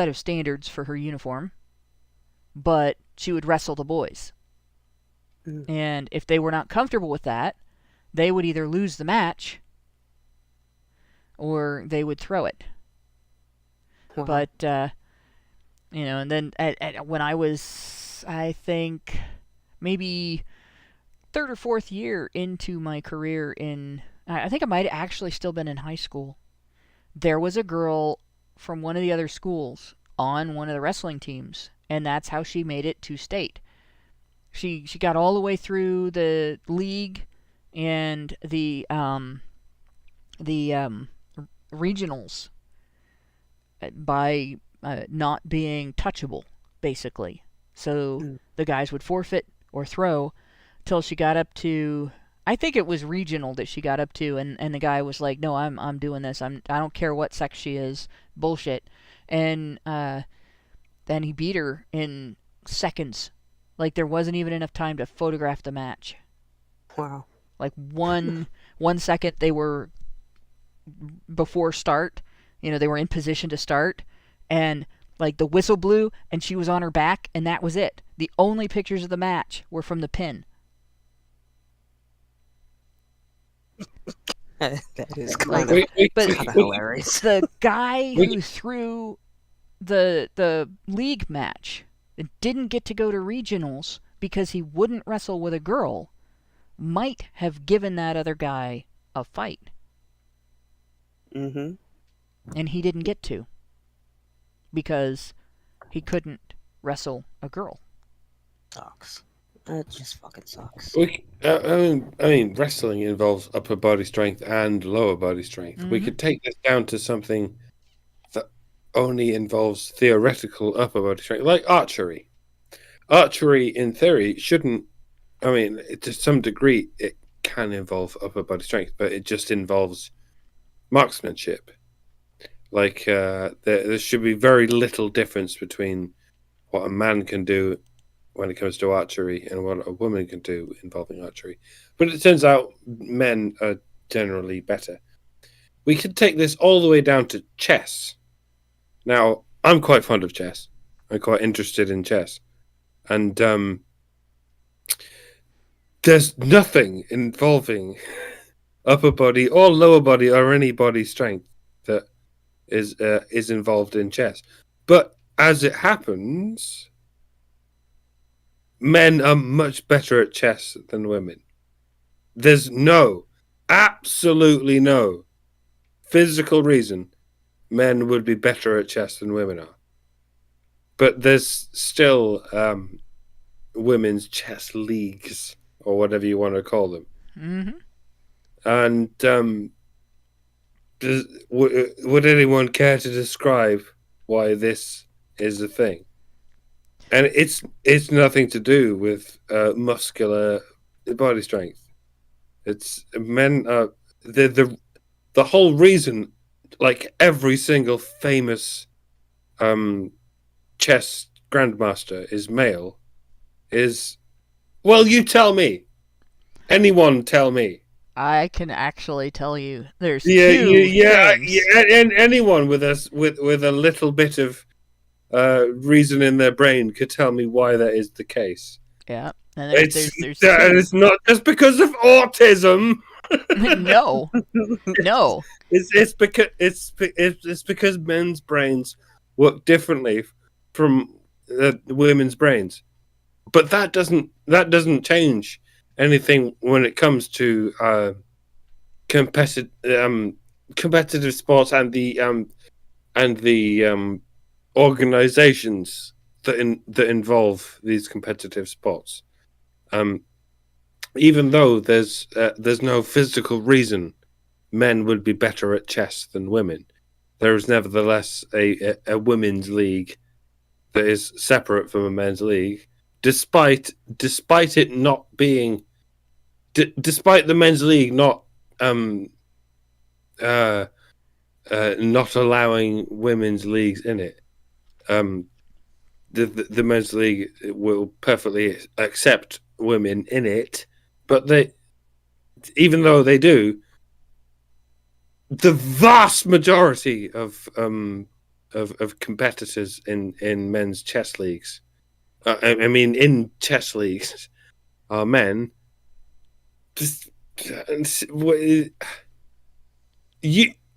of standards for her uniform, but she would wrestle the boys. And if they were not comfortable with that, they would either lose the match or they would throw it. Wow. But, and then when I was, I think, maybe third or fourth year into my career I think I might have actually still been in high school, there was a girl from one of the other schools on one of the wrestling teams, and that's how she made it to state. She got all the way through the league and the regionals by not being touchable, basically. So the guys would forfeit or throw till she got up to, I think it was regional that she got up to, and the guy was like, "No, I'm doing this. I don't care what sex she is. Bullshit." And then he beat her in seconds. Like, there wasn't even enough time to photograph the match. Wow. Like, one second they were before start, they were in position to start, and like the whistle blew and she was on her back, and that was it. The only pictures of the match were from the pin. That is kind of hilarious. The guy who threw the league match didn't get to go to regionals because he wouldn't wrestle with a girl, might have given that other guy a fight. Mm-hmm. And he didn't get to because he couldn't wrestle a girl. Sucks. That just fucking sucks. I mean, wrestling involves upper body strength and lower body strength. Mm-hmm. We could take this down to something that only involves theoretical upper body strength, like archery. Archery, in theory, shouldn't. I mean, to some degree, it can involve upper body strength, but it just involves marksmanship. Like, there should be very little difference between what a man can do when it comes to archery and what a woman can do involving archery. But it turns out men are generally better. We could take this all the way down to chess. Now, I'm quite fond of chess. I'm quite interested in chess. And there's nothing involving upper body or lower body or any body strength that is involved in chess. But as it happens, men are much better at chess than women. There's absolutely no physical reason men would be better at chess than women are. But there's still women's chess leagues, or whatever you want to call them. Mm-hmm. And would anyone care to describe why this is a thing? And it's nothing to do with muscular body strength. It's men are the whole reason like every single famous chess grandmaster is male is, well, you tell me. Anyone tell me. I can actually tell you there's Yeah, two things. and anyone with a little bit of reason in their brain could tell me why that is the case. Yeah, and It's there's two. it's not just because of autism. No. It's because men's brains work differently from women's brains, but that doesn't change anything when it comes to competitive sports and the organizations that involve these competitive sports. Even though there's no physical reason men would be better at chess than women, there is nevertheless a women's league that is separate from a men's league, despite it not being, despite the men's league not not allowing women's leagues in it. The men's league will perfectly accept women in it, but even though they do, the vast majority of competitors in men's chess leagues, I mean in chess leagues, are men.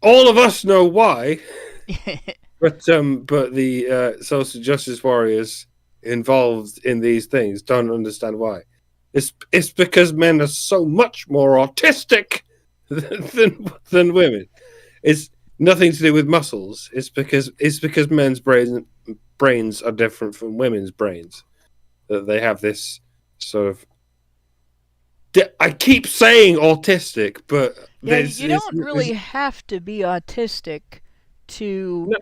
All of us know why, but the social justice warriors involved in these things don't understand why. It's because men are so much more autistic than women. It's nothing to do with muscles. It's because men's brains are different from women's brains. That they have this sort of. I keep saying autistic, but yeah, you don't really have to be autistic to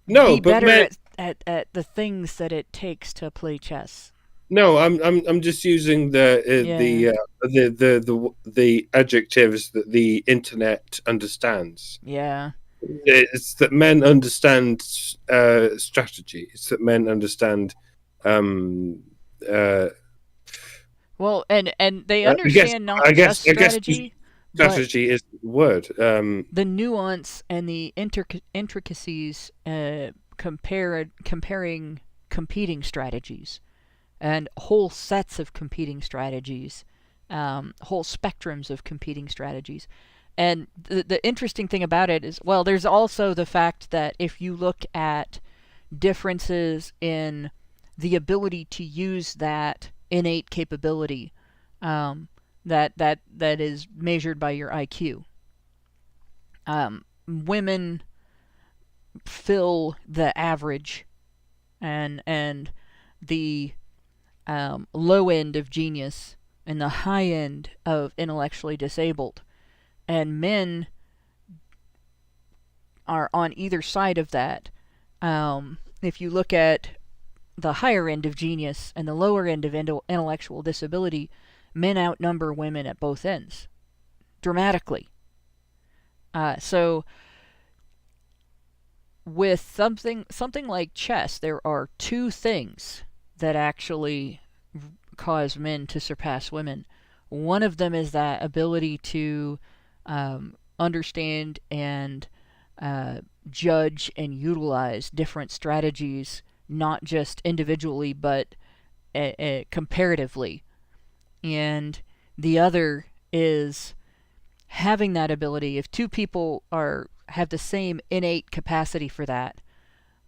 be better at the things that it takes to play chess. No, I'm just using the adjectives that the internet understands. Yeah, it's that men understand strategy. It's that men understand. Well, and they understand not just strategy. Strategy is the word. The nuance and the intricacies, comparing competing strategies, and whole sets of competing strategies, whole spectrums of competing strategies. And the interesting thing about it is, well, there's also the fact that if you look at differences in the ability to use that innate capability, that is measured by your IQ. Women fill the average and the low end of genius and the high end of intellectually disabled, and men are on either side of that. If you look at the higher end of genius and the lower end of intellectual disability, men outnumber women at both ends dramatically. So with something like chess, there are two things that actually cause men to surpass women. One of them is that ability to understand and judge and utilize different strategies, not just individually, but comparatively. And the other is having that ability. If two people have the same innate capacity for that,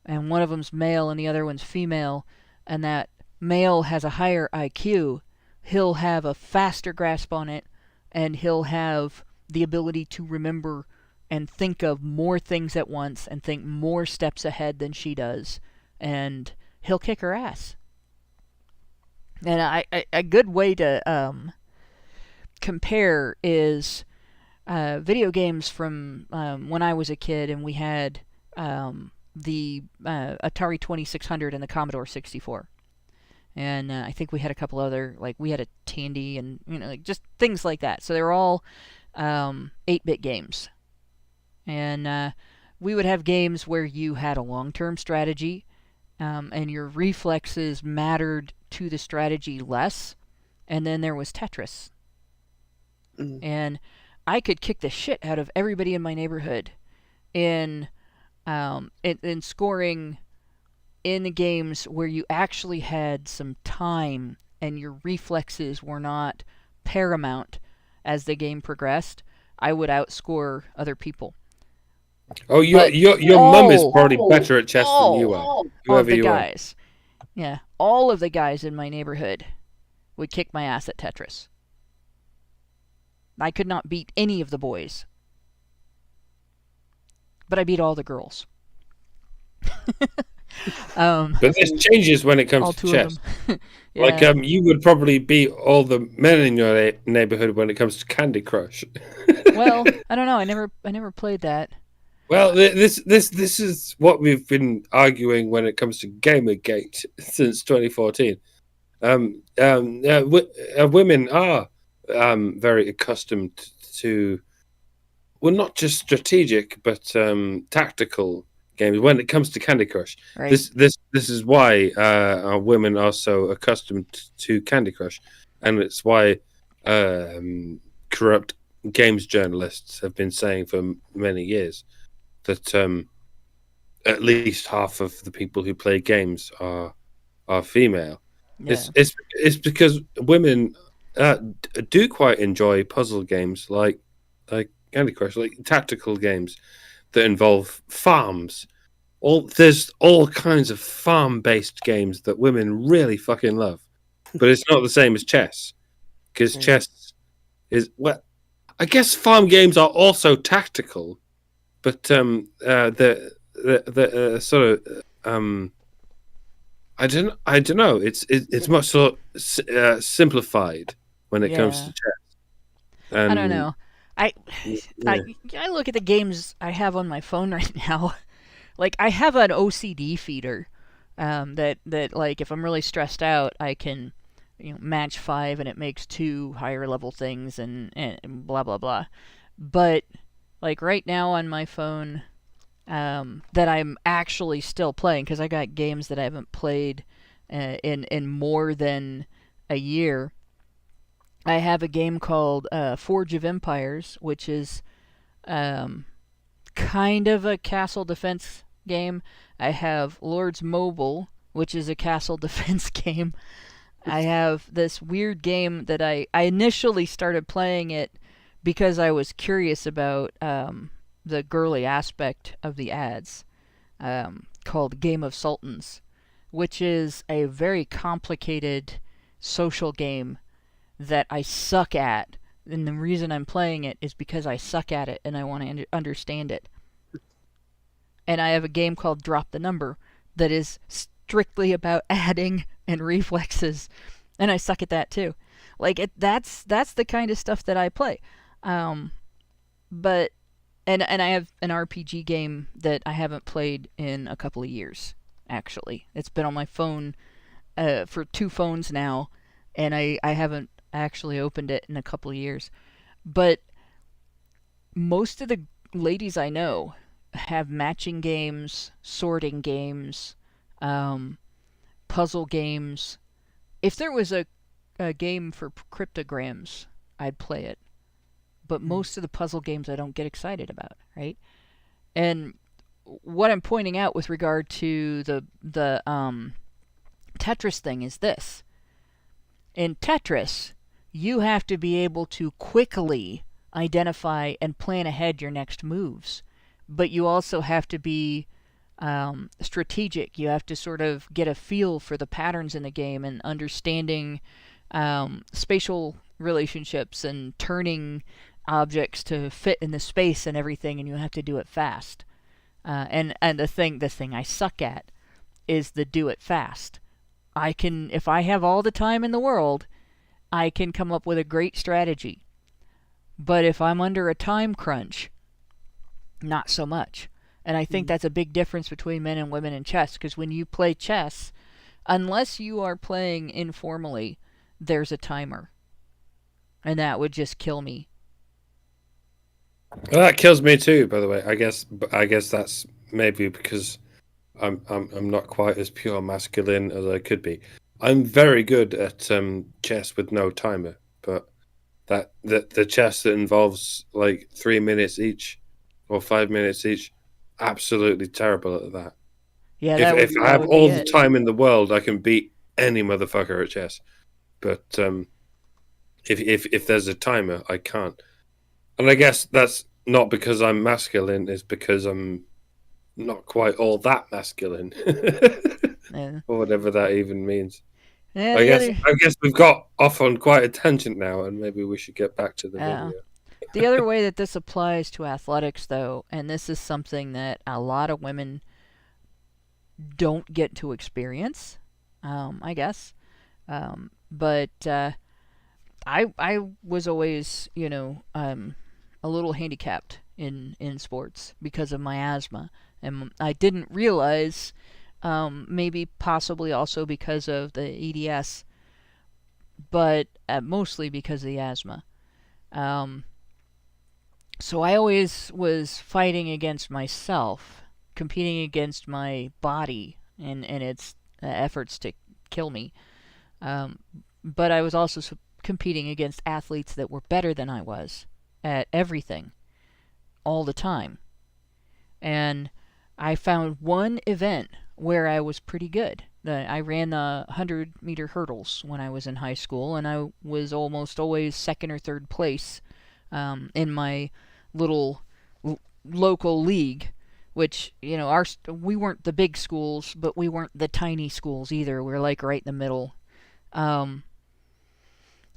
and one of them's male and the other one's female, and that male has a higher IQ, he'll have a faster grasp on it, and he'll have the ability to remember and think of more things at once and think more steps ahead than she does, and he'll kick her ass. And a good way to compare is video games from when I was a kid, and we had the Atari 2600 and the Commodore 64. And I think we had a couple other, like we had a Tandy and like just things like that. So they were all 8-bit games. And we would have games where you had a long-term strategy, and your reflexes mattered to the strategy less. And then there was Tetris. And I could kick the shit out of everybody in my neighborhood in scoring in the games where you actually had some time and your reflexes were not paramount as the game progressed. I would outscore other people. Oh, your mum is probably better at chess than you are. Whoever you guys. Yeah, all of the guys in my neighborhood would kick my ass at Tetris. I could not beat any of the boys. But I beat all the girls. But this changes when it comes to chess. Yeah. Like you would probably beat all the men in your neighborhood when it comes to Candy Crush. Well, I don't know. I never played that. Well, this is what we've been arguing when it comes to Gamergate since 2014. Women are very accustomed to, well, not just strategic but tactical games when it comes to Candy Crush. Right. This is why our women are so accustomed to Candy Crush, and it's why corrupt games journalists have been saying for many years that at least half of the people who play games are female. Yeah. It's because women do quite enjoy puzzle games like Candy Crush, like tactical games that involve farms. There's all kinds of farm-based games that women really fucking love, but it's not the same as chess, because chess is, well, I guess farm games are also tactical, but the sort of I don't know. It's much so simplified when it comes to chess. I don't know. I look at the games I have on my phone right now. Like, I have an OCD feeder that like, if I'm really stressed out, I can match 5 and it makes 2 higher level things and blah blah blah. But like right now on my phone, that I'm actually still playing, because I got games that I haven't played in more than a year. I have a game called Forge of Empires, which is kind of a castle defense game. I have Lords Mobile, which is a castle defense game. I have this weird game that I initially started playing it because I was curious about the girly aspect of the ads, called Game of Sultans, which is a very complicated social game that I suck at. And the reason I'm playing it is because I suck at it and I want to understand it. And I have a game called Drop the Number that is strictly about adding and reflexes, and I suck at that too. Like, that's the kind of stuff that I play. But and I have an RPG game that I haven't played in a couple of years, actually. It's been on my phone for 2 phones now, and I haven't actually opened it in a couple of years. But most of the ladies I know have matching games, sorting games, puzzle games. If there was a game for cryptograms, I'd play it. But most of the puzzle games I don't get excited about, right? And what I'm pointing out with regard to the Tetris thing is this. In Tetris, you have to be able to quickly identify and plan ahead your next moves. But you also have to be strategic. You have to sort of get a feel for the patterns in the game and understanding spatial relationships and turning objects to fit in the space and everything, and you have to do it fast. And the thing I suck at is the do it fast. If I have all the time in the world, I can come up with a great strategy. But if I'm under a time crunch, not so much. And I think that's a big difference between men and women in chess, because when you play chess, unless you are playing informally, there's a timer. And that would just kill me. Well, that kills me too, by the way. I guess that's maybe because I'm not quite as pure masculine as I could be. I'm very good at chess with no timer, but the chess that involves like 3 minutes each or 5 minutes each, absolutely terrible at that. Yeah, If I that have would be all the it. time in the world, I can beat any motherfucker at chess. But if there's a timer, I can't. And I guess that's not because I'm masculine; it's because I'm not quite all that masculine, Yeah. or whatever that even means. Yeah, I the guess other I guess we've got off on quite a tangent now, and maybe we should get back to the Yeah. video. The other way that this applies to athletics, though, and this is something that a lot of women don't get to experience, I guess. But I was always, a little handicapped in sports because of my asthma, and I didn't realize, maybe possibly also because of the EDS, but mostly because of the asthma. So I always was fighting against myself, competing against my body and its efforts to kill me. But I was also competing against athletes that were better than I was at everything, all the time. And I found one event where I was pretty good. I ran the 100-meter hurdles when I was in high school, and I was almost always second or third place in my little local league, which, we weren't the big schools, but we weren't the tiny schools either. We were like right in the middle. I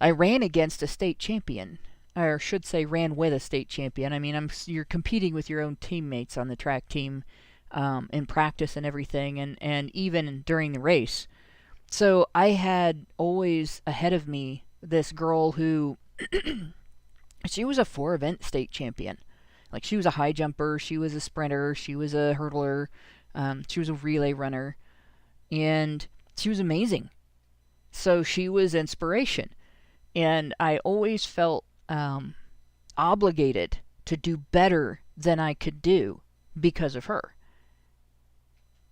ran against a state champion, or should say ran with a state champion. I mean, you're competing with your own teammates on the track team in practice and everything, and even during the race. So I had always ahead of me this girl who she was a 4-event state champion. Like, she was a high jumper, she was a sprinter, she was a hurdler, she was a relay runner, and she was amazing. So she was inspiration. And I always felt obligated to do better than I could do because of her.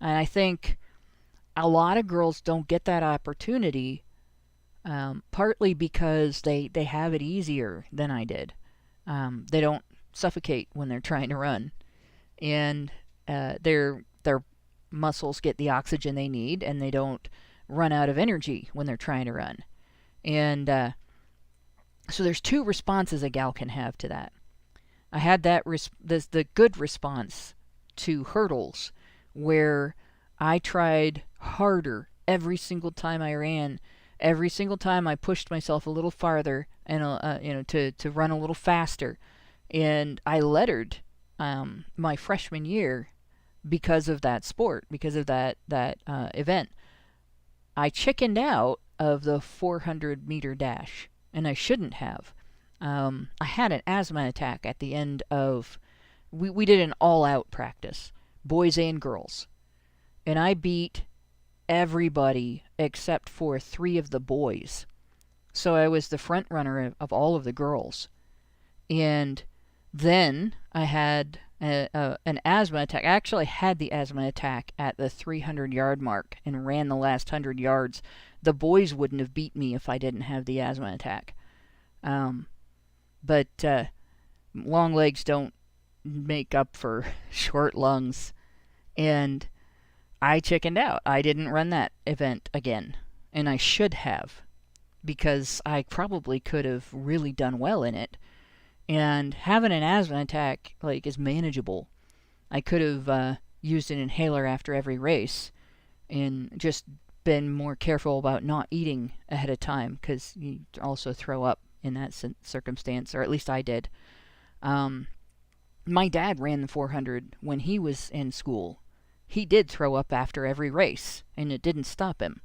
And I think a lot of girls don't get that opportunity, partly because they have it easier than I did. They don't suffocate when they're trying to run, and their muscles get the oxygen they need, and they don't run out of energy when they're trying to run. And so there's two responses a gal can have to that. I had the good response to hurdles, where I tried harder every single time I ran. Every single time I pushed myself a little farther and to run a little faster. And I lettered my freshman year because of that sport, because of that event. I chickened out of the 400-meter dash, and I shouldn't have. I had an asthma attack at the end of... We did an all-out practice, boys and girls. And I beat everybody except for 3 of the boys. So I was the front runner of all of the girls. And then I had an asthma attack. I actually had the asthma attack at the 300-yard mark and ran the last 100 yards. The boys wouldn't have beat me if I didn't have the asthma attack. But long legs don't make up for short lungs. And I chickened out. I didn't run that event again. And I should have, because I probably could have really done well in it. And having an asthma attack, is manageable. I could have used an inhaler after every race and just been more careful about not eating ahead of time, because you also throw up in that circumstance, or at least I did. My dad ran the 400 when he was in school. He did throw up after every race, and it didn't stop him.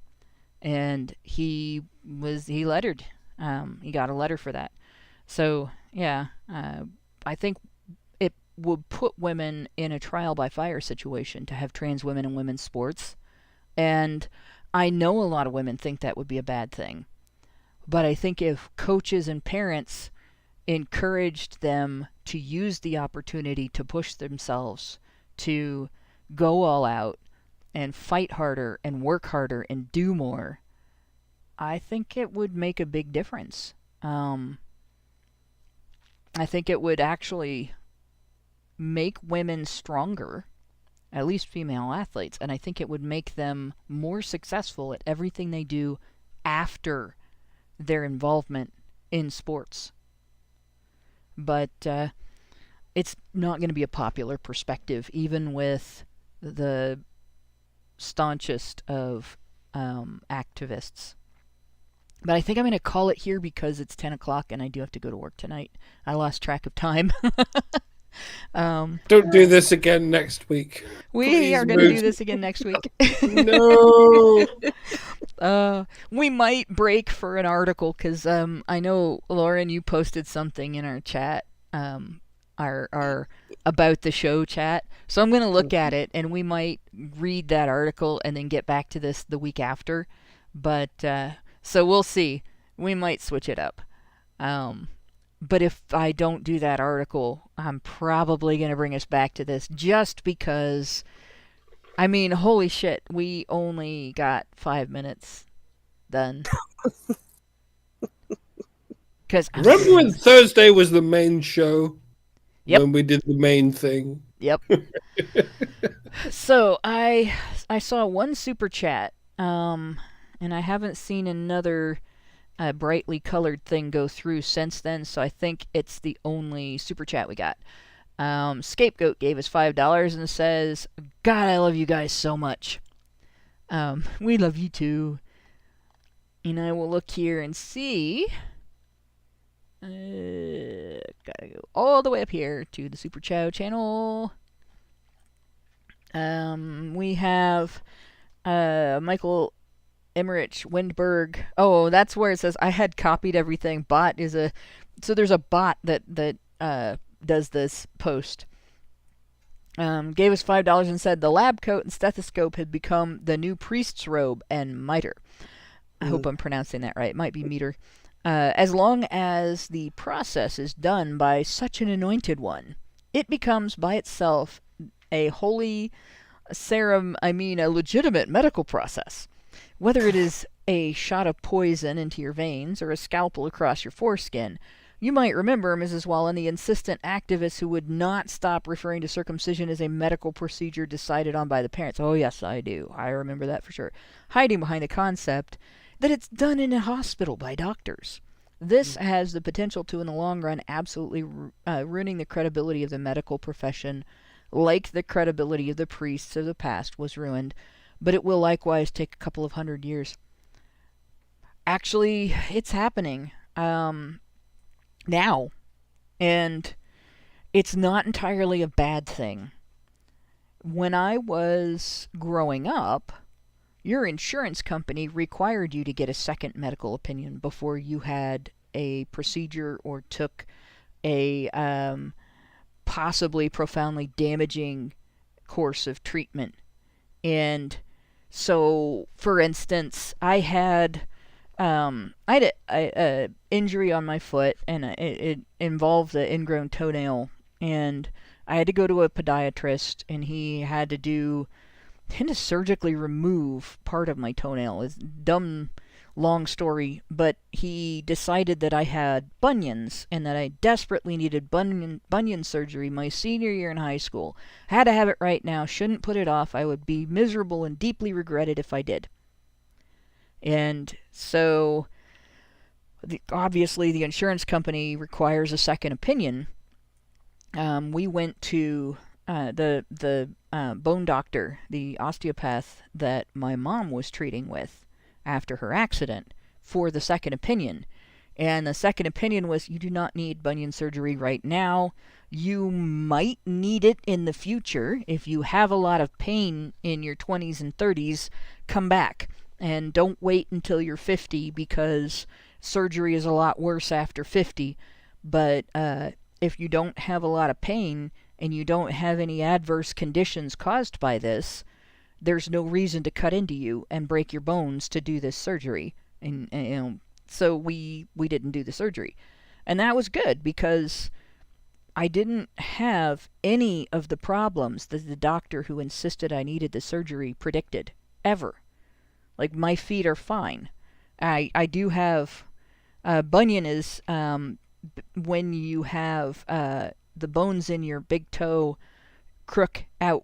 And he lettered. He got a letter for that. So, yeah, I think it would put women in a trial by fire situation to have trans women in women's sports. And I know a lot of women think that would be a bad thing. But I think if coaches and parents encouraged them to use the opportunity to push themselves, to go all out and fight harder and work harder and do more, I think it would make a big difference. I think it would actually make women stronger, at least female athletes, and I think it would make them more successful at everything they do after their involvement in sports. But it's not going to be a popular perspective, even with the staunchest of activists. But I think I'm going to call it here because it's 10 o'clock and I do have to go to work tonight. I lost track of time. Don't do this again next week. We are going to do this again next week. No. We might break for an article because I know, Lauren, you posted something in our chat, our about the show chat. So I'm going to look at it and we might read that article and then get back to this the week after. But so we'll see. We might switch it up. But if I don't do that article, I'm probably going to bring us back to this just because, I mean, holy shit, we only got 5 minutes done. Remember when Thursday was the main show? Yep. When we did the main thing? Yep. So I saw one super chat, and I haven't seen another brightly colored thing go through since then, so I think it's the only super chat we got. Scapegoat gave us $5 and says, God, I love you guys so much. We love you too. And I will look here and see. Gotta go all the way up here to the Super Chow channel. We have Michael Emmerich Windberg. Oh, that's where it says I had copied everything. Bot is so there's a bot that does this post. Gave us $5 and said the lab coat and stethoscope had become the new priest's robe and mitre. I hope I'm pronouncing that right. It might be meter. As long as the process is done by such an anointed one, it becomes by itself a holy a legitimate medical process. Whether it is a shot of poison into your veins or a scalpel across your foreskin, you might remember, Mrs. Wallen, the insistent activist who would not stop referring to circumcision as a medical procedure decided on by the parents. Oh, yes, I do. I remember that for sure. Hiding behind the concept that it's done in a hospital by doctors. This has the potential to, in the long run, absolutely ruining the credibility of the medical profession, like the credibility of the priests of the past was ruined, but it will likewise take a couple of 100 years. Actually, it's happening now, and it's not entirely a bad thing. When I was growing up, your insurance company required you to get a second medical opinion before you had a procedure or took a possibly profoundly damaging course of treatment. And so, for instance, I had a injury on my foot, and it involved an ingrown toenail, and I had to go to a podiatrist, and he had to surgically remove part of my toenail. It's dumb, long story, but he decided that I had bunions and that I desperately needed bunion surgery my senior year in high school. Had to have it right now, shouldn't put it off. I would be miserable and deeply regret it if I did. And so, obviously, the insurance company requires a second opinion. We went to the bone doctor, the osteopath that my mom was treating with after her accident, for the second opinion. And the second opinion was, you do not need bunion surgery right now. You might need it in the future. If you have a lot of pain in your 20s and 30s, come back. And don't wait until you're 50, because surgery is a lot worse after 50. But if you don't have a lot of pain and you don't have any adverse conditions caused by this, there's no reason to cut into you and break your bones to do this surgery. And so we didn't do the surgery. And that was good, because I didn't have any of the problems that the doctor who insisted I needed the surgery predicted, ever. Like, my feet are fine. I do have, bunion is when you have the bones in your big toe crook out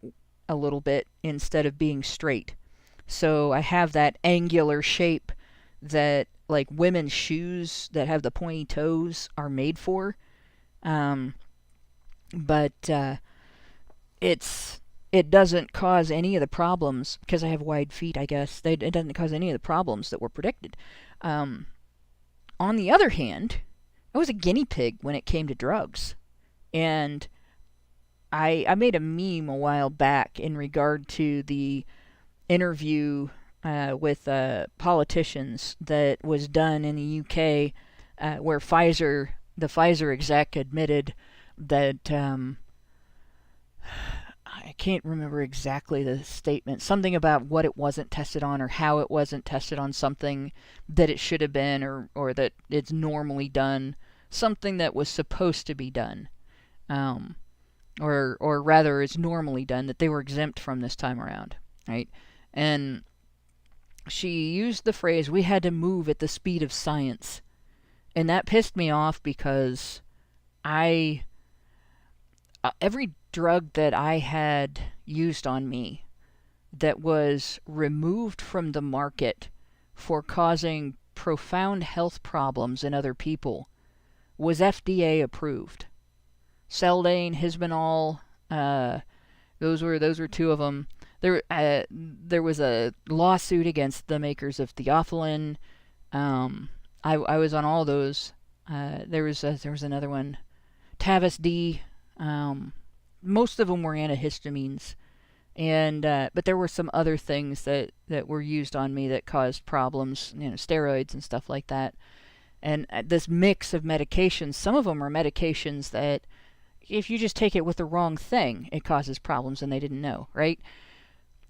a little bit instead of being straight. So I have that angular shape that, like, women's shoes that have the pointy toes are made for. But it doesn't cause any of the problems, because I have wide feet, I guess. It doesn't cause any of the problems that were predicted. On the other hand, I was a guinea pig when it came to drugs. And I made a meme a while back in regard to the interview with politicians that was done in the UK, where the Pfizer exec admitted that I can't remember exactly the statement. Something about what it wasn't tested on, or how it wasn't tested on something that it should have been, or that it's normally done. Something that was supposed to be done. Or rather is normally done, that they were exempt from this time around. Right? And she used the phrase, "we had to move at the speed of science." And that pissed me off because every drug that I had used on me that was removed from the market for causing profound health problems in other people was FDA approved. Celdane, Hisbanol, those were two of them. There was a lawsuit against the makers of Theophylline. I was on all those. There was another one, Tavus-D. Most of them were antihistamines, but there were some other things that were used on me that caused problems, steroids and stuff like that. And this mix of medications, some of them are medications that, if you just take it with the wrong thing, it causes problems, and they didn't know, right?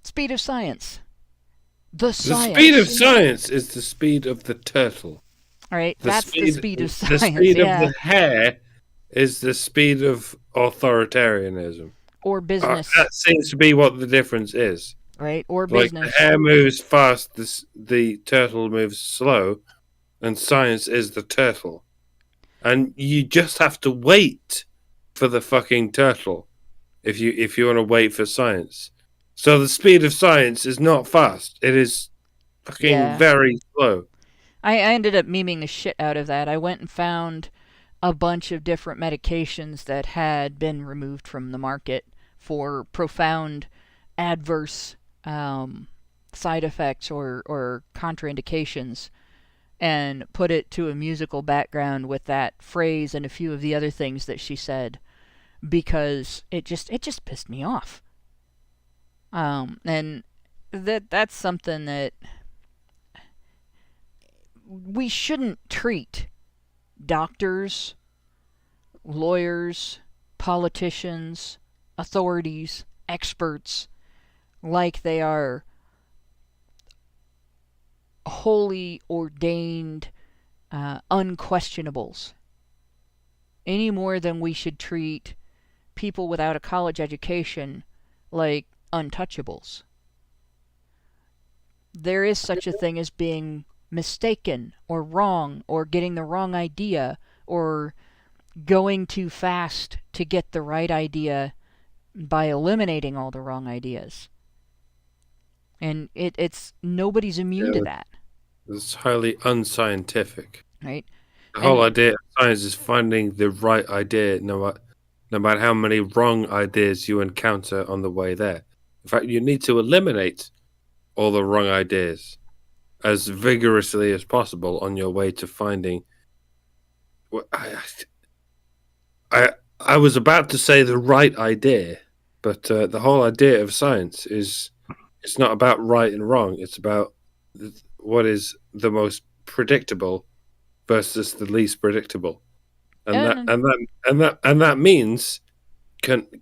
Speed of science. The speed of science is the speed of the turtle. All right, that's the speed of science. The speed of the hare is the speed of authoritarianism. Or business. That seems to be what the difference is. Right, or like business. The hare moves fast, the turtle moves slow, and science is the turtle. And you just have to wait for the fucking turtle if you want to wait for science. So the speed of science is not fast. It is fucking very slow. I ended up memeing the shit out of that. I went and found a bunch of different medications that had been removed from the market for profound adverse side effects or contraindications, and put it to a musical background with that phrase and a few of the other things that she said, because it just pissed me off. And that's something that we shouldn't treat doctors, lawyers, politicians, authorities, experts like they are wholly ordained unquestionables, any more than we should treat people without a college education like untouchables. There is such a thing as being mistaken or wrong, or getting the wrong idea, or going too fast to get the right idea by eliminating all the wrong ideas. And it's nobody's immune to that. It's highly unscientific. Right. The whole idea of science is finding the right idea, no matter how many wrong ideas you encounter on the way there. In fact, you need to eliminate all the wrong ideas as vigorously as possible on your way to finding. I was about to say the right idea, but the whole idea of science is, it's not about right and wrong. It's about what is the most predictable versus the least predictable, and that means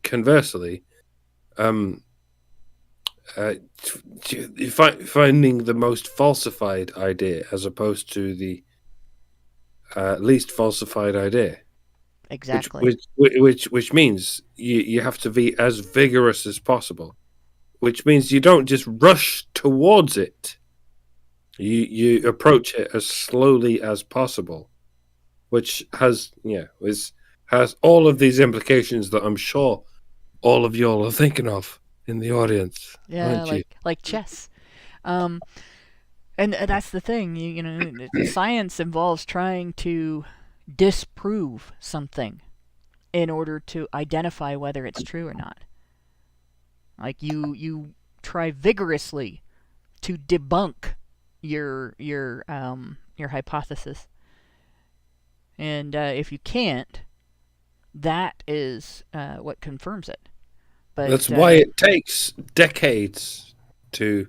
conversely, finding the most falsified idea as opposed to the least falsified idea. Exactly. Which means you have to be as vigorous as possible. Which means you don't just rush towards it. You approach it as slowly as possible, which has all of these implications that I'm sure all of y'all are thinking of in the audience. Yeah, like chess. And that's the thing. You know, science involves trying to disprove something in order to identify whether it's true or not. Like you try vigorously to debunk your hypothesis, and if you can't, that is what confirms it. But that's why it takes decades to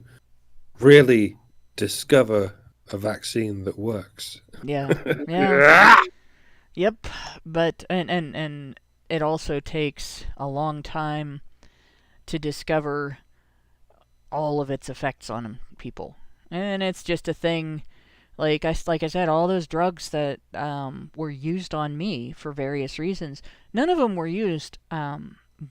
really discover a vaccine that works. Yeah. Yep. But and it also takes a long time to discover all of its effects on people. And it's just a thing, like I said, all those drugs that were used on me for various reasons, none of them were used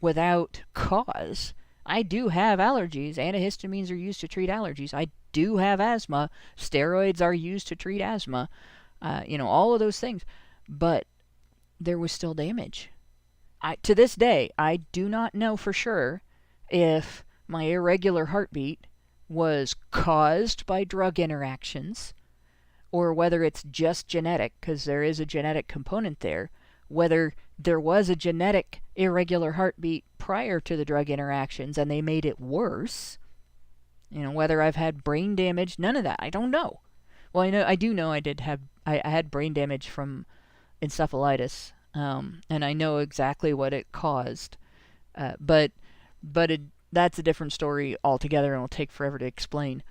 without cause. I do have allergies. Antihistamines are used to treat allergies. I do have asthma. Steroids are used to treat asthma. All of those things. But there was still damage. To this day, I do not know for sure if my irregular heartbeat was caused by drug interactions or whether it's just genetic, because there is a genetic component there, whether there was a genetic irregular heartbeat prior to the drug interactions and they made it worse, whether I've had brain damage, none of that. I don't know. Well, I do know I had brain damage from encephalitis, and I know exactly what it caused, but that's a different story altogether, and it'll take forever to explain.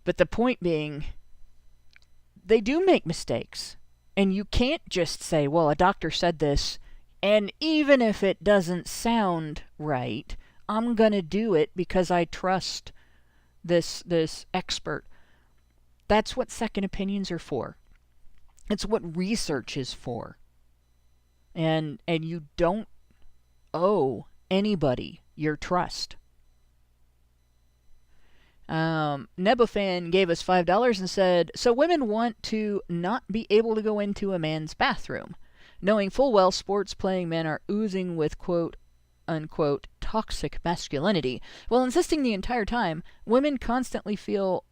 But the point being, they do make mistakes. And you can't just say, well, a doctor said this, and even if it doesn't sound right, I'm going to do it because I trust this expert. That's what second opinions are for. It's what research is for. And you don't owe anybody your trust. Nebofan gave us $5 and said, so women want to not be able to go into a man's bathroom, knowing full well sports playing men are oozing with quote unquote toxic masculinity, while insisting the entire time women constantly feel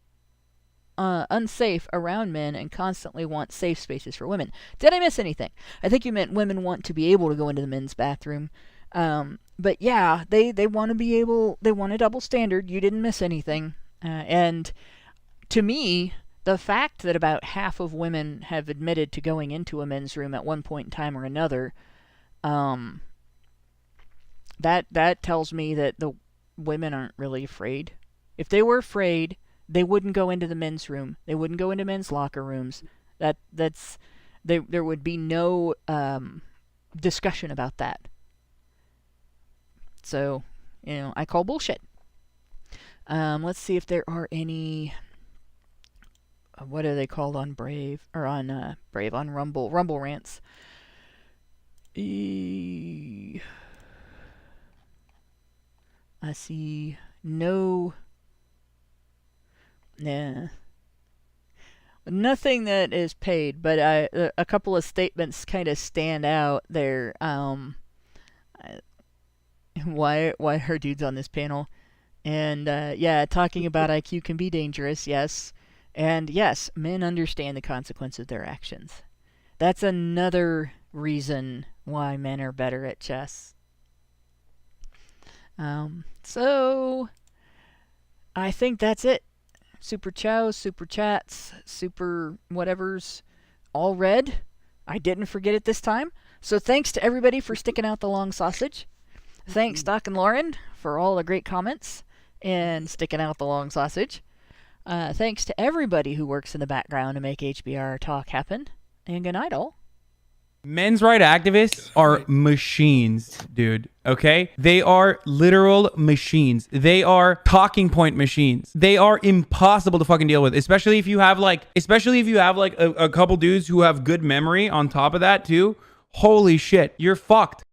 unsafe around men and constantly want safe spaces for women. Did I miss anything? I think you meant women want to be able to go into the men's bathroom. But yeah, they want to be able, they want a double standard. You didn't miss anything. And to me, the fact that about half of women have admitted to going into a men's room at one point in time or another, that tells me that the women aren't really afraid. If they were afraid, they wouldn't go into the men's room. They wouldn't go into men's locker rooms. There would be no discussion about that. So, I call bullshit. Let's see if there are any. What are they called on Brave or on Brave on Rumble? Rumble rants. I see no. Nah. Nothing that is paid, but a couple of statements kind of stand out there. Why are dudes on this panel? And talking about IQ can be dangerous, yes. And yes, men understand the consequences of their actions. That's another reason why men are better at chess. So I think that's it. Super chows, super chats, super whatevers, all read. I didn't forget it this time. So thanks to everybody for sticking out the long sausage. Thanks, Doc and Lauren, for all the great comments and sticking out the long sausage. Thanks to everybody who works in the background to make HBR Talk happen. And good night, all. Men's rights activists are machines, dude. Okay? They are literal machines. They are talking point machines. They are impossible to fucking deal with, especially if you have like a couple dudes who have good memory on top of that too. holy shit, you're fucked.